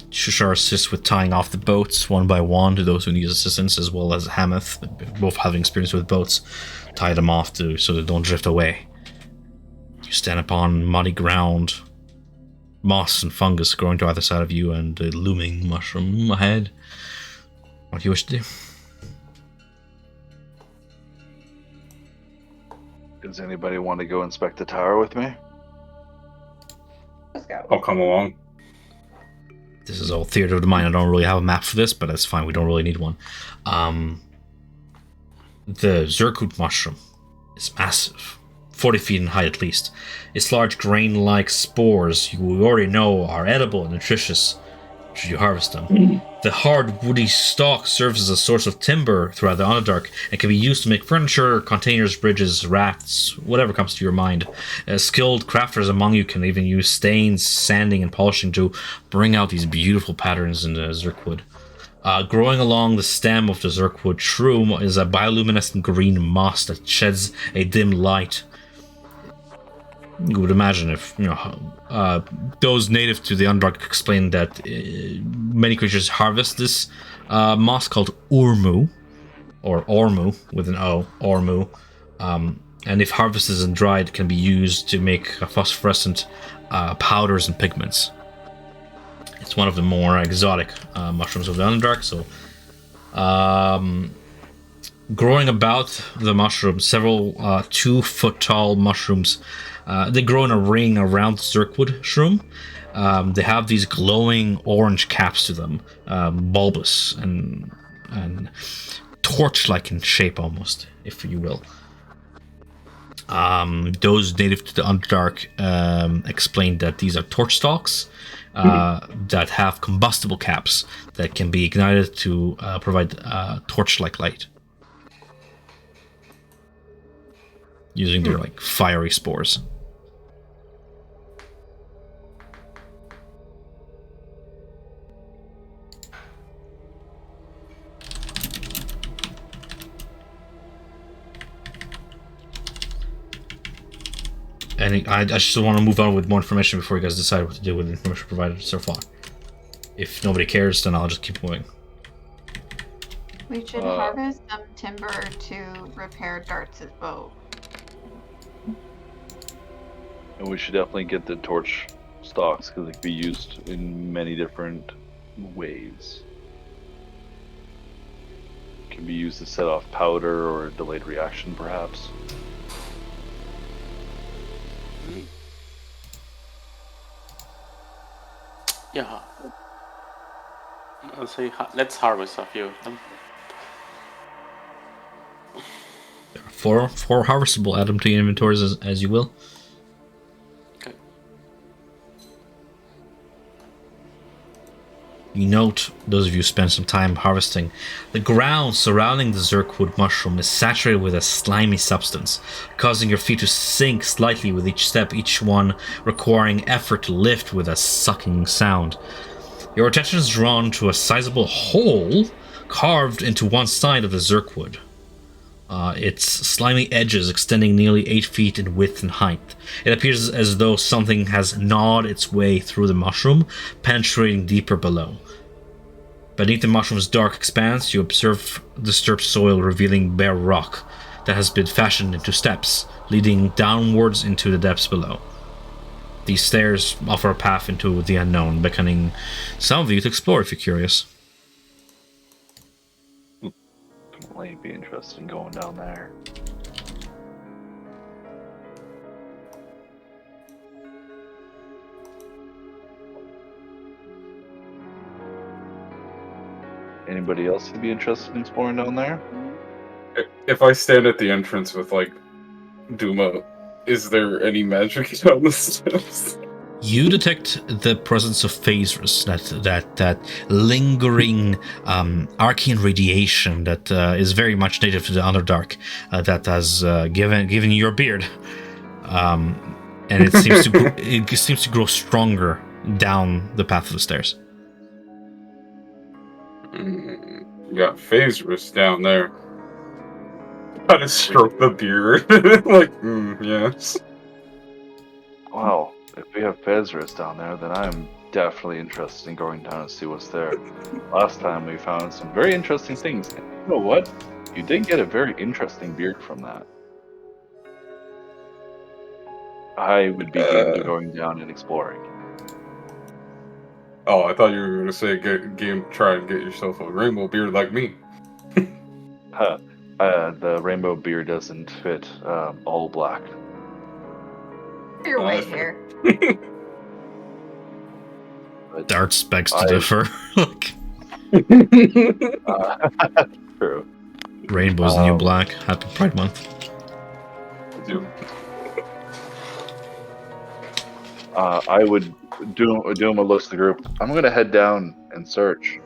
Shushar assists with tying off the boats one by one to those who need assistance, as well as Hameth, both having experience with boats, tie them off so they don't drift away. You stand upon muddy ground, moss and fungus growing to either side of you, and a looming mushroom ahead. What do you wish to do? Does anybody want to go inspect the tower with me? Let's go. I'll come along. This is all theater of the mind. I don't really have a map for this, but that's fine. We don't really need one. The Zirkut mushroom is massive. 40 feet in height at least. Its large grain-like spores you already know are edible and nutritious should you harvest them. The hard woody stalk serves as a source of timber throughout the Underdark and can be used to make furniture, containers, bridges, rafts, whatever comes to your mind. Skilled crafters among you can even use stains, sanding, and polishing to bring out these beautiful patterns in the Zirkwood. Growing along the stem of the Zirkwood shroom is a bioluminescent green moss that sheds a dim light. You would imagine if, those native to the Underdark explain that many creatures harvest this moss called Ormu, or Ormu with an O, Ormu. And if harvested and dried, it can be used to make phosphorescent powders and pigments. It's one of the more exotic mushrooms of the Underdark, so growing about the mushroom, several 2-foot tall mushrooms. They grow in a ring around the Zirkwood shroom. They have these glowing orange caps to them, bulbous and torch-like in shape almost, if you will. Those native to the Underdark explained that these are torch stalks that have combustible caps that can be ignited to provide torch-like light. using their like fiery spores. And I just want to move on with more information before you guys decide what to do with the information provided so far. If nobody cares, then I'll just keep moving. We should harvest some timber to repair Dart's bow. And we should definitely get the torch stalks because they can be used in many different ways. Can be used to set off powder or a delayed reaction, perhaps. Yeah. I'll say let's harvest a few of them. Four harvestable. Add them to your inventories as you will. Okay. You note, those of you who spend some time harvesting, the ground surrounding the zirkwood mushroom is saturated with a slimy substance, causing your feet to sink slightly with each step, each one requiring effort to lift with a sucking sound. Your attention is drawn to a sizable hole carved into one side of the zirkwood. Its slimy edges extending nearly 8 feet in width and height. It appears as though something has gnawed its way through the mushroom, penetrating deeper below. Beneath the mushroom's dark expanse, you observe disturbed soil revealing bare rock that has been fashioned into steps, leading downwards into the depths below. These stairs offer a path into the unknown, beckoning some of you to explore if you're curious. Might be interested in going down there. Anybody else would be interested in exploring down there? If I stand at the entrance with, like, Duma, is there any magic down the steps? You detect the presence of phasers, that lingering arcane radiation that is very much native to the Underdark, that has given you your beard, and it seems to grow stronger down the path of the stairs. You got phasers down there. Gotta stroke the beard. Like, yes. Well, if we have Fezris down there, then I'm definitely interested in going down and see what's there. Last time we found some very interesting things. And you know what? You did get a very interesting beard from that. I would be game to going down and exploring. Oh, I thought you were gonna say try and get yourself a rainbow beard like me. The rainbow beard doesn't fit all black. Your white hair. Dart specs to differ. True. Rainbow's the new black. Happy Pride Month. I would do a looks at the group. I'm going to head down and search.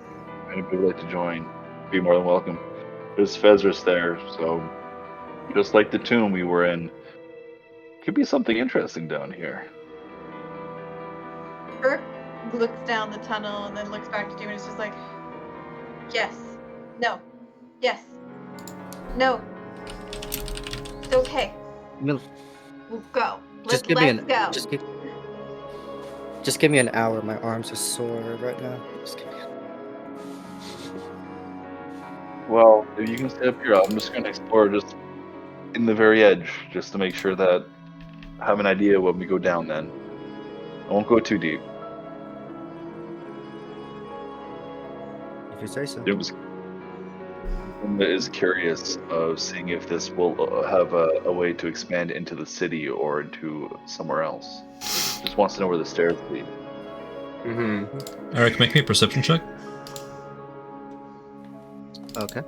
If anybody would like to join, be more than welcome. There's Fezris there, so just like the tomb we were in, could be something interesting down here. Burke looks down the tunnel and then looks back to you and is just like, yes, no, yes, no, it's okay. We'll go. Just give me an hour. My arms are sore right now. Just give me Well, if you can stay up here, I'm just going to explore just in the very edge, just to make sure that I have an idea when we go down then. I won't go too deep. If you say so. Linda is curious of seeing if this will have a way to expand into the city or into somewhere else. Just wants to know where the stairs lead. Mm-hmm. Eric, make me a perception check. Okay.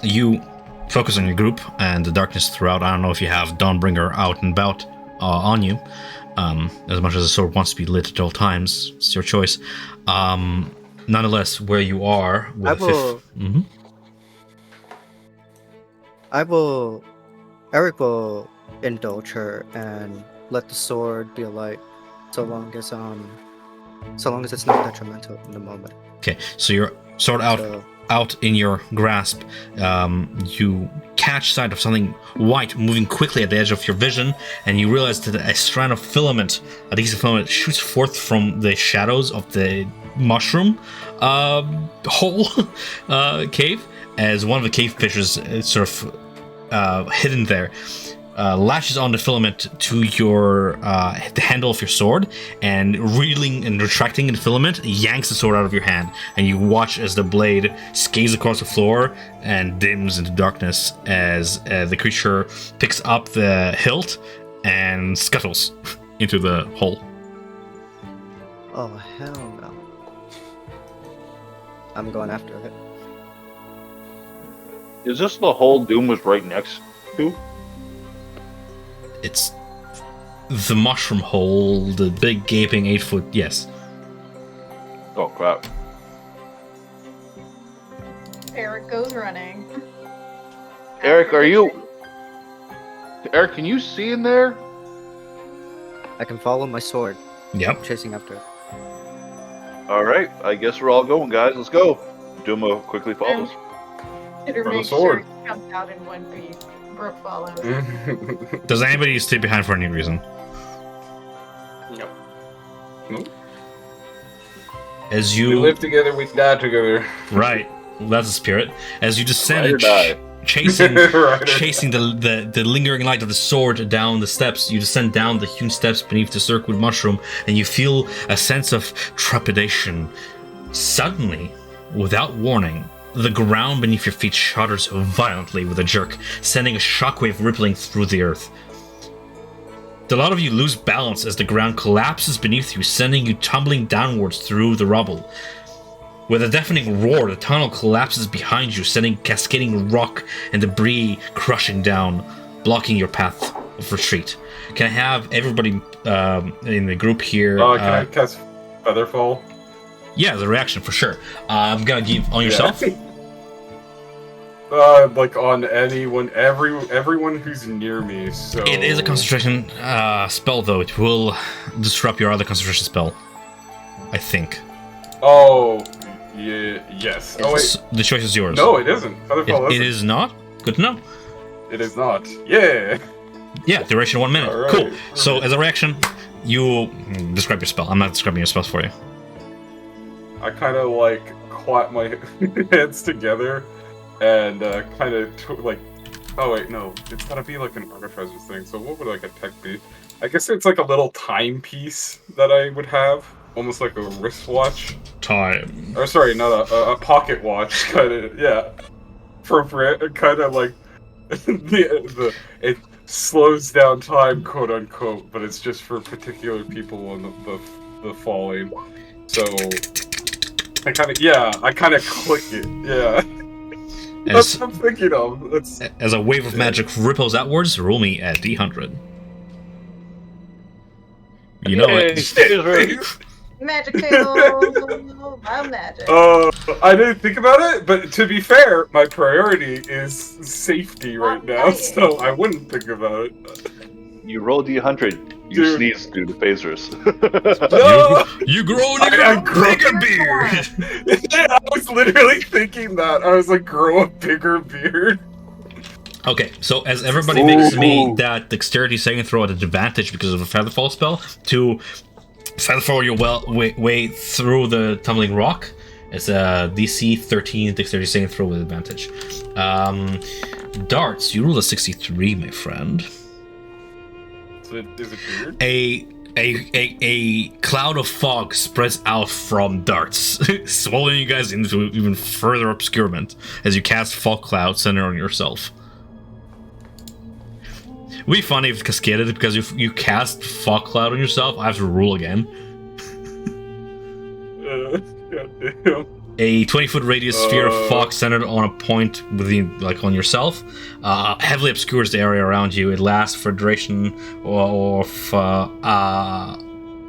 You focus on your group and the darkness throughout. I don't know if you have Dawnbringer out and about on you, As much as the sword wants to be lit at all times, it's your choice. Nonetheless, where you are with I will. Mhm. Eric will indulge her and let the sword be a light, so long as it's not detrimental in the moment. Okay, so you're sort of So out in your grasp. You catch sight of something white moving quickly at the edge of your vision, and you realize that a strand of filament, a decent filament, shoots forth from the shadows of the mushroom hole cave, as one of the cave fishes sort of hidden there lashes on the filament to your the handle of your sword, and reeling and retracting the filament yanks the sword out of your hand, and you watch as the blade skids across the floor and dims into darkness as the creature picks up the hilt and scuttles into the hole. oh hell no! I'm going after it. Is this the hole Doom was right next to? It's the mushroom hole, the big gaping 8-foot. Yes. Oh crap! Eric goes running. Eric, Eric, can you see in there? I can follow my sword, Yep. chasing after it. All right, I guess we're all going, guys. Let's go. Duma quickly follows. Better For the make sword. sure he comes out in one piece. Brooke follows. Does anybody stay behind for any reason? No. As We you live together, we die together. right, that's the spirit. As you descend, Ride or die. chasing Right. chasing the lingering light of the sword down the steps, you descend down the hewn steps beneath the circled mushroom, and you feel a sense of trepidation. Suddenly, without warning, the ground beneath your feet shudders violently with a jerk, sending a shockwave rippling through the earth. A lot of you lose balance as the ground collapses beneath you, sending you tumbling downwards through the rubble. With a deafening roar, the tunnel collapses behind you, sending cascading rock and debris crushing down, blocking your path of retreat. Can I have everybody in the group here? Can I cast Featherfall? Yeah, the reaction for sure. I'm gonna give on yourself. Yeah. Like on anyone, everyone who's near me. So It is a concentration spell, though. It will disrupt your other concentration spell, I think. Oh, yeah, yes. Oh wait, The choice is yours. no, it isn't. Featherfall It isn't. is not? Good to know. It is not. Yeah. Yeah, duration 1 minute. Alright. Cool. So, as a reaction, you describe your spell. I'm not describing your spells for you. I kind of like clap my hands together and kind of like. Oh wait, no, it's gotta be like an artificer thing. So what would like a tech be? I guess it's like a little timepiece that I would have, almost like a wristwatch. Time. Or sorry, not a pocket watch, kind of. Yeah, appropriate. Kind of like it slows down time, quote unquote, but it's just for particular people on the falling. So I kind of click it. Yeah. That's As, what I'm thinking of. That's as a wave of magic ripples outwards, roll me a d100. You know Yay, it. stage right. Magic table. Wild magic. I didn't think about it, but to be fair, my priority is safety right now, so I wouldn't think about it. You roll D100. You Dude. sneeze due to phasers. No! You grow I a grow bigger beard! Yeah, I was literally thinking that. I was like, grow a bigger beard. Okay, so as everybody makes me Ooh. that dexterity saving throw at advantage because of a featherfall spell, to featherfall your way through the tumbling rock, it's a DC 13 dexterity saving throw with advantage. Darts, you rolled a 63, my friend. Is it beard? A cloud of fog spreads out from darts, swallowing you guys into even further obscurement as you cast fog cloud center on yourself. It'd be funny if it cascaded because you cast fog cloud on yourself. I have to roll again. Goddamn. A 20-foot radius sphere of fog centered on a point within, like on yourself, heavily obscures the area around you. It lasts for a duration of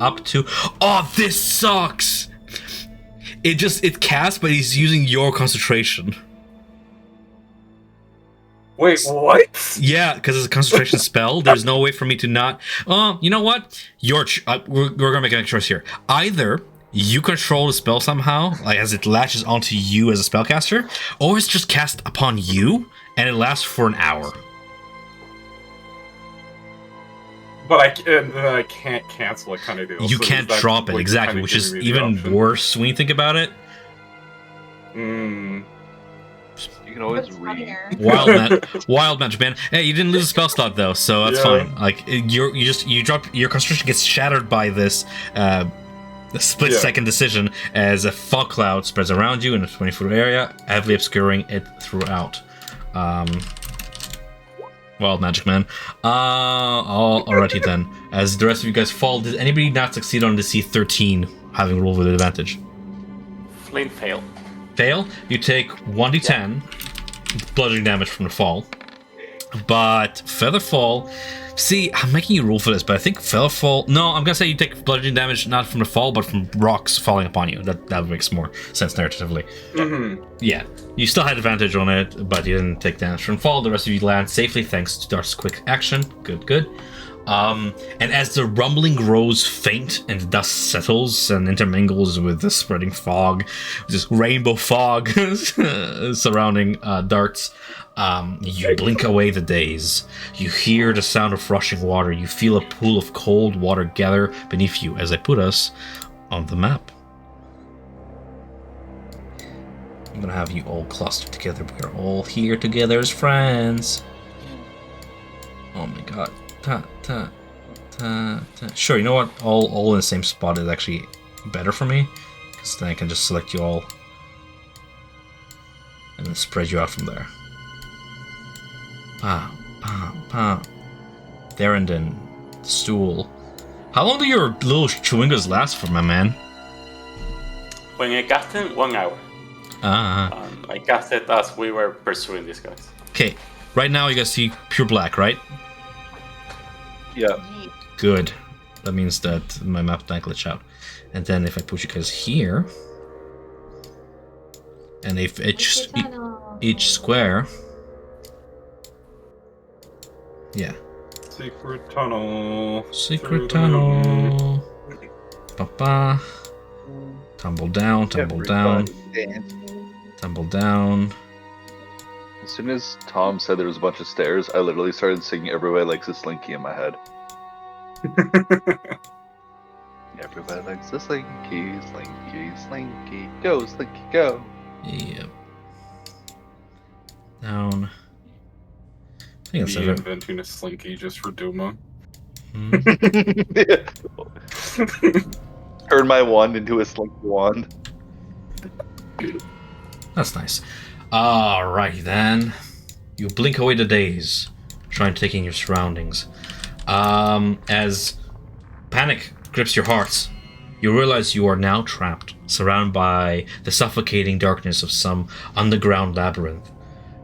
up to. Oh, this sucks! It casts, but he's using your concentration. Wait, what? Yeah, because it's a concentration spell. There's no way for me to not. You know what? We're gonna make a choice here. Either you control the spell somehow, like as it latches onto you as a spellcaster, or it's just cast upon you and it lasts for an hour. But I can't cancel it, kind of deal. You So can't that's, drop it, like, exactly, kinda which is giving me the even option. worse when you think about it. Mm. You can always What's read. funnier? Wild magic, man. Hey, you didn't lose a spell slot though, so that's Yeah. fine. Like you drop your concentration gets shattered by this split-second decision as a fog cloud spreads around you in a 20-foot area, heavily obscuring it throughout. Wild magic, man. Alrighty then. As the rest of you guys fall, did anybody not succeed on the C13, having rolled with advantage? Flint fail. Fail, you take 1d10 bludgeoning damage from the fall. But Feather Fall, see, I'm making you roll for this, but I think Feather Fall. No, I'm gonna say you take bludgeoning damage not from the fall, but from rocks falling upon you. That makes more sense narratively. Mm-hmm. Yeah, you still had advantage on it, but you didn't take damage from fall. The rest of you land safely thanks to Dart's quick action. Good. And as the rumbling grows faint and the dust settles and intermingles with the spreading fog, this rainbow fog surrounding Darts, you blink away the days. You hear the sound of rushing water. You feel a pool of cold water gather beneath you as I put us on the map. I'm gonna have you all clustered together. We're all here together as friends. Oh my god. Sure, you know what? All in the same spot is actually better for me, because then I can just select you all and then spread you out from there. There and then stool. How long do your little chewingas last for, my man? When I cast it, 1 hour. I cast it as we were pursuing these guys. Okay. Right now you guys see pure black, right? Yeah. Good. That means that my map didn't glitch out. And then if I put you guys here, and if each square, yeah. Secret tunnel. Secret tunnel. Papa. Tumble down, tumble down, tumble down. As soon as Tom said there was a bunch of stairs, I literally started singing "Everybody Likes a Slinky" in my head. Everybody likes a slinky, slinky, slinky. Go, slinky, go. Yep. Down. I think that's Me it. inventing a slinky just for Duma. Turn my wand into a slinky wand. That's nice. Alright then. You blink away the days, trying to take in your surroundings. As panic grips your hearts, you realize you are now trapped, surrounded by the suffocating darkness of some underground labyrinth.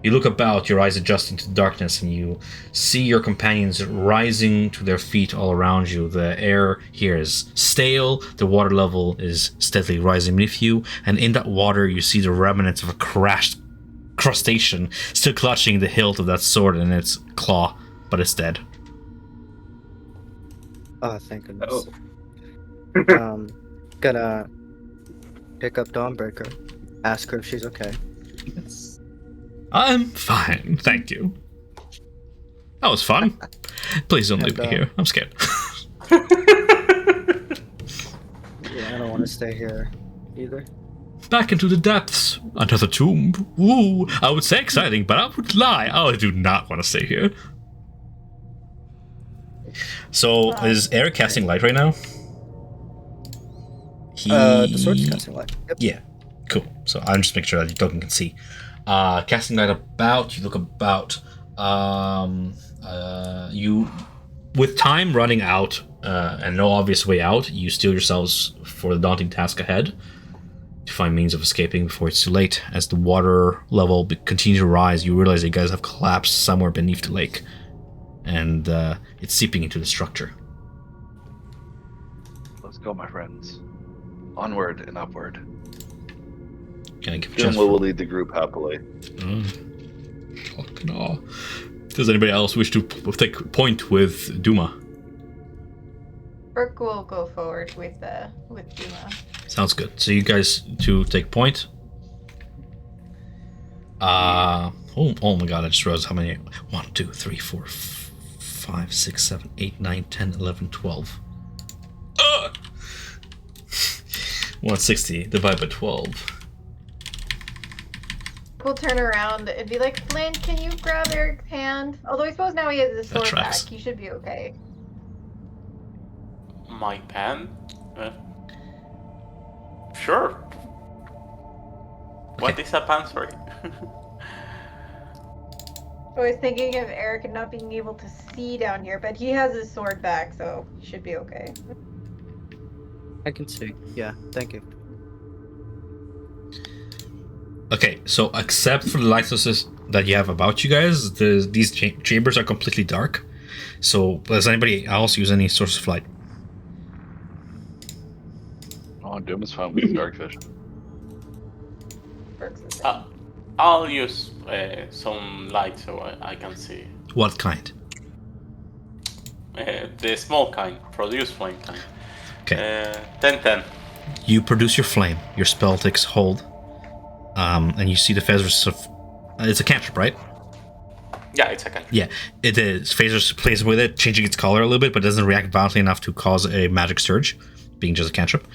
You look about, your eyes adjusting to the darkness, and you see your companions rising to their feet all around you. The air here is stale, the water level is steadily rising beneath you, and in that water you see the remnants of a crashed crustacean still clutching the hilt of that sword in its claw, but it's dead. Oh, thank goodness. Oh. Gonna pick up Dawnbreaker, ask her if she's okay. I'm fine, thank you. That was fun. Please don't leave me here. I'm scared. Yeah, I don't want to stay here either. Back into the depths, under the tomb. Ooh, I would say exciting, but I would lie. I do not want to stay here. So, is Eric casting light right now? The sword's casting light. Yep. Yeah, cool. So I'm just making sure that your token can see. Casting light about, you look about. You, with time running out and no obvious way out, you steel yourselves for the daunting task ahead. To find means of escaping before it's too late. As the water level continues to rise, you realize that you guys have collapsed somewhere beneath the lake, and it's seeping into the structure. Let's go, my friends. Onward and upward. Can I give a Doom chance will lead the group happily. Fucking aw. Does anybody else wish to take point with Duma? Brooke will go forward with Duma. Sounds good. So you guys two take point. Oh my god, I just realized how many. 1, 2, 3, 4, 5, 6, 7, 8, 9, 10, 11, 12. 160 divided by 12. We'll turn around and be like, Flint, can you grab Eric's hand? Although I suppose now he has his sword back. He should be okay. My pen? Sure. What is a pen, sorry? I was thinking of Eric not being able to see down here, but he has his sword back, so he should be okay. I can see. Yeah, thank you. Okay, so except for the light sources that you have about you guys, these chambers are completely dark. So does anybody else use any source of light? Oh, Doom is fine with dark vision. I'll use some light so I can see. What kind? The small kind, produce flame kind. Okay. 10. You produce your flame. Your spell takes hold. And you see the phasers of... it's a cantrip, right? Yeah, it's a cantrip. Yeah, it is. Phasers plays with it, changing its color a little bit, but doesn't react violently enough to cause a magic surge, being just a cantrip.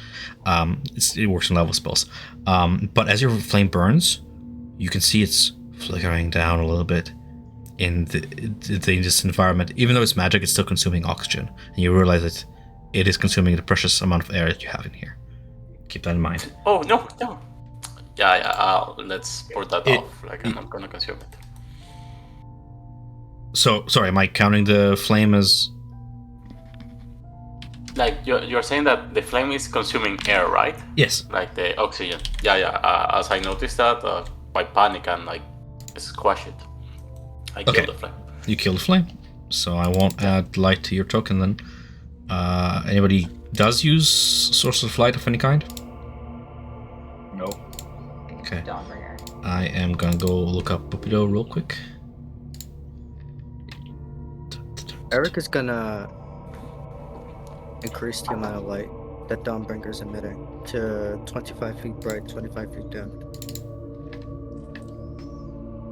It works on level spells. But as your flame burns, you can see it's flickering down a little bit in this environment. Even though it's magic, it's still consuming oxygen. And you realize that it is consuming the precious amount of air that you have in here. Keep that in mind. Oh, no. Yeah, let's put that off. Like, I'm not gonna consume it. So, sorry, am I counting the flame as... Like, you're saying that the flame is consuming air, right? Yes. Like the oxygen. Yeah. As I noticed that, I panic and, like, squash it. I kill the flame. You kill the flame. So I won't add light to your token then. Anybody does use source of light of any kind? No. Okay. I am gonna go look up Pupido real quick. Eric is gonna increase the amount of light that Dawnbringer's emitting to 25 feet bright, 25 feet dim.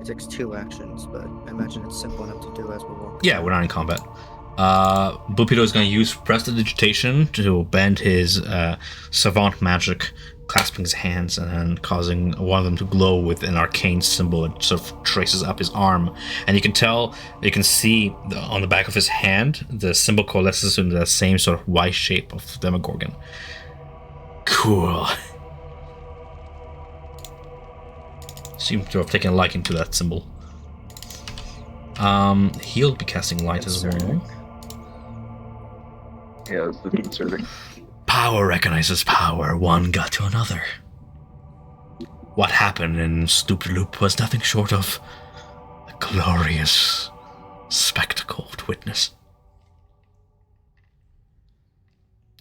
It takes 2 actions, but I imagine it's simple enough to do as we walk. Yeah, we're not in combat. Bupido is going to use prestidigitation to bend his savant magic, clasping his hands and then causing one of them to glow with an arcane symbol. It sort of traces up his arm, and you can see on the back of his hand, the symbol coalesces into the same sort of Y shape of Demogorgon. Cool. Seem to have taken a liking to that symbol. He'll be casting light as well. Yeah, it's the concerning. Power recognizes power, one got to another. What happened in Sloopdulop was nothing short of a glorious spectacle to witness.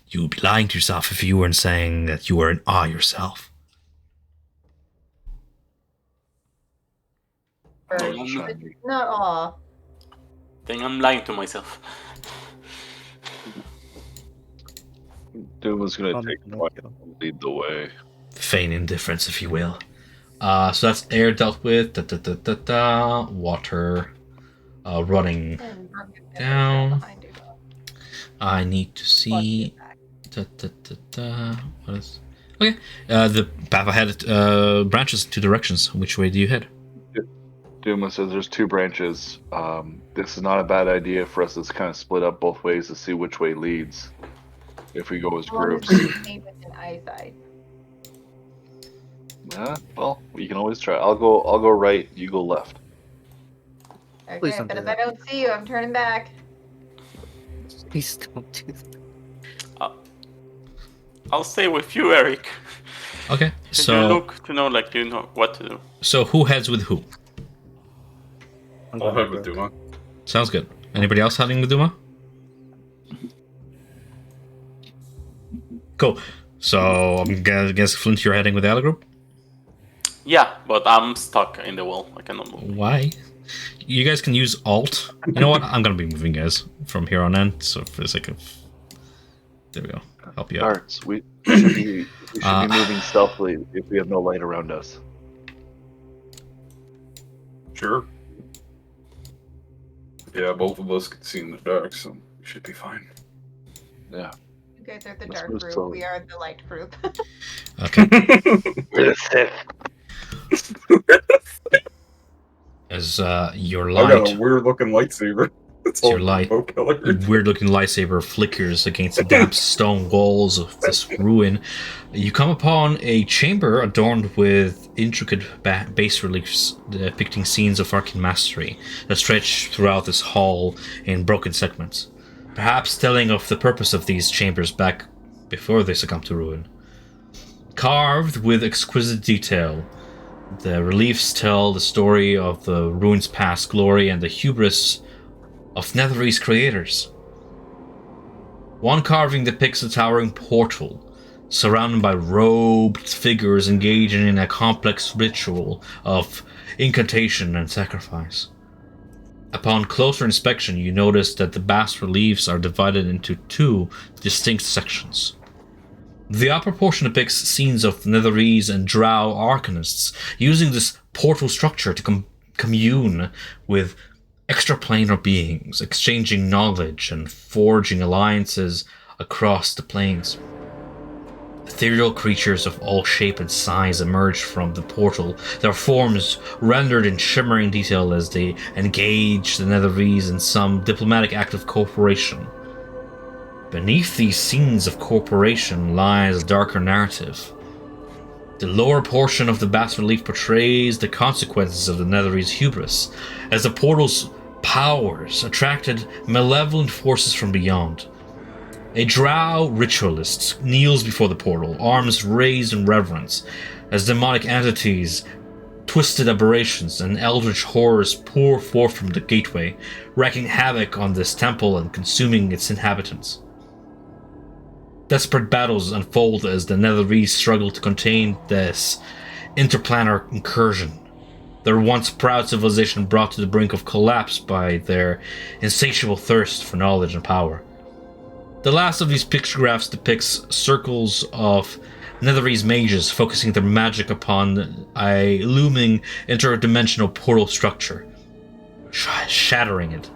You would be lying to yourself if you weren't saying that you were in awe yourself. Not awe. Then I'm lying to myself. Doom was gonna take point and lead the way. Feign indifference, if you will. So that's air dealt with. Water. Running down. I need to see. What is? Okay. The path ahead branches in 2 directions. Which way do you head? Doom says there's 2 branches. This is not a bad idea for us to kind of split up both ways to see which way leads. If we go as groups. Yeah, well, we can always try. I'll go right, you go left. Okay, Please don't but do if that. I don't see you, I'm turning back. Please don't do that. I'll stay with you, Eric. Okay, You so look to know, like, you know what to do. so who heads with who? I'm I'll going head with with Duma. Sounds good. Anybody else heading with Duma? Cool. So I'm gonna guess Flint, you're heading with the other group. Yeah, but I'm stuck in the wall. I cannot move. Why? You guys can use Alt. You know what? I'm gonna be moving guys from here on in. So for the sake of, there we go. Help you out. Darts. We should be Uh, moving stealthily if we have no light around us. Sure. Yeah, both of us can see in the dark, so we should be fine. Yeah. You guys are the Let's dark move group. slowly. We are the light group. Okay. We're the Sith. As your I got a light, weird looking lightsaber. It's your all light, rainbow colored. weird-looking lightsaber flickers against the damp stone walls of this ruin. You come upon a chamber adorned with intricate bas reliefs depicting scenes of arcane mastery that stretch throughout this hall in broken segments, perhaps telling of the purpose of these chambers back before they succumbed to ruin. Carved with exquisite detail, the reliefs tell the story of the ruin's past glory and the hubris of Netherese creators. One carving depicts a towering portal, surrounded by robed figures engaging in a complex ritual of incantation and sacrifice. Upon closer inspection, you notice that the bas reliefs are divided into two distinct sections. The upper portion depicts scenes of Netherese and Drow arcanists using this portal structure to commune with extraplanar beings, exchanging knowledge and forging alliances across the planes. Ethereal creatures of all shape and size emerge from the portal, their forms rendered in shimmering detail as they engage the Netherese in some diplomatic act of cooperation. Beneath these scenes of cooperation lies a darker narrative. The lower portion of the bas relief portrays the consequences of the Netherese hubris, as the portal's powers attracted malevolent forces from beyond. A drow ritualist kneels before the portal, arms raised in reverence, as demonic entities, twisted aberrations, and eldritch horrors pour forth from the gateway, wreaking havoc on this temple and consuming its inhabitants. Desperate battles unfold as the Netherese struggle to contain this interplanar incursion, their once proud civilization brought to the brink of collapse by their insatiable thirst for knowledge and power. The last of these pictographs depicts circles of Netherese mages focusing their magic upon a looming interdimensional portal structure, shattering it,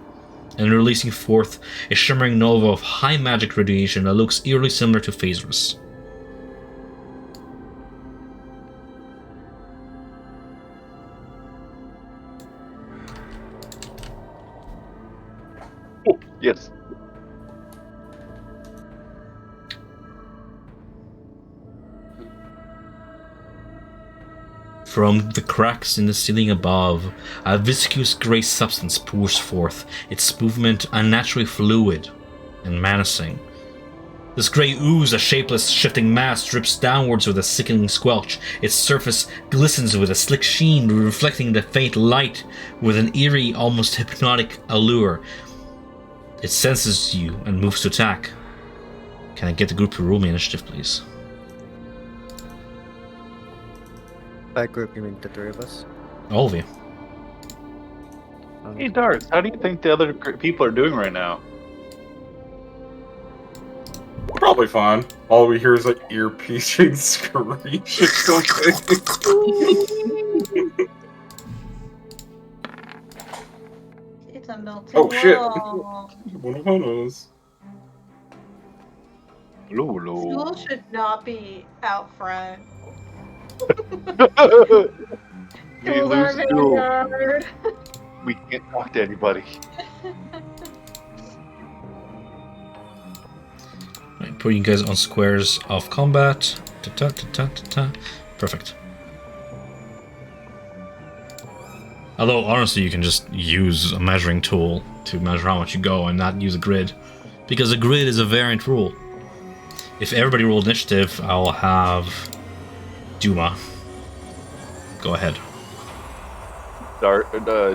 and releasing forth a shimmering nova of high magic radiation that looks eerily similar to Phasris. Yes. From the cracks in the ceiling above, a viscous grey substance pours forth, its movement unnaturally fluid and menacing. This grey ooze, a shapeless, shifting mass, drips downwards with a sickening squelch. Its surface glistens with a slick sheen, reflecting the faint light with an eerie, almost hypnotic allure. It senses you and moves to attack. Can I get the group to roll me initiative, please? By group, you mean the three of us? All of you. Hey, Darts, how do you think the other people are doing right now? Probably fine. All we hear is like ear-piercing screams or something. It's a melting Oh, shit. wall. One of us. School should not be out front. We Schools lose are school. Vanguard. We can't talk to anybody. Right, putting you guys on squares of combat. Ta-ta-ta-ta-ta-ta. Perfect. Although, honestly, you can just use a measuring tool to measure how much you go and not use a grid. Because a grid is a variant rule. If everybody rolled initiative, I'll have Duma. Go ahead.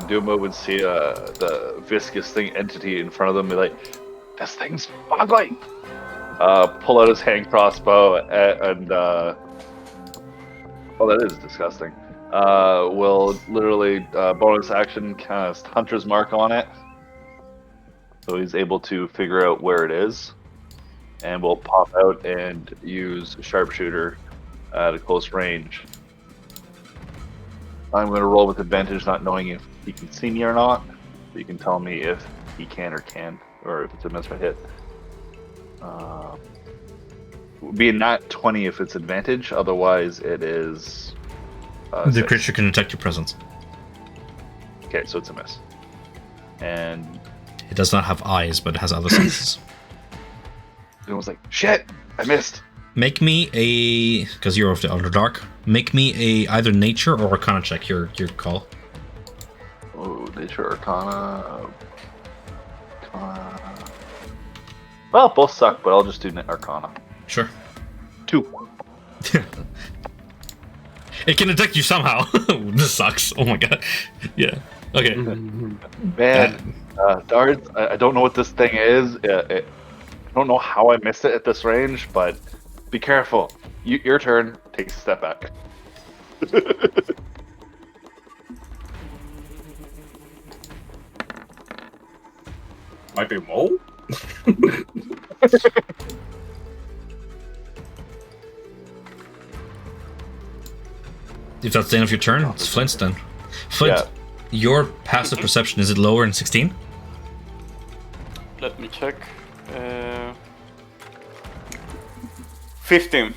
Duma would see the viscous thing entity in front of them and be like, this thing's ugly. Pull out his hand crossbow and oh, that is disgusting. Will literally bonus action cast Hunter's Mark on it, so he's able to figure out where it is, and will pop out and use Sharpshooter at a close range. I'm going to roll with advantage, not knowing if he can see me or not. So you can tell me if he can or can't, or if it's a miss or hit. Be a nat 20 if it's advantage, otherwise it is. The 6. creature can detect your presence. Okay, so it's a miss. And It does not have eyes, but it has other senses. it was like, shit, I missed. Make me a, because you're of the Underdark, make me a either nature or arcana check, your call. Oh, nature arcana. Well, both suck, but I'll just do arcana. Sure. 2. It can detect you somehow. This sucks. Oh my god. Yeah. Okay. Man, darts, I don't know what this thing is. I don't know how I missed it at this range, but be careful. Your turn. Take a step back. Might be a mole? If that's the end of your turn, it's Flint's then. Flint, Yeah. your passive perception, is it lower than 16? Let me check. 15.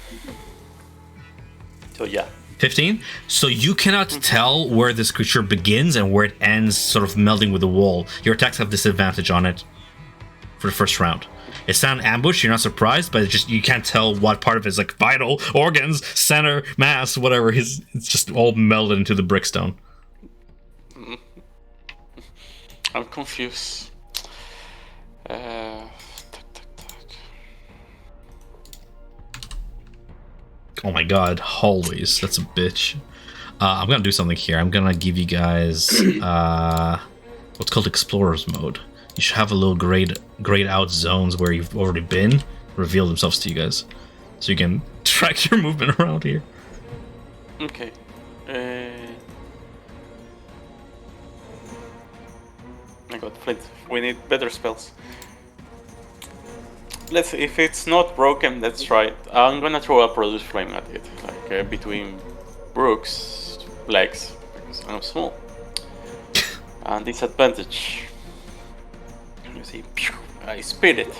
So yeah. 15? So you cannot tell where this creature begins and where it ends, sort of melding with the wall. Your attacks have disadvantage on it for the first round. It's not an ambush, you're not surprised, but it's just you can't tell what part of it is like vital, organs, center, mass, whatever. It's just all melded into the brickstone. I'm confused. Oh my god, hallways. That's a bitch. I'm gonna do something here. I'm gonna give you guys what's called Explorer's Mode. You should have a little grayed out zones where you've already been reveal themselves to you guys. So you can track your movement around here. Okay. I got Flint. We need better spells. Let's see, if it's not broken, let's try it. I'm gonna throw a Produce Flame at it, like between Brooke's legs, because I'm small. And disadvantage. You see, I speed it.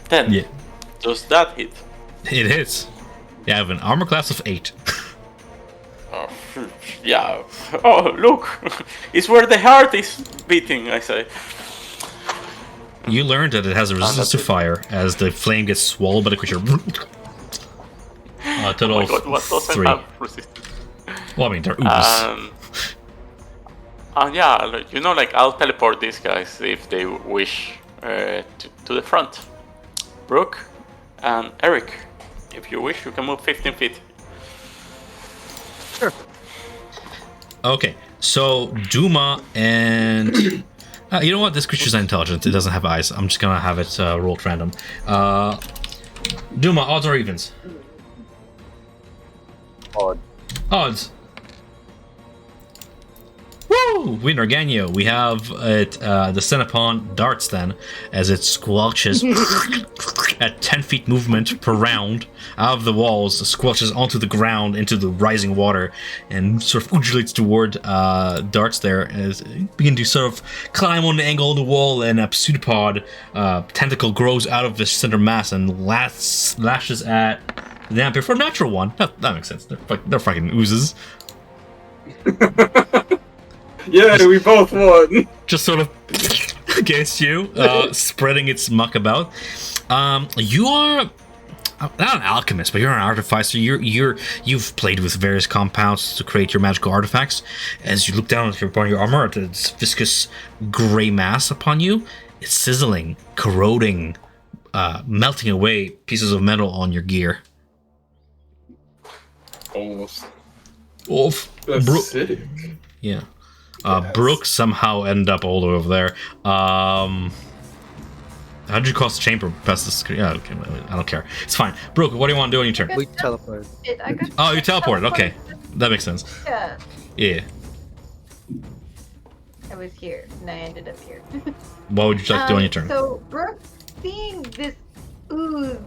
10. Yeah. Does that hit? It hits. You have an armor class of 8. Oh, yeah. Oh, look! It's where the heart is beating, I say. You learned that it has a resistance to fire as the flame gets swallowed by the creature. Total Oh my god, what doesn't 3. have resistance? Well, I mean, they're oobs. And yeah, like, you know, like I'll teleport these guys if they wish to the front. Brooke and Eric, if you wish, you can move 15 feet. Sure. Okay, so Duma and... you know what? This creature's not intelligent. It doesn't have eyes. I'm just gonna have it roll at random. Duma, odds or evens? Odd. Odds. Woo! Winner Ganyo. We have it descend upon darts then, as it squelches at 10 feet movement per round out of the walls, squelches onto the ground into the rising water, and sort of undulates toward darts there as it begin to sort of climb on the angle of the wall, and a pseudopod tentacle grows out of the center mass and lashes at the vampire for a natural one. That makes sense. They're fucking oozes. Yeah, we both won. Just sort of against you, spreading its muck about. You are not an alchemist, but you're an artificer. You've played with various compounds to create your magical artifacts. As you look down upon your armor, at this viscous gray mass upon you, it's sizzling, corroding, melting away pieces of metal on your gear. Almost. Acidic. Yeah. Yes. Brooke somehow ended up all over there. How did you cross the chamber past the screen? Yeah, okay, I don't care. It's fine. Brooke, what do you want to do on your turn? We teleported. Oh, you teleported. Okay, that makes sense. Yeah, Yeah. I was here, and I ended up here. What would you like to do on your turn? So Brooke, seeing this ooze,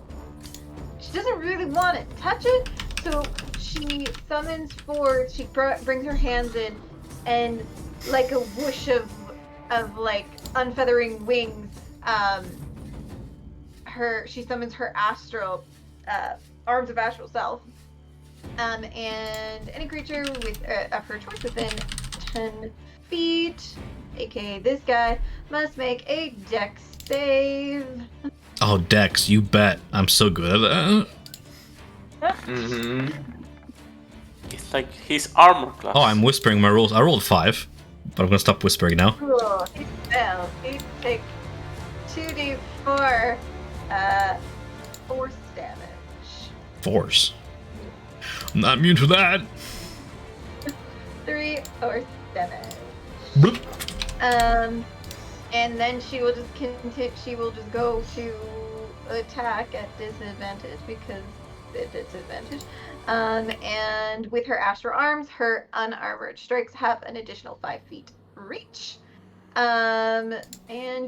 she doesn't really want to touch it, so she summons forth. She brings her hands in, and like a whoosh of like unfeathering wings, she summons her astral arms of astral self, and any creature with of her choice within 10 feet, aka this guy, must make a dex save. Oh, Dex, you bet. I'm so good at that. Mm-hmm. It's like his armor class. Oh, I'm whispering my rolls. I rolled 5, but I'm gonna stop whispering now. Cool. He fails. He takes 2d4 force damage. Force. I'm not immune to that. 3 force damage. Bloop. And then she will just continue. She will just go to attack at disadvantage because it disadvantage. And with her astral arms, her unarmored strikes have an additional 5 feet reach. And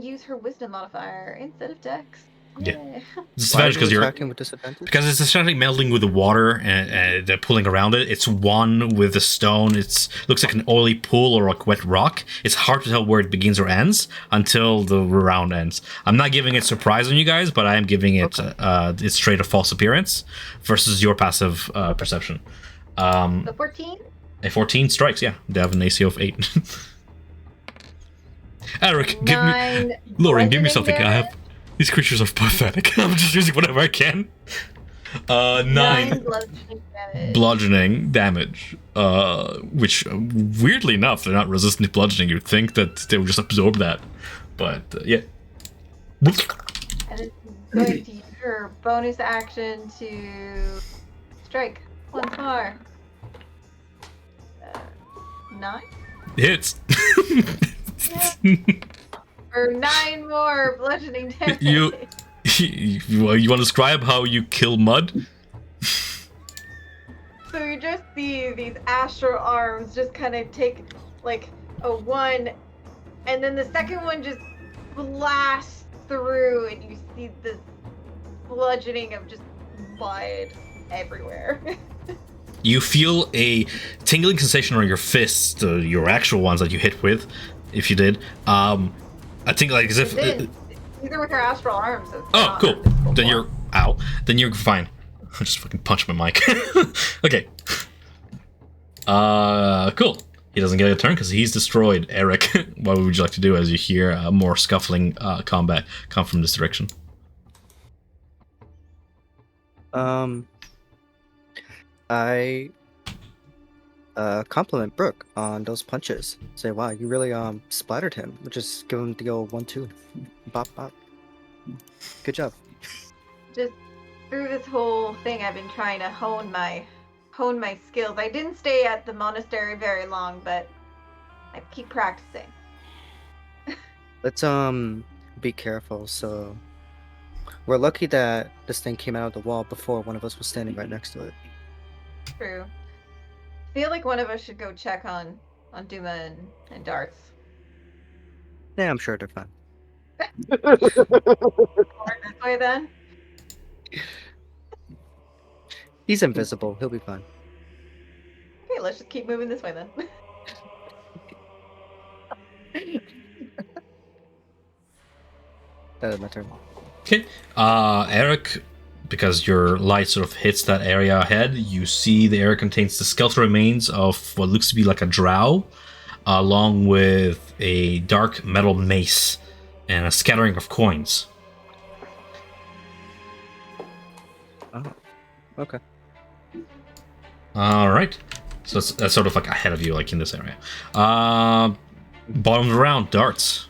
use her wisdom modifier instead of dex. Yeah. Yay. Disadvantage because you're attacking with disadvantage. because it's essentially melding with the water and they're pulling around it. It's one with the stone. It looks like an oily pool or a wet rock. It's hard to tell where it begins or ends until the round ends. I'm not giving it surprise on you guys, but I am giving it its trait of false appearance versus your passive perception. So 14? A 14 strikes, yeah. They have an AC of 8. Eric, give me... Lauren, give me something. I have... These creatures are pathetic. I'm just using whatever I can. 9 bludgeoning damage. Which, weirdly enough, they're not resistant to bludgeoning. You'd think that they would just absorb that. But, yeah. And it's going to use her bonus action to strike once more. 9? Hits. Or 9 more bludgeoning damage. You want to describe how you kill mud? So you just see these astral arms just kind of take like a 1, and then the second one just blasts through, and you see this bludgeoning of just blood everywhere. You feel a tingling sensation on your fist, your actual ones that you hit with, if you did. I think like as if. These are with her astral arms. So Oh, cool. Then you're out. Then you're fine. I just fucking punched my mic. Okay. Cool. He doesn't get a turn because he's destroyed. Eric, what would you like to do as you hear more scuffling combat come from this direction? I compliment Brooke on those punches. Say, wow, you really splattered him. Just give him the old 1-2. Bop bop. Good job. Just through this whole thing, I've been trying to hone my skills. I didn't stay at the monastery very long, but I keep practicing. Let's be careful. So we're lucky that this thing came out of the wall before one of us was standing right next to it. True. I feel like one of us should go check on Duma and Darts. Yeah, I'm sure they're fine. Or this way then? He's invisible. He'll be fine. Okay, let's just keep moving this way then. That is my turn. Okay. Eric, because your light sort of hits that area ahead, you see the area contains the skeletal remains of what looks to be like a drow, along with a dark metal mace and a scattering of coins. Oh, okay. All right. So that's sort of like ahead of you, like in this area. Bottom of the round, Darts.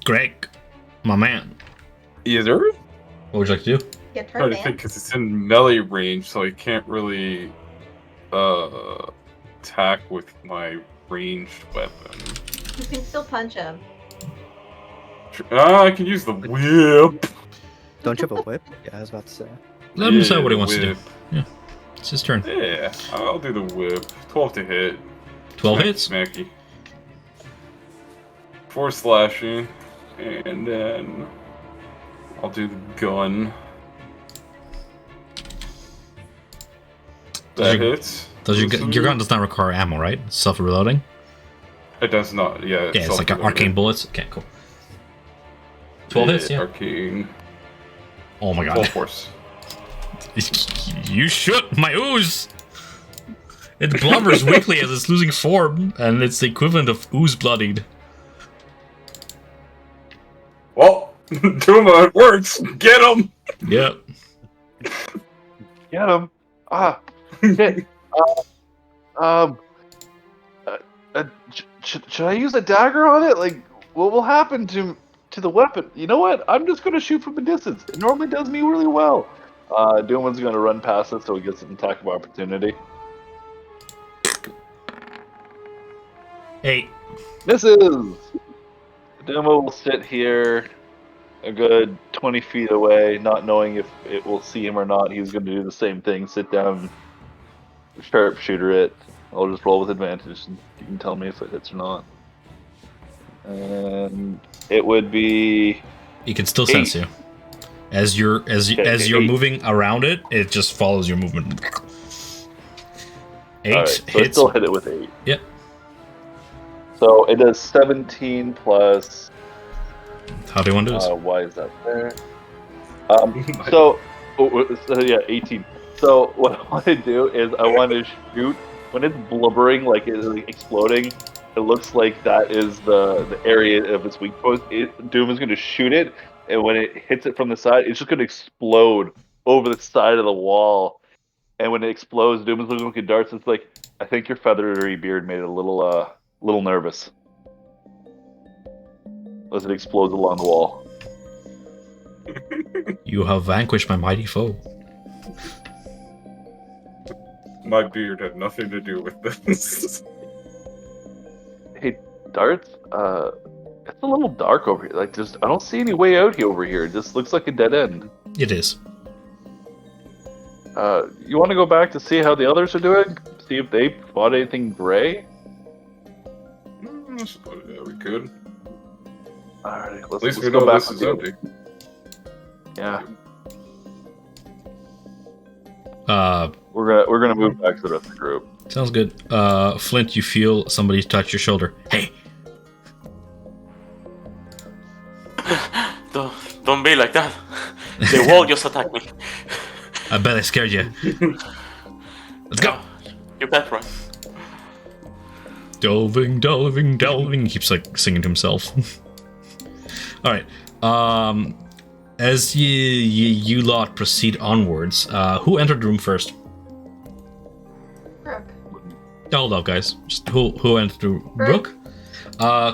Greg. My man. Either. What would you like to do? Get I'm her trying to man. think because it's in melee range, so I can't really attack with my ranged weapon. You can still punch him. I can use the whip. Don't you have a whip? Yeah, I was about to say. Let him decide what he the wants to do. whip. Yeah. It's his turn. Yeah, I'll do the whip. 12 to hit. 12 hits? Smacky. 4 slashing. And then I'll do the gun. That hits. Your gun does not require ammo, right? Self-reloading? It does not, yeah. Yeah, it's like arcane bullets. Okay, cool. 12 hits, yeah. Arcane. Oh my 12 god. force. You shoot my ooze! It blubbers weakly as it's losing form, and it's the equivalent of ooze bloodied. Well, Duma, it works! Get him! Yep. Get him. Ah. Shit. Should I use a dagger on it? Like, what will happen to the weapon? You know what? I'm just gonna shoot from a distance. It normally does me really well. Dooman's gonna run past it so he gets an attack of opportunity. 8. Misses! Duma will sit here a good 20 feet away, not knowing if it will see him or not. He's gonna do the same thing, sit down, sharpshooter it. I'll just roll with advantage, and you can tell me if it hits or not. And it would be. He can still sense you. As you're Okay, moving around it, it just follows your movement. 8 Alright, so I hits. still hit it with 8. Yep. So it does 17 plus. How do you want to do this? Why is that there? So yeah, 18. So what I want to do is I want to shoot when it's blubbering, like it's exploding. It looks like that is the area of its weak point. Doom is going to shoot it, and when it hits it from the side, it's just going to explode over the side of the wall. And when it explodes, Doom is looking at darts. It's like, I think your feathery beard made it a little nervous as it explodes along the wall. You have vanquished my mighty foe. My beard had nothing to do with this. Hey, darts. It's a little dark over here. Like, I don't see any way out here over here. It just looks like a dead end. It is. You want to go back to see how the others are doing? See if they spot anything gray? Yeah, we could. Alright, At least let's we go know back this with is you. empty. Yeah, Uh, we're gonna move back to the rest of the group. sounds good. Flint, you feel somebody touch your shoulder. Hey, Don't be like that. The wall just attacked me. I bet I scared you. Let's go. You bet, right? Delving, delving, delving. He keeps like singing to himself. All right. As you lot proceed onwards, who entered the room first? Brooke. Hold up, guys. Just who entered the room? Brooke?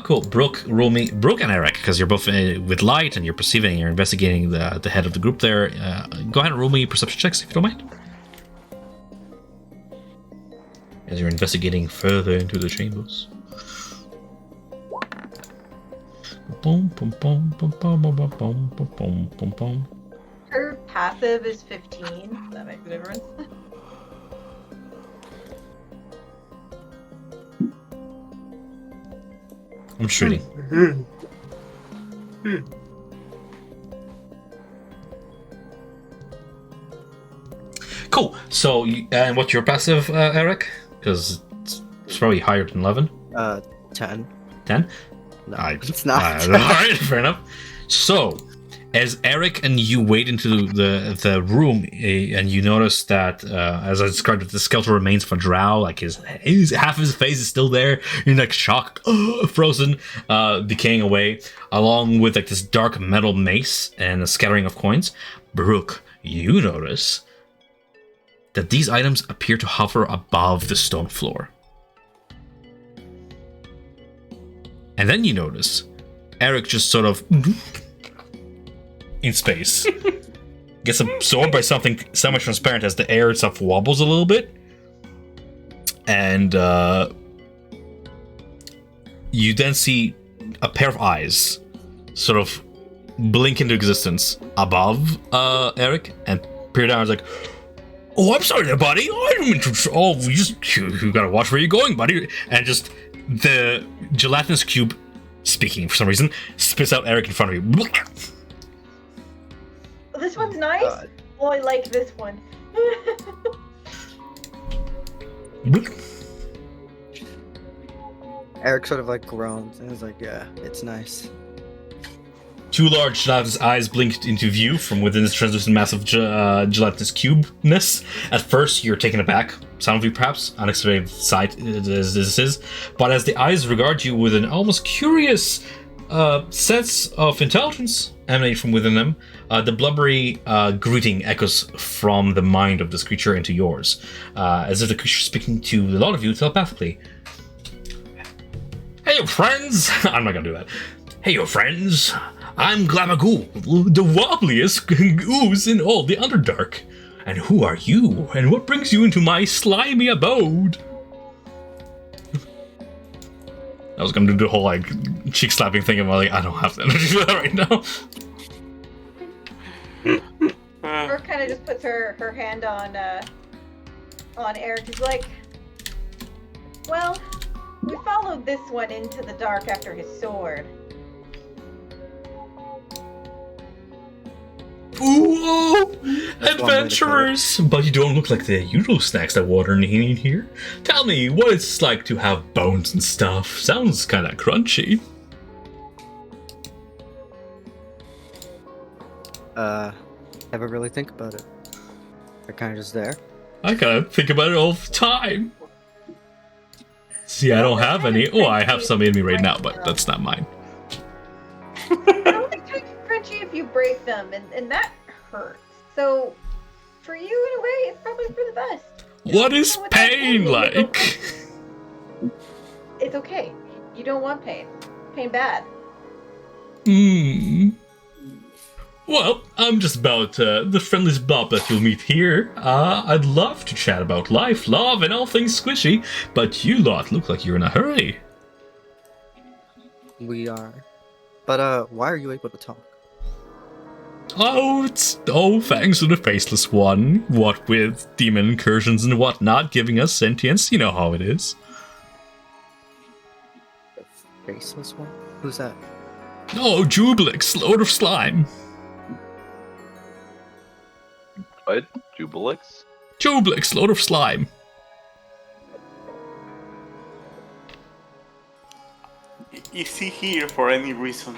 Cool. Brooke, roll me. Brooke and Eric, because you're both with light and you're perceiving, you're investigating the head of the group there. Go ahead and roll me perception checks if you don't mind. As you're investigating further into the chambers. Boom, boom, boom, boom, boom, boom, boom, boom, boom, boom, boom. Her passive is 15. That makes a difference. I'm just reading. Cool. So, and what's your passive, Eric? Because it's probably higher than 11. 10. 10? No, it's not. Alright, fair enough. So, as Eric and you wade into the room, and you notice that, as I described it, the skeletal remains of a drow, like his half of his face is still there, you're like shocked, frozen, decaying away, along with like this dark metal mace and a scattering of coins. Brooke, you notice that these items appear to hover above the stone floor. And then you notice Eric just sort of in space. Gets absorbed by something semi-transparent as the air itself wobbles a little bit. And you then see a pair of eyes sort of blink into existence above Eric and peer down. It's like, oh, I'm sorry there, buddy. You gotta watch where you're going, buddy. And just the gelatinous cube, speaking for some reason, spits out Eric in front of you. This one's nice. Oh, I like this one. Eric sort of like groans and is like, yeah, it's nice. Two large gelatinous eyes blinked into view from within this translucent mass of gelatinous cubeness. At first, you're taken aback, some of you perhaps, unexpected sight as this is, but as the eyes regard you with an almost curious sense of intelligence emanating from within them, the blubbery greeting echoes from the mind of this creature into yours, as if the creature is speaking to a lot of you telepathically. Hey, friends! I'm not gonna do that. Hey, your friends! I'm Glamagool, the wobbliest ooze in all the Underdark. And who are you? And what brings you into my slimy abode? I was gonna do the whole like cheek slapping thing, and I'm like, I don't have the energy for that right now. Or kind of just puts her hand on Eric. He's like, well, we followed this one into the dark after his sword. Ooh, adventurers! But you don't look like the usual snacks that water and eating here. Tell me what it's like to have bones and stuff. Sounds kind of crunchy. Never really think about it. They're kind of just there. I kind of think about it all the time. See, I don't have any. Oh, I have some in me right now, but that's not mine. It only tastes crunchy if you break them, and that hurts. So, for you, in a way, it's probably for the best. What is pain like? It's okay. You don't want pain. Pain bad. Well, I'm just about the friendliest blob that you'll meet here. I'd love to chat about life, love, and all things squishy, but you lot look like you're in a hurry. We are. But, why are you able to talk? Oh, it's all thanks to the Faceless One. What with demon incursions and whatnot, giving us sentience, you know how it is. The Faceless One? Who's that? Oh, Jubilix, Lord of Slime. What? Jubilix? Jubilix, Lord of Slime. Is he here for any reason?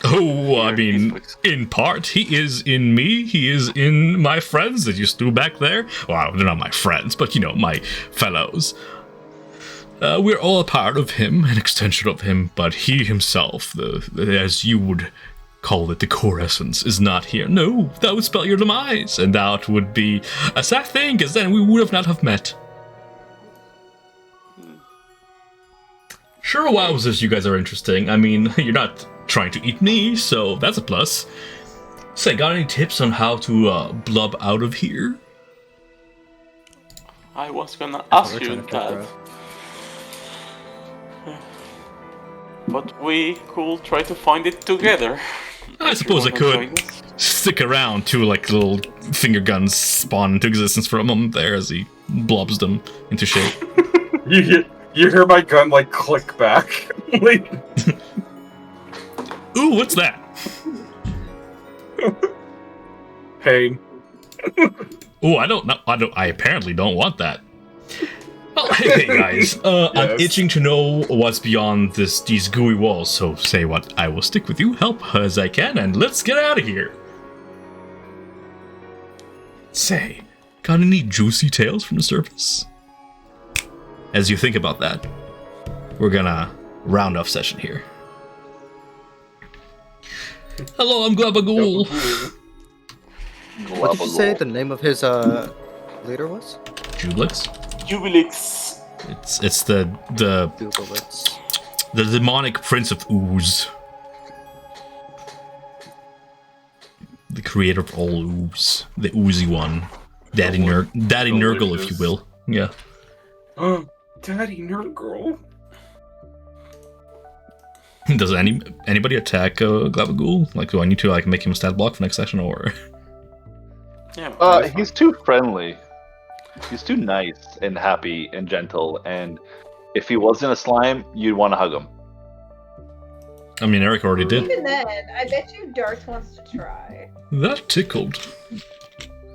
Oh, I mean, in part, he is in me, he is in my friends that you slew back there. Well, they're not my friends, but, you know, my fellows. We're all a part of him, an extension of him, but he himself, as you would call it, the core essence, is not here. No, that would spell your demise, and that would be a sad thing, because then we would not have met. Sure, wowzers, you guys are interesting. I mean, you're not trying to eat me, so that's a plus. Say, got any tips on how to blub out of here? I was gonna ask you that. But we could try to find it together. I suppose I could stick around to like little finger guns spawn into existence for a moment there as he blobs them into shape. You hear my gun like click back. Like, ooh, what's that? pain. Ooh, I don't know. I apparently don't want that. Well, hey guys, Yes. I'm itching to know what's beyond these gooey walls, so say what, I will stick with you, help as I can, and let's get out of here. Say, got any juicy tales from the surface? As you think about that, we're gonna round off session here. Hello, I'm Glabagool. What did you say the name of his leader was? Jubilix? Jubilix. It's the Jubilix. the demonic prince of ooze. creator of all ooze, the oozy one, Daddy Nurgle, if you will. Yeah. Daddy Nurgle. Does anybody attack Glabagul? Like, do I need to like make him a stat block for next session, or? Yeah. He's too friendly. He's too nice and happy and gentle. And if he wasn't a slime, you'd want to hug him. I mean, Eric already did. Even then, I bet you Darts wants to try. That tickled.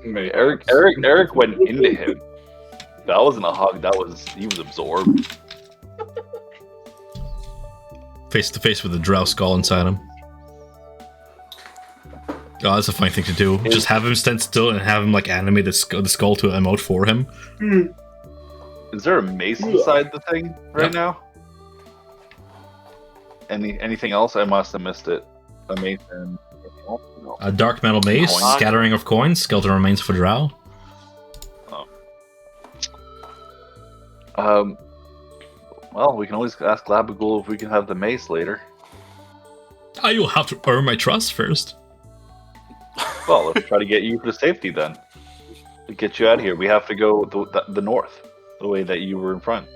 Eric went into him. That wasn't a hug. He was absorbed. Face to face with a drow skull inside him. Oh, that's a funny thing to do. Just have him stand still and have him like animate the skull to emote for him. Is there a mace inside the thing right now? Anything else? I must have missed it. A mace and no. A dark metal mace, Coins. scattering of coins, skeleton remains for drow. Well, we can always ask Glabagul if we can have the mace later. You'll have to earn my trust first. Well, let's try to get you to safety then. To get you out of here, we have to go the north, the way that you were in front.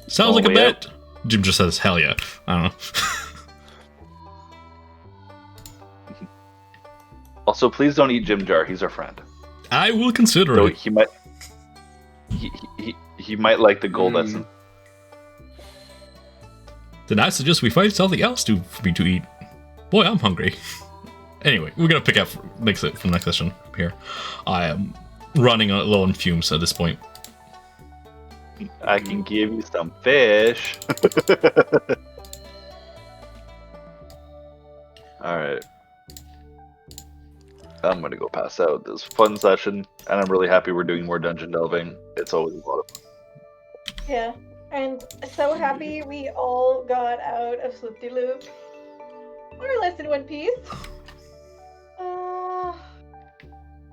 Sounds like a way bet. Jim just says, hell yeah. I don't know. Also, please don't eat Jim Jar. He's our friend. I will consider So it. he might. He might like the gold that's. Then I suggest we find something else for me to eat. Boy, I'm hungry. Anyway, we're gonna pick up next from next session here. I am running low on fumes at this point. I can give you some fish. Alright. I'm gonna go pass out. This fun session, and I'm really happy we're doing more dungeon delving. It's always a lot of fun. Yeah, and so happy we all got out of Sloopdulop. More or less in one piece.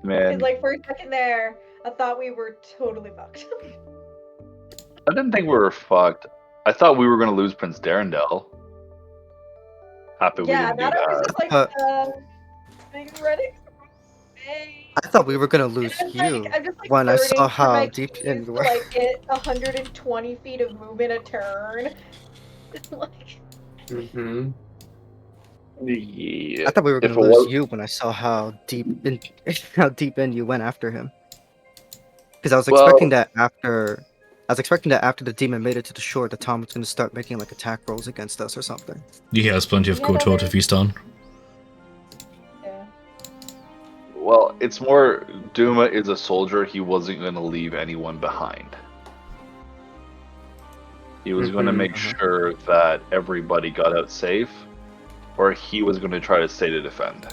Man, It's like for a second there, I thought we were totally fucked. I didn't think we were fucked. I thought we were gonna lose Prince Darendelle. Happy we Yeah, didn't do that I was that. just like, are you ready? I thought we were gonna lose I'm you just, like, when I flirting saw for how my deep cues in you to, were. like get 120 feet of movement a turn. Like, Mm-hmm. Yeah. I thought we were If gonna it lose was- you when I saw how deep in you went after him. Because I was Well- expecting that after the demon made it to the shore, the Tom was gonna start making like attack rolls against us or something. He has plenty of Yeah, Kotor that to is- feast on. yeah. Well, it's more Duma is a soldier. He wasn't going to leave anyone behind. He was going to Mhm. make sure that everybody got out safe, or he was going to try to stay to defend.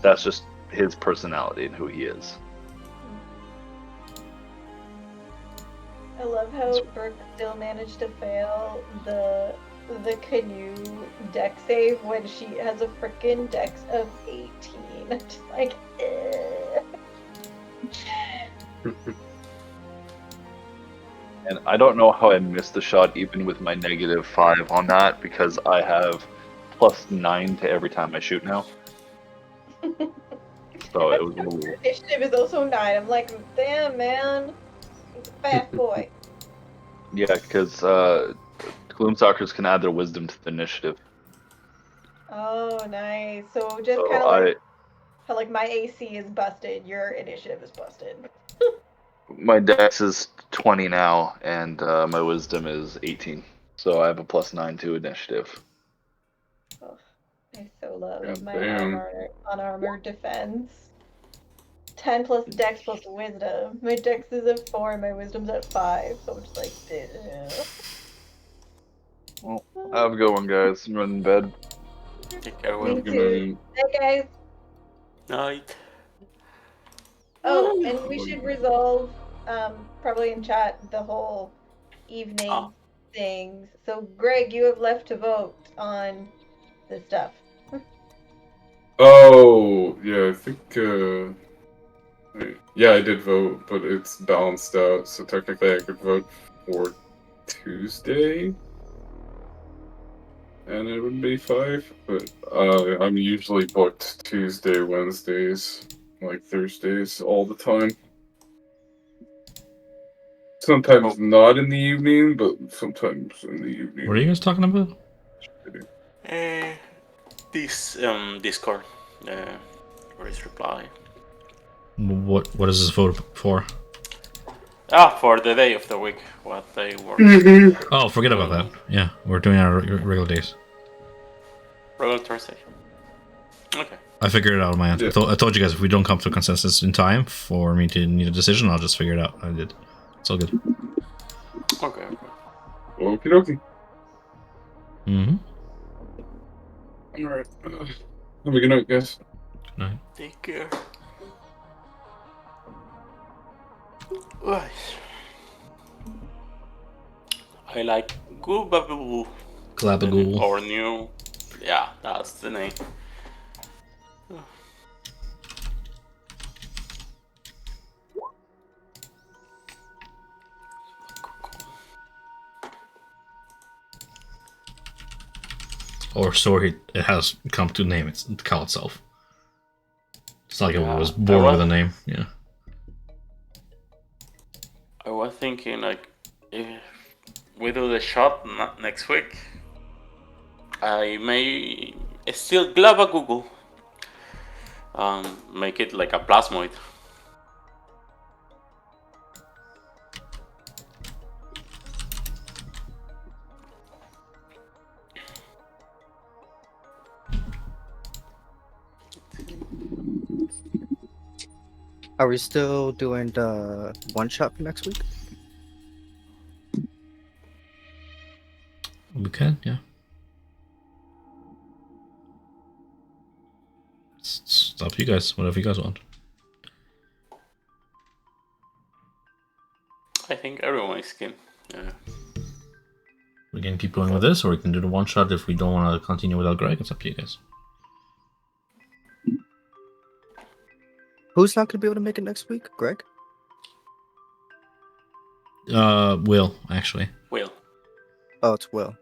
That's just his personality and who he is. I love how Brooke still managed to fail the canoe deck save when she has a frickin' dex of 18. Just like, And I don't know how I missed the shot even with my -5 on that, because I have +9 to every time I shoot now. So it was a little... Initiative is also 9. I'm like, damn, man. He's a fast boy. Yeah, because Gloomstalkers can add their wisdom to the initiative. Oh, nice. So just So kind of like how like my AC is busted, your initiative is busted. my dex is 20 now, and my wisdom is 18. So I have a +9 to initiative. Oh, I so love God my damn. unarmored defense. 10 plus dex plus wisdom. My dex is at 4 and my wisdom's at 5. So I'm just like, Well, have a good one, guys. I'm in bed. Take care. Me Well. too. Hey guys. Night. Oh, and we should resolve, probably in chat, the whole evening Oh. things. So, Greg, you have left to vote on this stuff. Oh, yeah, I think, yeah, I did vote, but it's balanced out, so technically I could vote for Tuesday. and it would be 5, but I'm usually booked Tuesday, Wednesdays, like Thursdays all the time. Sometimes not in the evening, but sometimes in the evening. What are you guys talking about? This Discord. Where is reply? What is this vote for? For the day of the week, what they work. Oh, forget about that. Yeah, we're doing our regular days. Regular Thursday. Okay. I figured it out on my end. Yeah. I told you guys if we don't come to a consensus in time for me to need a decision, I'll just figure it out. I did. It's all good. Okay. Okie dokie. Mm-hmm. Alright. Have a good night, guys. Good night. Take care. Right. I like Goobaboo. Clabagool. Or new. Yeah, that's the name. Or sorry, it has come to name it, call itself. It's not like it Yeah, was born I with a name. Yeah. I was thinking like if we do the shot next week, I may still glove a Google. Make it like a plasmoid. Are we still doing the one shot for next week? We can, yeah. It's up to you guys, whatever you guys want. I think everyone is keen. Yeah. We can keep going with this, or we can do the one shot if we don't want to continue without Greg. It's up to you guys. Who's not going to be able to make it next week? Greg? Will, actually. Will. Oh, it's Will.